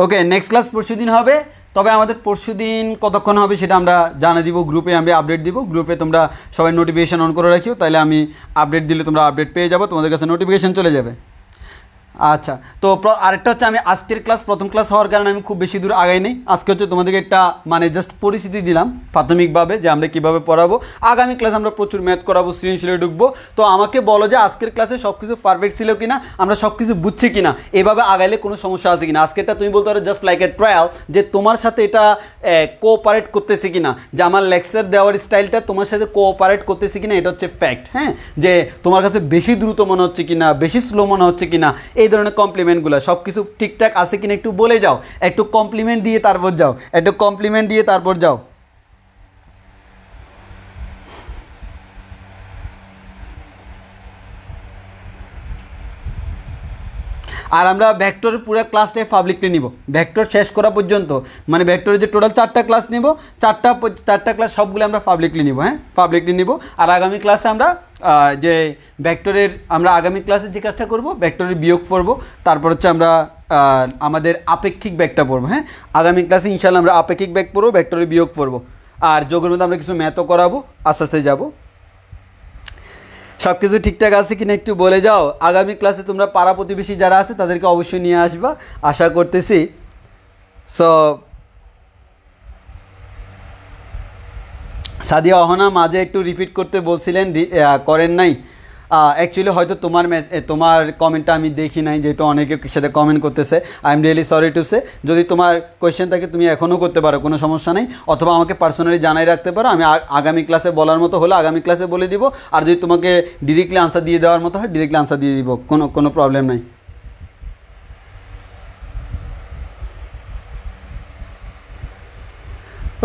ওকে, নেক্সট ক্লাস পরশু দিন হবে। তবে আমাদের পরশু দিন কতক্ষণ হবে সেটা আমরা জানা দিব, গ্রুপে আমি আপডেট দিব। গ্রুপে তোমরা সবাই নোটিফিকেশান অন করে রাখিও, তাহলে আমি আপডেট দিলে তোমরা আপডেট পেয়ে যাবো, তোমাদের কাছে নোটিফিকেশান চলে যাবে। আচ্ছা, তো আরেকটা হচ্ছে আমি আজকের ক্লাস প্রথম ক্লাস হওয়ার কারণে আমি খুব বেশি দূর আগাই নেই। আজকে হচ্ছে তোমাদেরকে একটা মানে জাস্ট পরিস্থিতি দিলাম প্রাথমিকভাবে যে আমরা কীভাবে পড়াবো। আগামী ক্লাস আমরা প্রচুর ম্যাথ করাবো, সৃজনশীলে ঢুকবো। তো আমাকে বলো যে আজকের ক্লাসে সব কিছু পারফেক্ট ছিল কিনা, আমরা সব কিছু বুঝছি কিনা, এভাবে আগাইলে কোনো সমস্যা আছে কিনা। আজকেরটা তুমি বলতে পারো জাস্ট লাইক এ ট্রায়াল, যে তোমার সাথে এটা কোঅপারেট করতেছে কিনা, যে আমার লেকচার দেওয়ার স্টাইলটা তোমার সাথে কোঅপারেট করতেছে কিনা, এটা হচ্ছে ফ্যাক্ট। হ্যাঁ, যে তোমার কাছে বেশি দ্রুত মনে হচ্ছে কিনা, বেশি স্লো মনে হচ্ছে কিনা, এই ধরনের কমপ্লিমেন্টগুলো সব কিছু ঠিকঠাক আছে কিনা একটু বলে যাও, একটু কমপ্লিমেন্ট দিয়ে তারপর যাও, একটু কমপ্লিমেন্ট দিয়ে তারপর যাও। আর আমরা ভেক্টরের পুরো ক্লাসটাই পাবলিকলি নিব, ভেক্টর শেষ করা পর্যন্ত। মানে ভেক্টরের যে টোটাল 4টা ক্লাস নিব, 4টা ক্লাস সবগুলো আমরা পাবলিকলি নিব। হ্যাঁ, পাবলিকলি নিব। আর আগামী ক্লাসে আমরা যে ভেক্টরের আগামী ক্লাসে যে কাজটা করব, ভেক্টরের বিয়োগ পড়ব, তারপর হচ্ছে আমরা আমাদের আপেক্ষিক ব্যাগটা পড়বো। হ্যাঁ, আগামী ক্লাসে ইনশাআল্লাহ আমরা আপেক্ষিক ব্যাগ পড়বো, ভেক্টরের বিয়োগ পড়বো। আর যোগের মধ্যে আমরা কিছু ম্যাথও করাবো, আস্তে আস্তে যাবো। সব কিছু ঠিকঠাক আছে কিনা একটু বলে যাও। আগামী ক্লাসে তোমরা পাড়া প্রতিবেশী যারা আছে তাদেরকে অবশ্যই নিয়ে আসবা, আশা করতেছি। সো সাদিয়া অহনা মাঝে একটু রিপিট করতে বলছিলেন, করেন নাই। অ্যাকচুয়ালি হয়তো তোমার কমেন্টটা আমি দেখি নাই, যেহেতু অনেকে সাথে কমেন্ট করতেছে। I am really sorry to say. যদি তোমার কোয়েশ্চেন থাকে তুমি এখনও করতে পারো, কোনো সমস্যা নেই, অথবা আমাকে পার্সোনালি জানাই রাখতে পারো। আমি আগামী ক্লাসে বলার মতো হলে আগামী ক্লাসে বলে দিব। আর যদি তোমাকে ডিরেক্টলি আনসার দিয়ে দেওয়ার মতো হয় ডিরেক্টলি আনসার দিয়ে দিব, কোনো প্রবলেম নাই।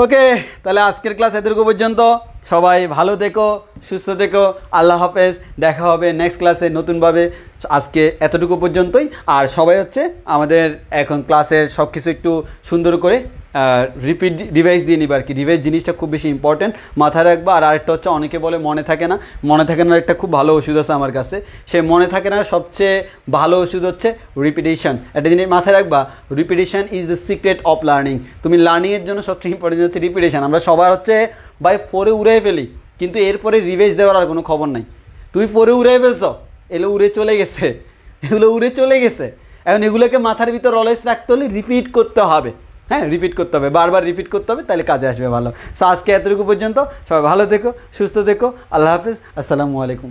ওকে, তাহলে আজকের ক্লাস এতটুকু পর্যন্ত। সবাই ভালো থেকো, সুস্থ থেকো, আল্লাহ হাফেজ। দেখা হবে নেক্সট ক্লাসে নতুনভাবে। আজকে এতটুকু পর্যন্তই। আর সবাই হচ্ছে আমাদের এখন ক্লাসের সব কিছু একটু সুন্দর করে রিভাইজ দিয়ে নিবা আর কি। রিভাইজ জিনিসটা খুব বেশি ইম্পর্টেন্ট, মাথায় রাখবা। আর আরেকটা হচ্ছে অনেকে বলে মনে থাকে না, মনে থাকে না একটা খুব ভালো ওষুধ আছে আমার কাছে। সে মনে থাকে না সবচেয়ে ভালো ওষুধ হচ্ছে রিপিটিশন। একটা জিনিস মাথায় রাখবা, repetition is the secret of learning. তুমি লার্নিংয়ের জন্য সবচেয়ে ইম্পর্টেন্ট হচ্ছে রিপিটিশন। আমরা সবার হচ্ছে বাই 4-এ উড়াই ফেলি, কিন্তু এরপরে রিভাইজ দেওয়ার আর কোনো খবর নাই। তুই 4-এ উড়াই ফেলছ, এগুলো উড়ে চলে গেছে, এগুলো উড়ে চলে গেছে। এখন এগুলোকে মাথার ভিতর অলওয়েজ রাখতে হলে রিপিট করতে হবে। হ্যাঁ, রিপিট করতে হবে, বারবার রিপিট করতে হবে, তাহলে কাজে আসবে ভালো। সো আজকে এতটুকু পর্যন্ত। সবাই ভালো থেকো, সুস্থ থেকো, আল্লাহ হাফিজ, আসসালামু আলাইকুম।